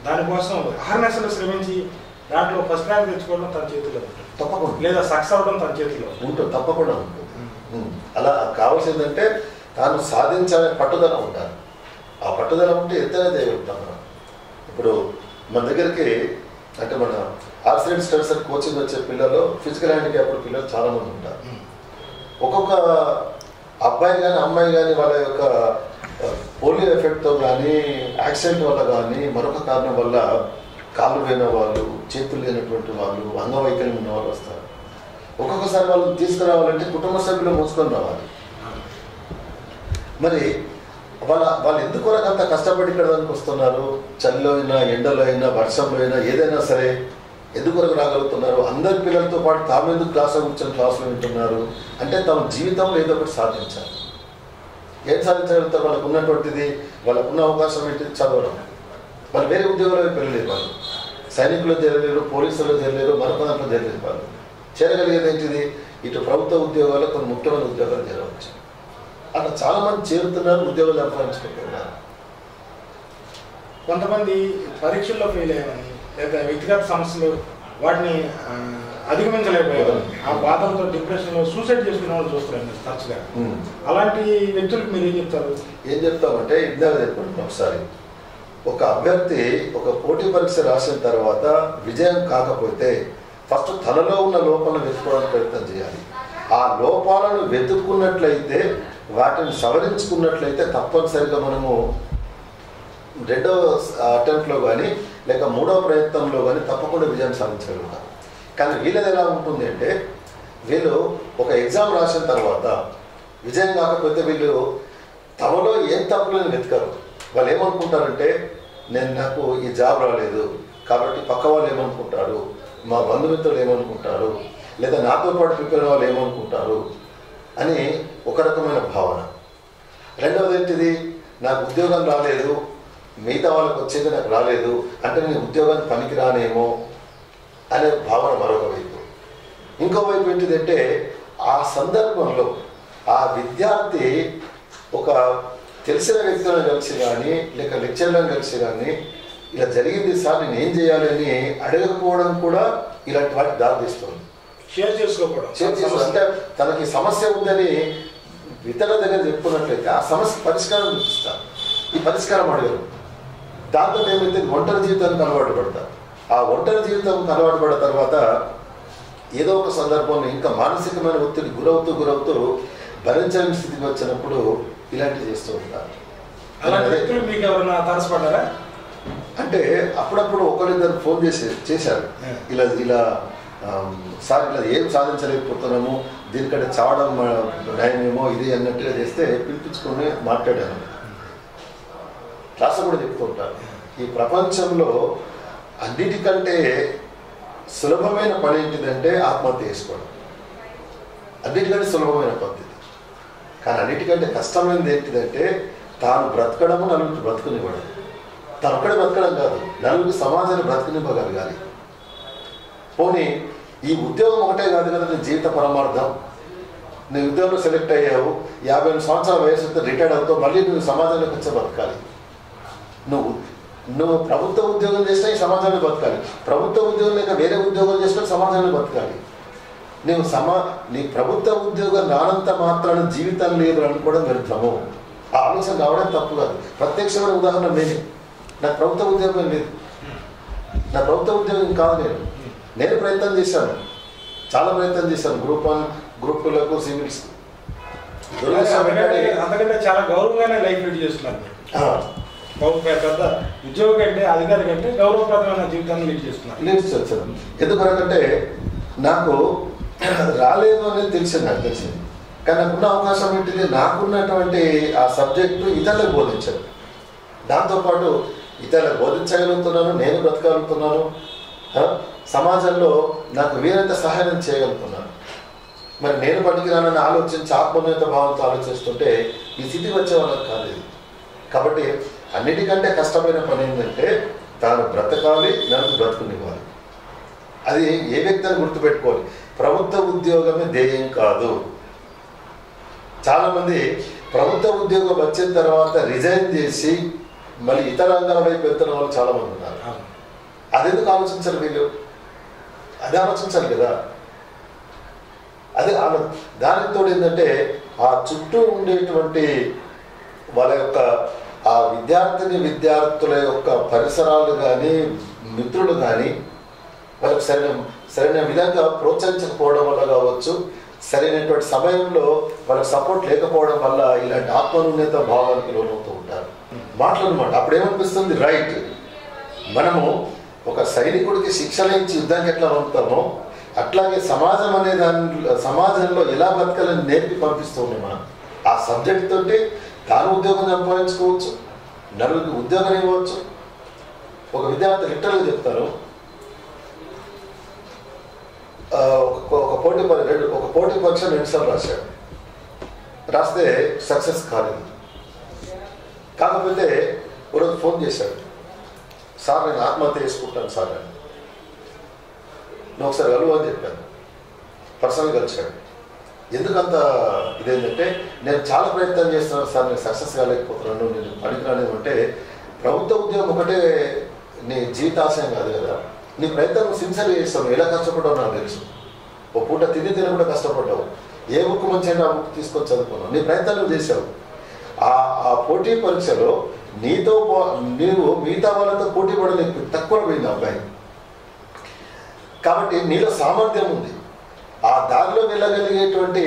A: దానికోసం 6 నెలలు శ్రమించి దాంట్లో ఫస్ట్ ర్యాంక్ తెచ్చుకోవడం తన చేతుల్లో ఉంటుంది
B: తప్పకుండా,
A: లేదా సక్సెస్ అవడం తన చేతిలో
B: ఉంటుంది తప్పకుండా ఉంటుంది. అలా కావాల్సిందంటే తాను సాధించాలనే పట్టుదల ఉండాలి. ఆ పట్టుదల ఉంటే ఎంతైనా చేయగలుగుతాం మనం. ఇప్పుడు మన దగ్గరికి అంటే మన ఆర్సిడెంట్ స్టడీస్ కోచింగ్ వచ్చే పిల్లలు, ఫిజికల్ హ్యాండిక్యాప్డ్ పిల్లలు చాలామంది ఉంటారు. ఒక్కొక్క అబ్బాయి కానీ అమ్మాయి కానీ వాళ్ళ యొక్క పోలియో ఎఫెక్ట్తో కానీ, యాక్సిడెంట్ వల్ల కానీ, మరొక కారణం వల్ల కాళ్ళు లేని వాళ్ళు, చేతులు లేనటువంటి వాళ్ళు, అంగవైకల్యం ఉన్న వాళ్ళు వస్తారు. ఒక్కొక్కసారి వాళ్ళు తీసుకురావాలంటే కుటుంబ సభ్యులు మోసుకొని రావాలి. మరి వాళ్ళు ఎందుకు అంత కష్టపడి ఇక్కడ దానికి వస్తున్నారు? చలిలో అయినా, ఎండలో అయినా, వర్షంలో అయినా, ఏదైనా సరే ఎందుకు రాగలుగుతున్నారు? అందరి పిల్లలతో పాటు తాము ఎందుకు క్లాసులో కూర్చొని క్లాసులో వింటున్నారు అంటే తమ జీవితంలో ఏదో ఒకటి సాధించాలి. ఏం సాధించగలుగుతారు? వాళ్ళకు ఉన్నటువంటిది, వాళ్ళకున్న అవకాశం ఏంటి? చదవడం. వాళ్ళు వేరే ఉద్యోగాలు వెళ్ళలేరు. వాళ్ళు సైనికులు చేరలేరు, పోలీసులు చేరలేరు, మరొక దాంట్లో చేరలేరు. వాళ్ళు చేరగలిగేది ఏంటిది? ఇటు ప్రభుత్వ ఉద్యోగాలు, కొన్ని ముఖ్యమైన ఉద్యోగాలు చేరవచ్చు. అట్లా చాలామంది చేరుతున్నారు, ఉద్యోగాలు సంపాదించుకుంటున్నారు.
A: కొంతమంది పరీక్షల్లో ఫెయిల్ అయ్యామని లేదా వ్యక్తిగత సమస్యలు వాటిని అధిగమించలేకపోయారు. ఆ బాధలతో డిప్రెషన్లో సూసైడ్ చేసుకునే వాళ్ళు చూస్తారు తరచుగా. అలాంటి వ్యక్తులకు మీరు ఏం చెప్తారు?
B: ఏం చెప్తామంటే ఇందాక చెప్పండి ఒకసారి, ఒక అభ్యర్థి ఒక పోటీ పరీక్ష రాసిన తర్వాత విజయం కాకపోతే ఫస్ట్ తనలో ఉన్న లోపాలను వెతుక్కోవడానికి ప్రయత్నం చేయాలి. ఆ లోపాలను వెతుక్కున్నట్లయితే, వాటిని సవరించుకున్నట్లయితే తప్పనిసరిగా మనము రెండవ అటెంప్ట్లో కానీ లేక మూడవ ప్రయత్నంలో కానీ తప్పకుండా విజయం సాధించగలుగుతాం. కానీ వీళ్ళది ఎలా ఉంటుంది అంటే, వీళ్ళు ఒక ఎగ్జామ్ రాసిన తర్వాత విజయం కాకపోతే వీళ్ళు తమలో ఏం తప్పులని వెతకరు. వాళ్ళు ఏమనుకుంటారంటే, నాకు ఈ జాబ్ రాలేదు కాబట్టి పక్క వాళ్ళు ఏమనుకుంటారు, మా బంధుమిత్రులు ఏమనుకుంటారు, లేదా నాతో పాటు ప్రిపేర్ వాళ్ళు ఏమనుకుంటారు అని ఒక రకమైన భావన. రెండవది ఏంటిది? నాకు ఉద్యోగం రాలేదు, మిగతా వాళ్ళకి వచ్చేది నాకు రాలేదు అంటే నేను ఉద్యోగానికి పనికి రానేమో అనే భావన మరొక వైపు. ఇంకోవైపు ఏంటిదంటే, ఆ సందర్భంలో ఆ విద్యార్థి ఒక తెలిసిన వ్యక్తులను కలిసి కానీ లేక లెక్చర్లను కలిసి కానీ ఇలా జరిగింది సార్ నేను ఏం చేయాలి అని అడగకపోవడం కూడా ఇలాంటి వాటికి దారితీస్తుంది.
A: షేర్ చేసుకోకపోవడం.
B: అంటే తనకి సమస్య ఉందని ఇతరుల దగ్గర చెప్పుకున్నట్లయితే ఆ సమస్య పరిష్కారం చూపిస్తారు. ఈ పరిష్కారం అడగరు. దాంతో ఏమైతే ఒంటరి జీవితానికి అలవాటు పడతారు. ఆ ఒంటరి జీవితానికి అలవాటు పడిన తర్వాత ఏదో ఒక సందర్భంలో ఇంకా మానసికమైన ఒత్తిడి గురవుతూ భరించని స్థితికి వచ్చినప్పుడు ఇలాంటివి చేస్తూ ఉంటారు.
A: మీకు ఎవరైనా తారసపడ్డారా?
B: అంటే అప్పుడప్పుడు ఒకరిద్దరు ఫోన్ చేశారు, ఇలా సార్ ఇలా ఏం సాధించలేకపోతున్నాము, దీనికంటే చావడం న్యాయమేమో ఇది అన్నట్టుగా చేస్తే పిలిపించుకొని మాట్లాడాను. క్లాస్ కూడా చెప్తూ ఉంటారు, ఈ ప్రపంచంలో అన్నిటికంటే సులభమైన పని ఏంటిదంటే ఆత్మహత్య చేసుకోవడం. అన్నిటికంటే సులభమైన పద్ధతి. కానీ అన్నిటికంటే కష్టమైనది ఏంటిదంటే తాను బ్రతకడము, నలుగురికి బ్రతుకునివ్వడం. తను ఒక్కడే బ్రతకడం కాదు, నలుగురికి సమాజాన్ని బ్రతుకునివ్వగలగాలి. పోనీ ఈ ఉద్యోగం ఒకటే కాదు కదా నీ జీవిత పరమార్థం. నీ ఉద్యోగంలో సెలెక్ట్ అయ్యావు, 50 సంవత్సరాల వయసు రిటైర్డ్ అవుతావు, మళ్ళీ నువ్వు సమాజంలోకి వచ్చి బతకాలి. నువ్వు ప్రభుత్వ ఉద్యోగం చేసినా ఈ సమాజంలో బతకాలి, ప్రభుత్వ ఉద్యోగం లేక వేరే ఉద్యోగం చేసినా సమాజంలో బతకాలి. నీ ప్రభుత్వ ఉద్యోగం రానంత మాత్రాన జీవితం లేదు అనుకోవడం వ్యర్థము. ఆ ఆలోచన రావడం తప్పు కాదు. ప్రత్యక్షమైన ఉదాహరణ నాకు ప్రభుత్వ ఉద్యోగం లేదు, నా ప్రభుత్వ ఉద్యోగం కాదు. నేను ప్రయత్నం చేశాను, చాలా ప్రయత్నం చేశాను. గ్రూప్ 1, గ్రూప్ 2లకు, సివిల్స్.
A: అంతకంటే చాలా గౌరవంగానే లైఫ్ లీడ్ చేస్తున్నారు. పెద్ద ఉద్యోగం కంటే అధికారి కంటే గౌరవప్రదమైన జీవితాన్ని లీడ్ చేస్తున్నారు.
B: ఎందుకంటే నాకు రాలేదు అనేది తెలిసింది, నాకు తెలిసింది. కానీ నాకున్న అవకాశం ఏంటిది, నాకున్నటువంటి ఆ సబ్జెక్టు ఇతరులకు బోధించాను. దాంతోపాటు ఇతరులకు బోధించగలుగుతున్నాను, నేను బ్రతకగలుగుతున్నాను, సమాజంలో నాకు వీరంత సహాయం చేయగలుగుతున్నాను. మరి నేను పనికిరానని ఆలోచించి ఆత్మోన్నత భావంతో ఆలోచిస్తుంటే ఈ స్థితికి వచ్చే వాళ్ళకి కాలేదు. కాబట్టి అన్నిటికంటే కష్టమైన పని ఏంటంటే తాను బ్రతకాలి, నన్ను బ్రతుకునివ్వాలి. అది ఏ వ్యక్తిని గుర్తుపెట్టుకోవాలి, ప్రభుత్వ ఉద్యోగమే ధ్యేయం కాదు. చాలామంది ప్రభుత్వ ఉద్యోగం వచ్చిన తర్వాత రిజైన్ చేసి మళ్ళీ ఇతర రంగాల వైపు వెళ్తున్న వాళ్ళు చాలామంది ఉన్నారు. అదెందుకు ఆలోచించాలి వీళ్ళు? అదే ఆలోచించాలి కదా. అదే దానితో ఏంటంటే ఆ చుట్టూ ఉండేటువంటి వాళ్ళ యొక్క ఆ విద్యార్థుల యొక్క పరిసరాలు కానీ మిత్రులు కానీ వాళ్ళకి సరైన విధంగా ప్రోత్సహించకపోవడం వల్ల కావచ్చు, సరైనటువంటి సమయంలో వాళ్ళకి సపోర్ట్ లేకపోవడం వల్ల ఇలాంటి ఆత్మన్యూన్యత భావానికి లోనవుతూ ఉంటారు. మాట్లాడమాట అప్పుడు ఏమనిపిస్తుంది, రైట్, మనము ఒక సైనికుడికి శిక్షణ ఇచ్చి యుద్ధానికి ఎట్లా పంపుతామో అట్లాగే సమాజం అనే సమాజంలో ఎలా బతకాలని నేర్పి పంపిస్తూ ఉన్నాం. మనం ఆ సబ్జెక్ట్ తోటి తాను ఉద్యోగం సంపాదించుకోవచ్చు, నలుగురికి ఉద్యోగం ఇవ్వచ్చు. ఒక విద్యార్థి లిటరల్గా చెప్తాను, ఒక పోటీ పరీక్ష 2 సార్లు రాశాడు. రాస్తే సక్సెస్ కాలేదు. కాకపోతే ఒకరోజు ఫోన్ చేశాడు, సార్ నేను ఆత్మహత్య చేసుకుంటాను సార్ అని. నేను ఒకసారి కలువు అని చెప్పాను. పర్సనల్ కలిశాడు. ఎందుకంత ఇదేంటంటే నేను చాలా ప్రయత్నం చేస్తున్నాను సార్, నేను సక్సెస్ కాలేకపోతున్నాను, నేను పనికిరాను అంటే ప్రభుత్వ ఉద్యోగం ఒకటే నీ జీవితాశయం కాదు కదా, నీ ప్రయత్నం సిన్సియర్గా చేస్తావు. ఎలా కష్టపడ్డావు నాకు తెలుసు. ఓ పూట తిని కూడా కష్టపడ్డావు. ఏ బుక్ మంచి అయినా ఆ బుక్ తీసుకొని చదువుకున్నావు. నీ ప్రయత్నం నువ్వు చేసావు. ఆ పోటీ పరీక్షలో నీవు మిగతా వాళ్ళతో పోటీ పడలేక తక్కువ పోయింది అబ్బాయి. కాబట్టి నీలో సామర్థ్యం ఉంది. ఆ దారిలో వెళ్ళగలిగేటువంటి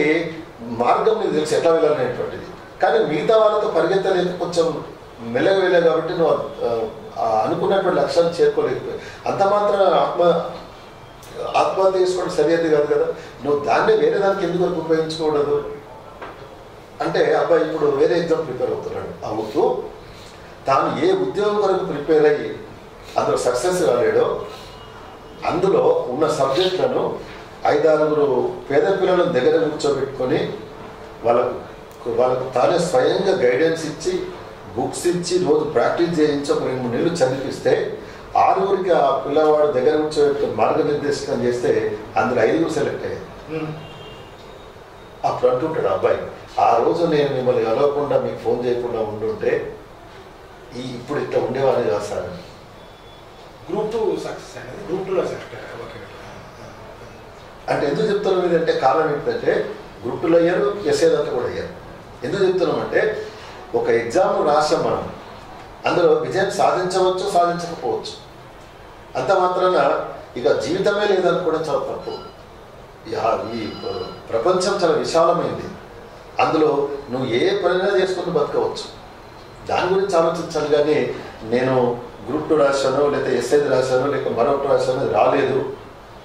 B: మార్గం నీకు తెలుసు ఎట్లా వెళ్ళాలనేటువంటిది. కానీ మిగతా వాళ్ళతో పరిగెత్తలేక కొంచెం మెల్లగా వెళ్ళావు కాబట్టి నువ్వు అనుకున్నటువంటి లక్ష్యాన్ని చేరుకోలేకపోయావు. అంత మాత్రం ఆత్మహత్య చేసుకోవడం సరిహద్దు కాదు కదా. నువ్వు దాన్నే వేరే దానికి ఎందుకు వరకు ఉపయోగించకూడదు అంటే అబ్బాయి ఇప్పుడు వేరే ఎగ్జామ్ ప్రిపేర్ అవుతూ తాను ఏ ఉద్యోగం వరకు ప్రిపేర్ అయ్యి అందులో సక్సెస్ కాలేడో అందులో ఉన్న సబ్జెక్టులను 5-6 పేద పిల్లలను దగ్గర కూర్చోబెట్టుకొని వాళ్ళకు తానే స్వయంగా గైడెన్స్ ఇచ్చి బుక్స్ ఇచ్చి రోజు ప్రాక్టీస్ చేయించి ఒక 2-3 నెలలు చదివిస్తే 6 ఆ పిల్లవాడు దగ్గర కూర్చోబెట్టుకొని మార్గనిర్దేశకం చేస్తే అందులో 5 సెలెక్ట్ అయ్యారు. అప్పుడు అంటుంటాడు అబ్బాయి, ఆ రోజు నేను మిమ్మల్ని కలవకుండా మీకు ఫోన్ చేయకుండా ఉండుంటే ఇప్పుడు ఇట్లా ఉండేవాడిని కాదు సార్.
A: గ్రూప్ 2 సక్సెస్ అనేది గ్రూప్ 2లో సెలెక్ట్
B: అంటే ఎందుకు చెప్తున్నాం ఇదంటే కారణం ఏంటంటే గ్రూప్ 2లో అయ్యారు, ఎస్ఏ దాంట్లో కూడా అయ్యారు. ఎందుకు చెప్తున్నామంటే ఒక ఎగ్జామ్ రాసాం మనం, అందులో విజయం సాధించవచ్చు సాధించకపోవచ్చు. అంత మాత్రాన ఇక జీవితమే లేదనుకోవడం చాలా తప్పు. ఈ ప్రపంచం చాలా విశాలమైంది. అందులో నువ్వు ఏ పనిగా చేసుకుని బతకవచ్చు. దాని గురించి ఆలోచించాలి. కానీ నేను గ్రూప్ 2 రాశాను, లేకపోతే ఎస్ఐది రాశాను, లేక మరొకటి రాశాను, అది రాలేదు,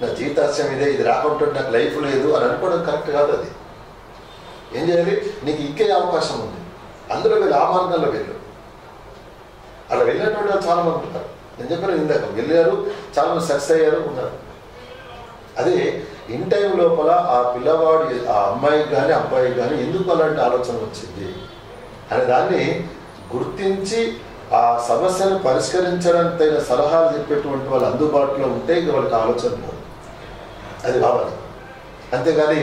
B: నా జీవితాశయం ఇదే, ఇది రాకుంటే నాకు లైఫ్ లేదు అని అనుకోవడం కరెక్ట్ కాదు. అది ఏం చేయాలి, నీకు ఇంకే అవకాశం ఉంది, అందులో వెళ్ళి ఆ మార్గంలో వెళ్ళు. అలా వెళ్ళినటువంటి వాళ్ళు చాలామంది ఉంటారు. నేను చెప్పాను ఇందాక, వెళ్ళారు, చాలామంది సక్సెస్ అయ్యారు ఉన్నారు. అదే ఇన్ టైం లోపల ఆ పిల్లవాడు ఆ అమ్మాయికి కానీ అబ్బాయికి కానీ ఎందుకు అలాంటి ఆలోచన వచ్చింది అనే దాన్ని గుర్తించి ఆ సమస్యను పరిష్కరించడానికి తగిన సలహాలు చెప్పేటువంటి వాళ్ళు అందుబాటులో ఉంటే ఇక వాళ్ళకి ఆలోచన పోదు. అది కావాలి. అంతేగాని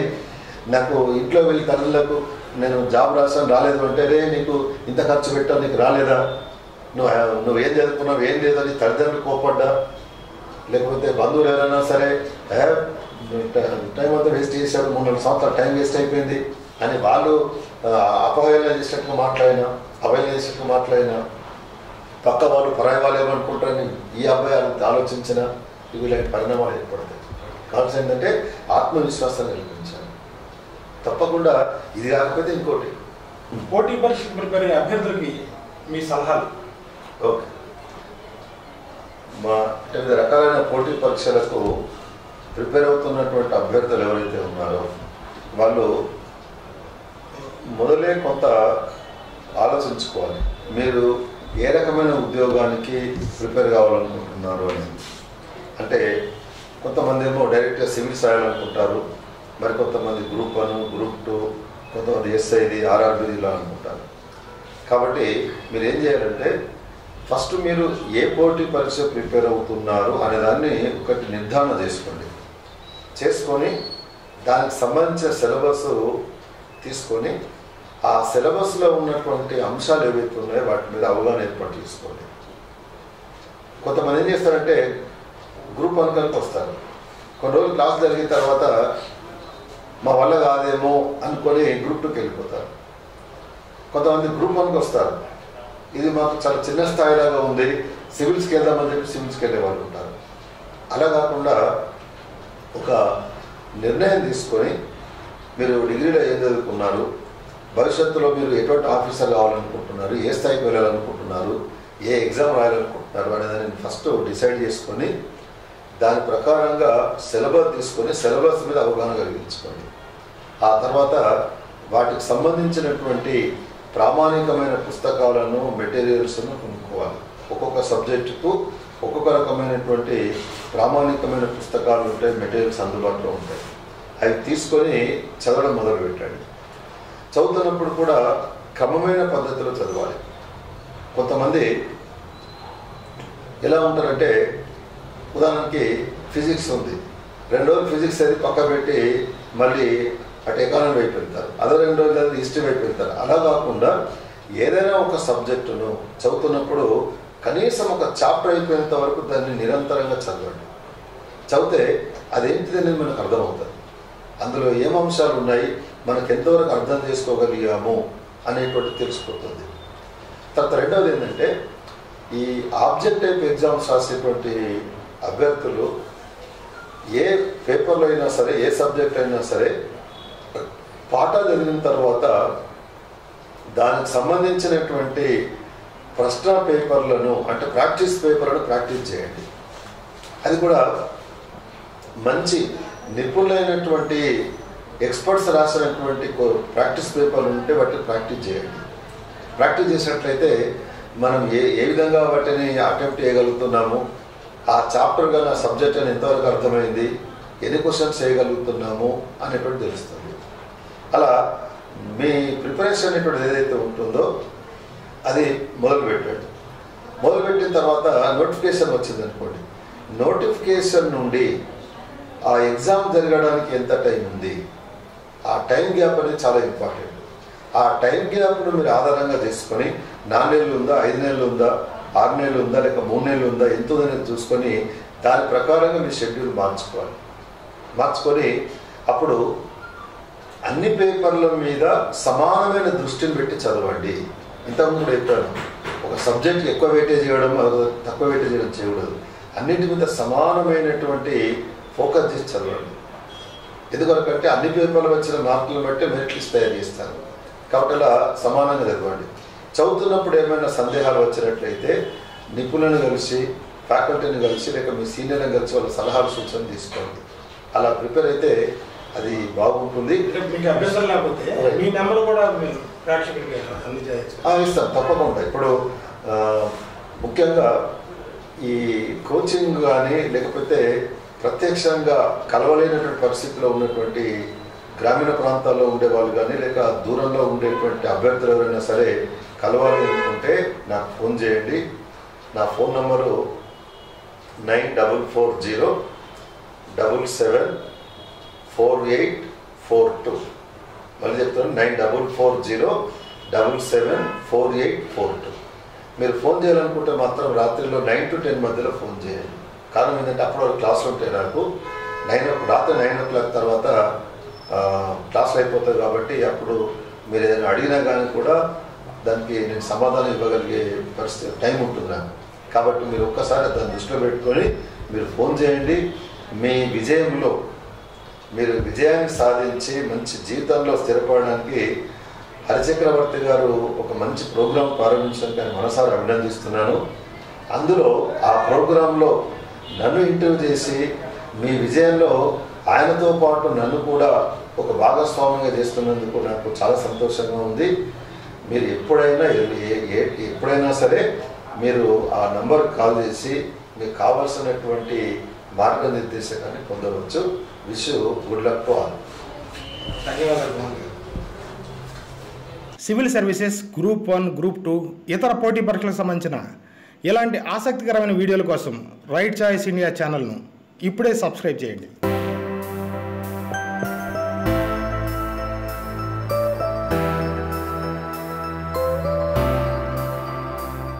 B: నాకు ఇంట్లో వెళ్ళి తల్లులకు జాబ్ రాసాను రాలేదు అంటే, రే నీకు ఇంత ఖర్చు పెట్టావు నీకు రాలేదా, నువ్వేం చదువుకున్నావు ఏం లేదని తల్లిదండ్రులు కోపడ్డా, లేకపోతే బంధువులు ఎవరైనా సరే టైం అంతా వేస్ట్ చేశాడు, 3-4 సంవత్సరాలు టైం వేస్ట్ అయిపోయింది అని వాళ్ళు అవహేళన చేసినట్టుగా మాట్లాడినా పక్క వాళ్ళు పరాయి వాళ్ళు ఏమనుకుంటారని ఈ అబ్బాయి ఆలోచించిన ఇలాంటి పరిణామాలు ఏర్పడతాయి. కావాల్సి ఏంటంటే ఆత్మవిశ్వాసాన్ని కల్పించాలి. తప్పకుండా ఇది కాకపోతే ఇంకోటి.
A: పోటీ పరీక్షకు ప్రిపేర్ అయ్యే అభ్యర్థులకి మీ సలహాలు?
B: ఓకే, మా వివిధ రకాలైన పోటీ పరీక్షలకు ప్రిపేర్ అవుతున్నటువంటి అభ్యర్థులు ఎవరైతే ఉన్నారో వాళ్ళు మొదలే కొంత ఆలోచించుకోవాలి. మీరు ఏ రకమైన ఉద్యోగానికి ప్రిపేర్ కావాలనుకుంటున్నారు అని. అంటే కొంతమంది ఏమో డైరెక్ట్గా సివిల్స్ రాయాలనుకుంటారు, మరి కొంతమంది గ్రూప్ 1, గ్రూప్ 2, కొంతమంది ఎస్ఐది, ఆర్ఆర్బిది ఇలా అనుకుంటారు. కాబట్టి మీరు ఏం చేయాలంటే ఫస్ట్ మీరు ఏ పోటీ పరీక్ష ప్రిపేర్ అవుతున్నారు అనే దాన్ని ఒకటి నిర్ధారణ చేసుకొని దానికి సంబంధించిన సిలబస్ తీసుకొని ఆ సిలబస్లో ఉన్నటువంటి అంశాలు ఏవైతే ఉన్నాయో వాటి మీద అవగాహన ఏర్పాటు చేసుకోండి. కొంతమంది ఏం చేస్తారంటే గ్రూప్ 1 కలిపి వస్తారు, కొన్ని రోజులు క్లాస్ జరిగిన తర్వాత మా వల్ల కాదేమో అనుకొని గ్రూప్ 2కి వెళ్ళిపోతారు. కొంతమంది గ్రూప్ 1కి వస్తారు, ఇది మాకు చాలా చిన్న స్థాయిలాగా ఉంది, సివిల్స్కి వెళ్దామని చెప్పి సివిల్స్కి వెళ్ళే వాళ్ళు ఉంటారు. అలా కాకుండా ఒక నిర్ణయం తీసుకొని మీరు డిగ్రీలో ఏం చదువుకున్నారు, భవిష్యత్తులో మీరు ఎటువంటి ఆఫీసర్ కావాలనుకుంటున్నారు, ఏ స్థాయికి వెళ్ళాలనుకుంటున్నారు, ఏ ఎగ్జామ్ రాయాలనుకుంటున్నారు అనేదాన్ని ఫస్ట్ డిసైడ్ చేసుకొని దాని ప్రకారంగా సిలబస్ తీసుకొని సిలబస్ మీద అవగాహన కలిగించుకోండి. ఆ తర్వాత వాటికి సంబంధించినటువంటి ప్రామాణికమైన పుస్తకాలను మెటీరియల్స్ను కొనుక్కోవాలి. ఒక్కొక్క సబ్జెక్టుకు ఒక్కొక్క రకమైనటువంటి ప్రామాణికమైన పుస్తకాలు ఉంటాయి, మెటీరియల్స్ అందుబాటులో ఉంటాయి. అవి తీసుకొని చదవడం మొదలుపెట్టండి. చదువుతున్నప్పుడు కూడా క్రమమైన పద్ధతిలో చదవాలి. కొంతమంది ఎలా ఉంటారంటే, ఉదాహరణకి ఫిజిక్స్ ఉంది, 2 రోజులు ఫిజిక్స్ అది పక్క పెట్టి మళ్ళీ అటు ఎకానమీ వైపు వెళ్తారు, అదో 2 రోజులు అది హిస్టరీ వైపు వెళ్తారు. అలా కాకుండా ఏదైనా ఒక సబ్జెక్టును చదువుతున్నప్పుడు కనీసం ఒక చాప్టర్ అయిపోయేంత వరకు దాన్ని నిరంతరంగా చదవండి. చదివితే అదేంటిదని మనకు అర్థమవుతుంది. అందులో ఏం అంశాలు ఉన్నాయి, మనకు ఎంతవరకు అర్థం చేసుకోగలిగాము అనేటువంటి తెలిసిపోతుంది. తర్వాత రెండవది ఏంటంటే, ఈ ఆబ్జెక్ట్ టైప్ ఎగ్జామ్స్ రాసేటువంటి అభ్యర్థులు ఏ పేపర్లో అయినా సరే, ఏ సబ్జెక్ట్ అయినా సరే, పాఠాలు చదివిన తర్వాత దానికి సంబంధించినటువంటి ప్రశ్న పేపర్లను, అంటే ప్రాక్టీస్ పేపర్లను ప్రాక్టీస్ చేయండి. అది కూడా మంచి నిపుణులైనటువంటి ఎక్స్పర్ట్స్ రాసినటువంటి ప్రాక్టీస్ పేపర్లు ఉంటే వాటిని ప్రాక్టీస్ చేయండి. ప్రాక్టీస్ చేసినట్లయితే మనం ఏ విధంగా వాటిని అటెంప్ట్ చేయగలుగుతున్నాము, ఆ చాప్టర్ కానీ ఆ సబ్జెక్ట్ అని ఎంతవరకు అర్థమైంది, ఎన్ని క్వశ్చన్స్ చేయగలుగుతున్నాము అనేటువంటి తెలుస్తుంది. అలా మీ ప్రిపరేషన్ అనేటువంటిది ఏదైతే ఉంటుందో అది మొదలుపెట్టండి. మొదలుపెట్టిన తర్వాత నోటిఫికేషన్ వచ్చింది అనుకోండి, నోటిఫికేషన్ నుండి ఆ ఎగ్జామ్ జరగడానికి ఎంత టైం ఉంది, ఆ టైం గ్యాప్ అనేది చాలా ఇంపార్టెంట్. ఆ టైం గ్యాప్ను మీరు ఆధారంగా చేసుకొని 4 నెలలు ఉందా, 5 నెలలు ఉందా, 6 నెలలు ఉందా, లేక 3 నెలలు ఉందా, ఎంత ఉందనేది చూసుకొని దాని ప్రకారంగా మీ షెడ్యూల్ మార్చుకోవాలి. మార్చుకొని అప్పుడు అన్ని పేపర్ల మీద సమానమైన దృష్టిని పెట్టి చదవండి. ఇంతకుముందు చెప్పాను, ఒక సబ్జెక్ట్కి ఎక్కువ వెయిటేజ్ చేయడం, తక్కువ వెయిటేజ్ చేయడం చేయకూడదు. అన్నింటి మీద సమానమైనటువంటి ఫోకస్ చేసి చదవండి. ఎందుకంటే అన్ని పేపర్లు వచ్చిన మార్కులను బట్టి మెరిట్ లిస్ట్ తయారు చేస్తారు. కాబట్టి అలా సమానంగా చదవండి. చదువుతున్నప్పుడు ఏమైనా సందేహాలు వచ్చినట్లయితే నిపుణులను కలిసి, ఫ్యాకల్టీని కలిసి, లేక మీ సీనియర్ని కలిసి వాళ్ళ సలహాలు సూచనలు తీసుకోండి. అలా ప్రిపేర్ అయితే అది బాగుంటుంది.
A: మీకు అభ్యర్థులు లేకపోతే మీ నెంబర్ కూడా ప్రేక్షకులకి
B: ఇస్తాం తప్పకుండా. ఇప్పుడు ముఖ్యంగా ఈ కోచింగ్ కానీ, లేకపోతే ప్రత్యక్షంగా కలవలేనటువంటి పరిస్థితిలో ఉన్నటువంటి గ్రామీణ ప్రాంతాల్లో ఉండేవాళ్ళు కానీ, లేక దూరంలో ఉండేటువంటి అభ్యర్థులు ఎవరైనా సరే కలవాలి అనుకుంటే నాకు ఫోన్ చేయండి. నా ఫోన్ నంబరు 9407774842. మళ్ళీ చెప్తాను, 9440774842. మీరు ఫోన్ చేయాలనుకుంటే మాత్రం రాత్రిలో 9 to 10 మధ్యలో ఫోన్ చేయండి. కారణం ఏంటంటే అప్పుడు క్లాసులు ఉంటాయి. నాకు రాత్రి 9 o'clock తర్వాత క్లాసులు అయిపోతాయి. కాబట్టి అప్పుడు మీరు ఏదైనా అడిగినా కానీ కూడా దానికి నేను సమాధానం ఇవ్వగలిగే పరిస్థితి టైం ఉంటుంది నాకు. కాబట్టి మీరు ఒక్కసారి దాన్ని దృష్టిలో పెట్టుకొని మీరు ఫోన్ చేయండి. మీ విజయంలో మీరు విజయాన్ని సాధించి మంచి జీవితంలో స్థిరపడడానికి హరిచక్రవర్తి గారు ఒక మంచి ప్రోగ్రాం ప్రారంభించడానికి ఆయన మనసారా అభినందిస్తున్నాను. అందులో ఆ ప్రోగ్రాంలో నన్ను ఇంటర్వ్యూ చేసి మీ విజయంలో ఆయనతో పాటు నన్ను కూడా ఒక భాగస్వామ్యంగా చేస్తున్నందుకు నాకు చాలా సంతోషంగా ఉంది. మీరు ఎప్పుడైనా సరే మీరు ఆ నంబర్కి కాల్ చేసి మీకు కావాల్సినటువంటి మార్గనిర్దేశకాన్ని పొందవచ్చు. Wish good luck to all.
A: ధన్యవాదాలు.
C: సివిల్ సర్వీసెస్ గ్రూప్ 1, గ్రూప్ 2 ఇతర పోటీ పరీక్షలకు సంబంధించిన ఇలాంటి ఆసక్తికరమైన వీడియోల కోసం రైట్ చాయిస్ ఇండియా ఛానల్ను ఇప్పుడే సబ్స్క్రైబ్ చేయండి.